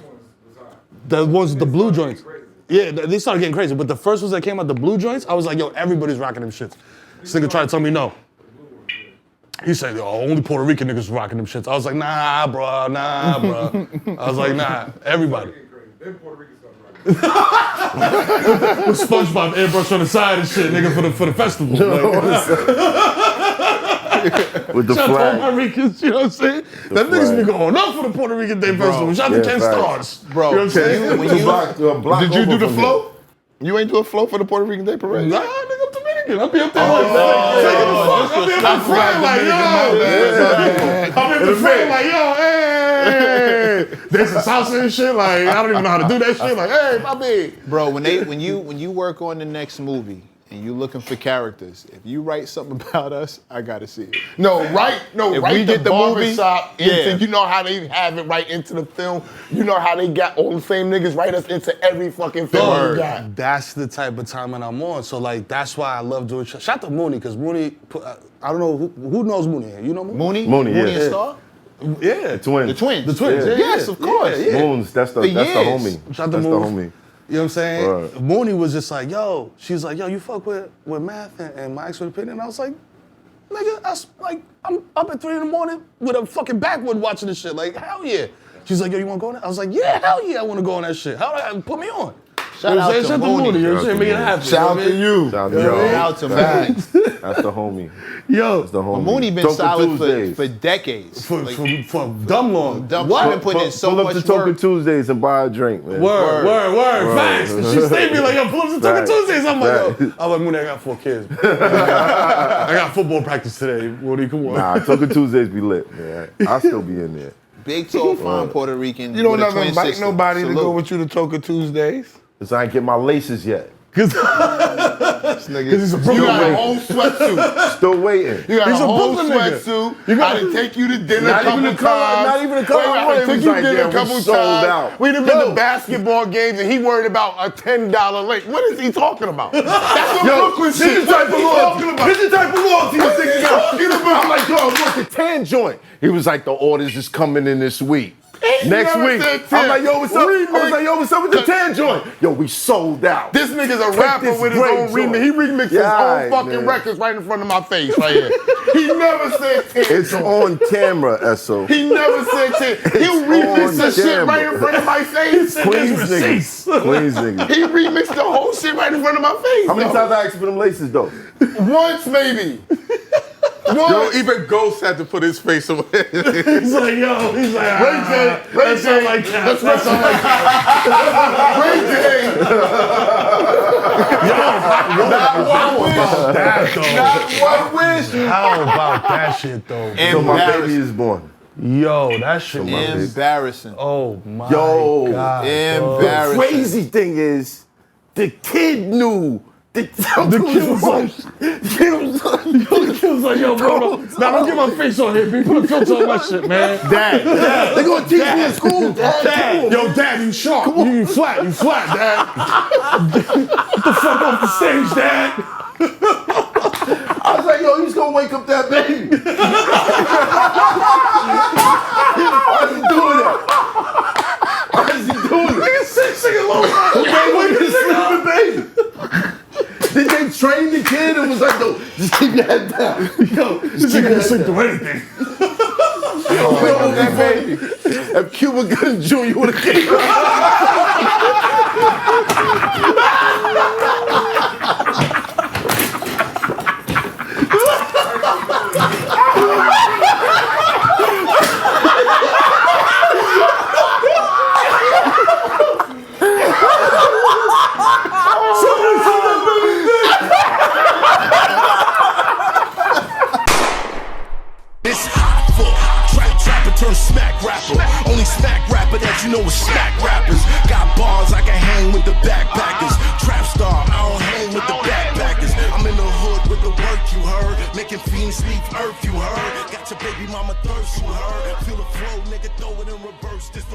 The ones with the blue joints. Yeah, they started getting crazy. But the first ones that came out, the blue joints, I was like, yo, everybody's rocking them shits. This nigga tried to tell me no. He said, yo, only Puerto Rican niggas rocking them shits. I was like, nah, bro. I was like, nah, everybody. With SpongeBob airbrush on the side and shit, nigga, for the festival. With the Shout out to all flag. my Ricans, you know what I'm saying? That niggas be going up for the Puerto Rican Day Festival. Shout out to Ken facts. Stars. Bro, you know what I'm saying? Did you do the flow? You ain't do a flow for the Puerto Rican Day Parade? Nah, nigga, I'm Dominican. I'll be up there I'll be in the front like, yo. I'm in the front like, yo, hey. There's some salsa and shit. Like, I don't even know how to do that shit. Like, hey, papi. Bro, when you work on the next movie and you looking for characters, if you write something about us, I gotta see it. Write we the get the movie, barbershop into, you know how they have it right into the film. You know how they got all the same niggas write us into every fucking film we got. That's the type of time that I'm on. So, like, that's why I love doing shit. Shout out to Mooney, because Mooney, I don't know, who knows Mooney? You know Mooney? Mooney, yeah. and Star? Yeah. The twins. The twins. The twins, yeah. Yes, of course. Yeah. Moons, that's the homie. Shout out to That's the Moons. homie. You know what I'm saying? Right. Mooney was just like, yo, she's like, yo, you fuck with Math and Mike's opinion? And I was like, nigga, I'm up at 3 in the morning with a fucking backwood watching this shit. Like, hell yeah. She's like, yo, you wanna go on that? I was like, yeah, hell yeah, I wanna go on that shit. Put me on. Shout out to Mooney. You know what I'm saying? Make it happen. Shout out to you. Shout Out to Max. That's the homie. Yo, That's the homie. Mooney been Token solid Tuesdays. for decades. for dumb long. Dumb been putting in so Pull up much to Token work. Tuesdays and buy a drink, man. Word. Facts. And she stayed me like, yo, pull up to Token Right. Tuesdays. I'm like, yo. Right. I'm like, Mooney, I got 4 kids. I got football practice today. Mooney, come on. Nah, Token Tuesdays be lit, man. I'll still be in there. Big, tall, fine Puerto Rican. You don't with a ever twin invite sister. nobody to Salute. go with you to Token Tuesdays? Cause I ain't get my laces yet. Cause He's a you Brooklyn got a nigga. whole sweatsuit. Still waiting. You got He's a a whole Brooklyn nigga. sweatsuit. I didn't take you to dinner Not a couple even the color- times. not even the color I I wanted. took Was you like, to dinner yeah, a we couple sold times. out. We'd have been Yo. to basketball games and he worried about a $10 late. What is he talking about? That's what Yo, Brooklyn this shit. is the type of What loyalty. he talking about? This is the type of loyalty this What nigga he got. talking about? I'm like, yo, I want the tan joint. He was like, the orders is coming in this week. Next never week. said I'm 10. like, yo, what's up? I was like, yo, what's up with the tan joint? Yo, we sold out. This nigga's a Take rapper this with his great own remix. joint. He remixed Yeah, his own fucking man. records right in front of my face right here. He never said 10. It's on camera, ESSO. He never said 10. He'll remix on the shit camera. right in front of my face. Queens niggas. Queens niggas. He remixed the whole shit right in front of my face. How many though. times I asked for them laces, though? Once maybe. Yo, Once. even Ghost had to put his face away. He's like, yo, he's like, Ray that's J. not like that. That's not like that. Ray J. That, though. Not one wish. How about that shit, though? So my baby is born. Yo, that shit. Embarrassing. Oh my Yo. God. Embarrassing. Crazy thing is, the kid knew. The kid was like, the kid was like, yo, bro, now don't get my face on here, B. Put a filter on my shit, man. Dad, they gonna teach me in school, Dad. Yo, Dad, you sharp. You flat, Dad. Get the fuck off the stage, Dad. I was like, yo, he's gonna wake up that baby. Why is he doing that? Why is he doing it? Nigga, singing low. Man, wake this sleeping baby. Did they train the kid and was like, yo, just keep your head down? Yo, this nigga can sleep through anything. Wake up that baby. If Cuba Gooding Jr. would have came It's Hoffa, trapper turn smack rapper. Only smack rapper that you know is smack rappers. Got bars, I can hang with the backpackers. Trap star, I don't hang with the backpackers. I'm in the hood with the work you heard. Making fiends leave earth you heard. Got your baby mama thirst you heard. Feel the flow, nigga, throw it in reverse. This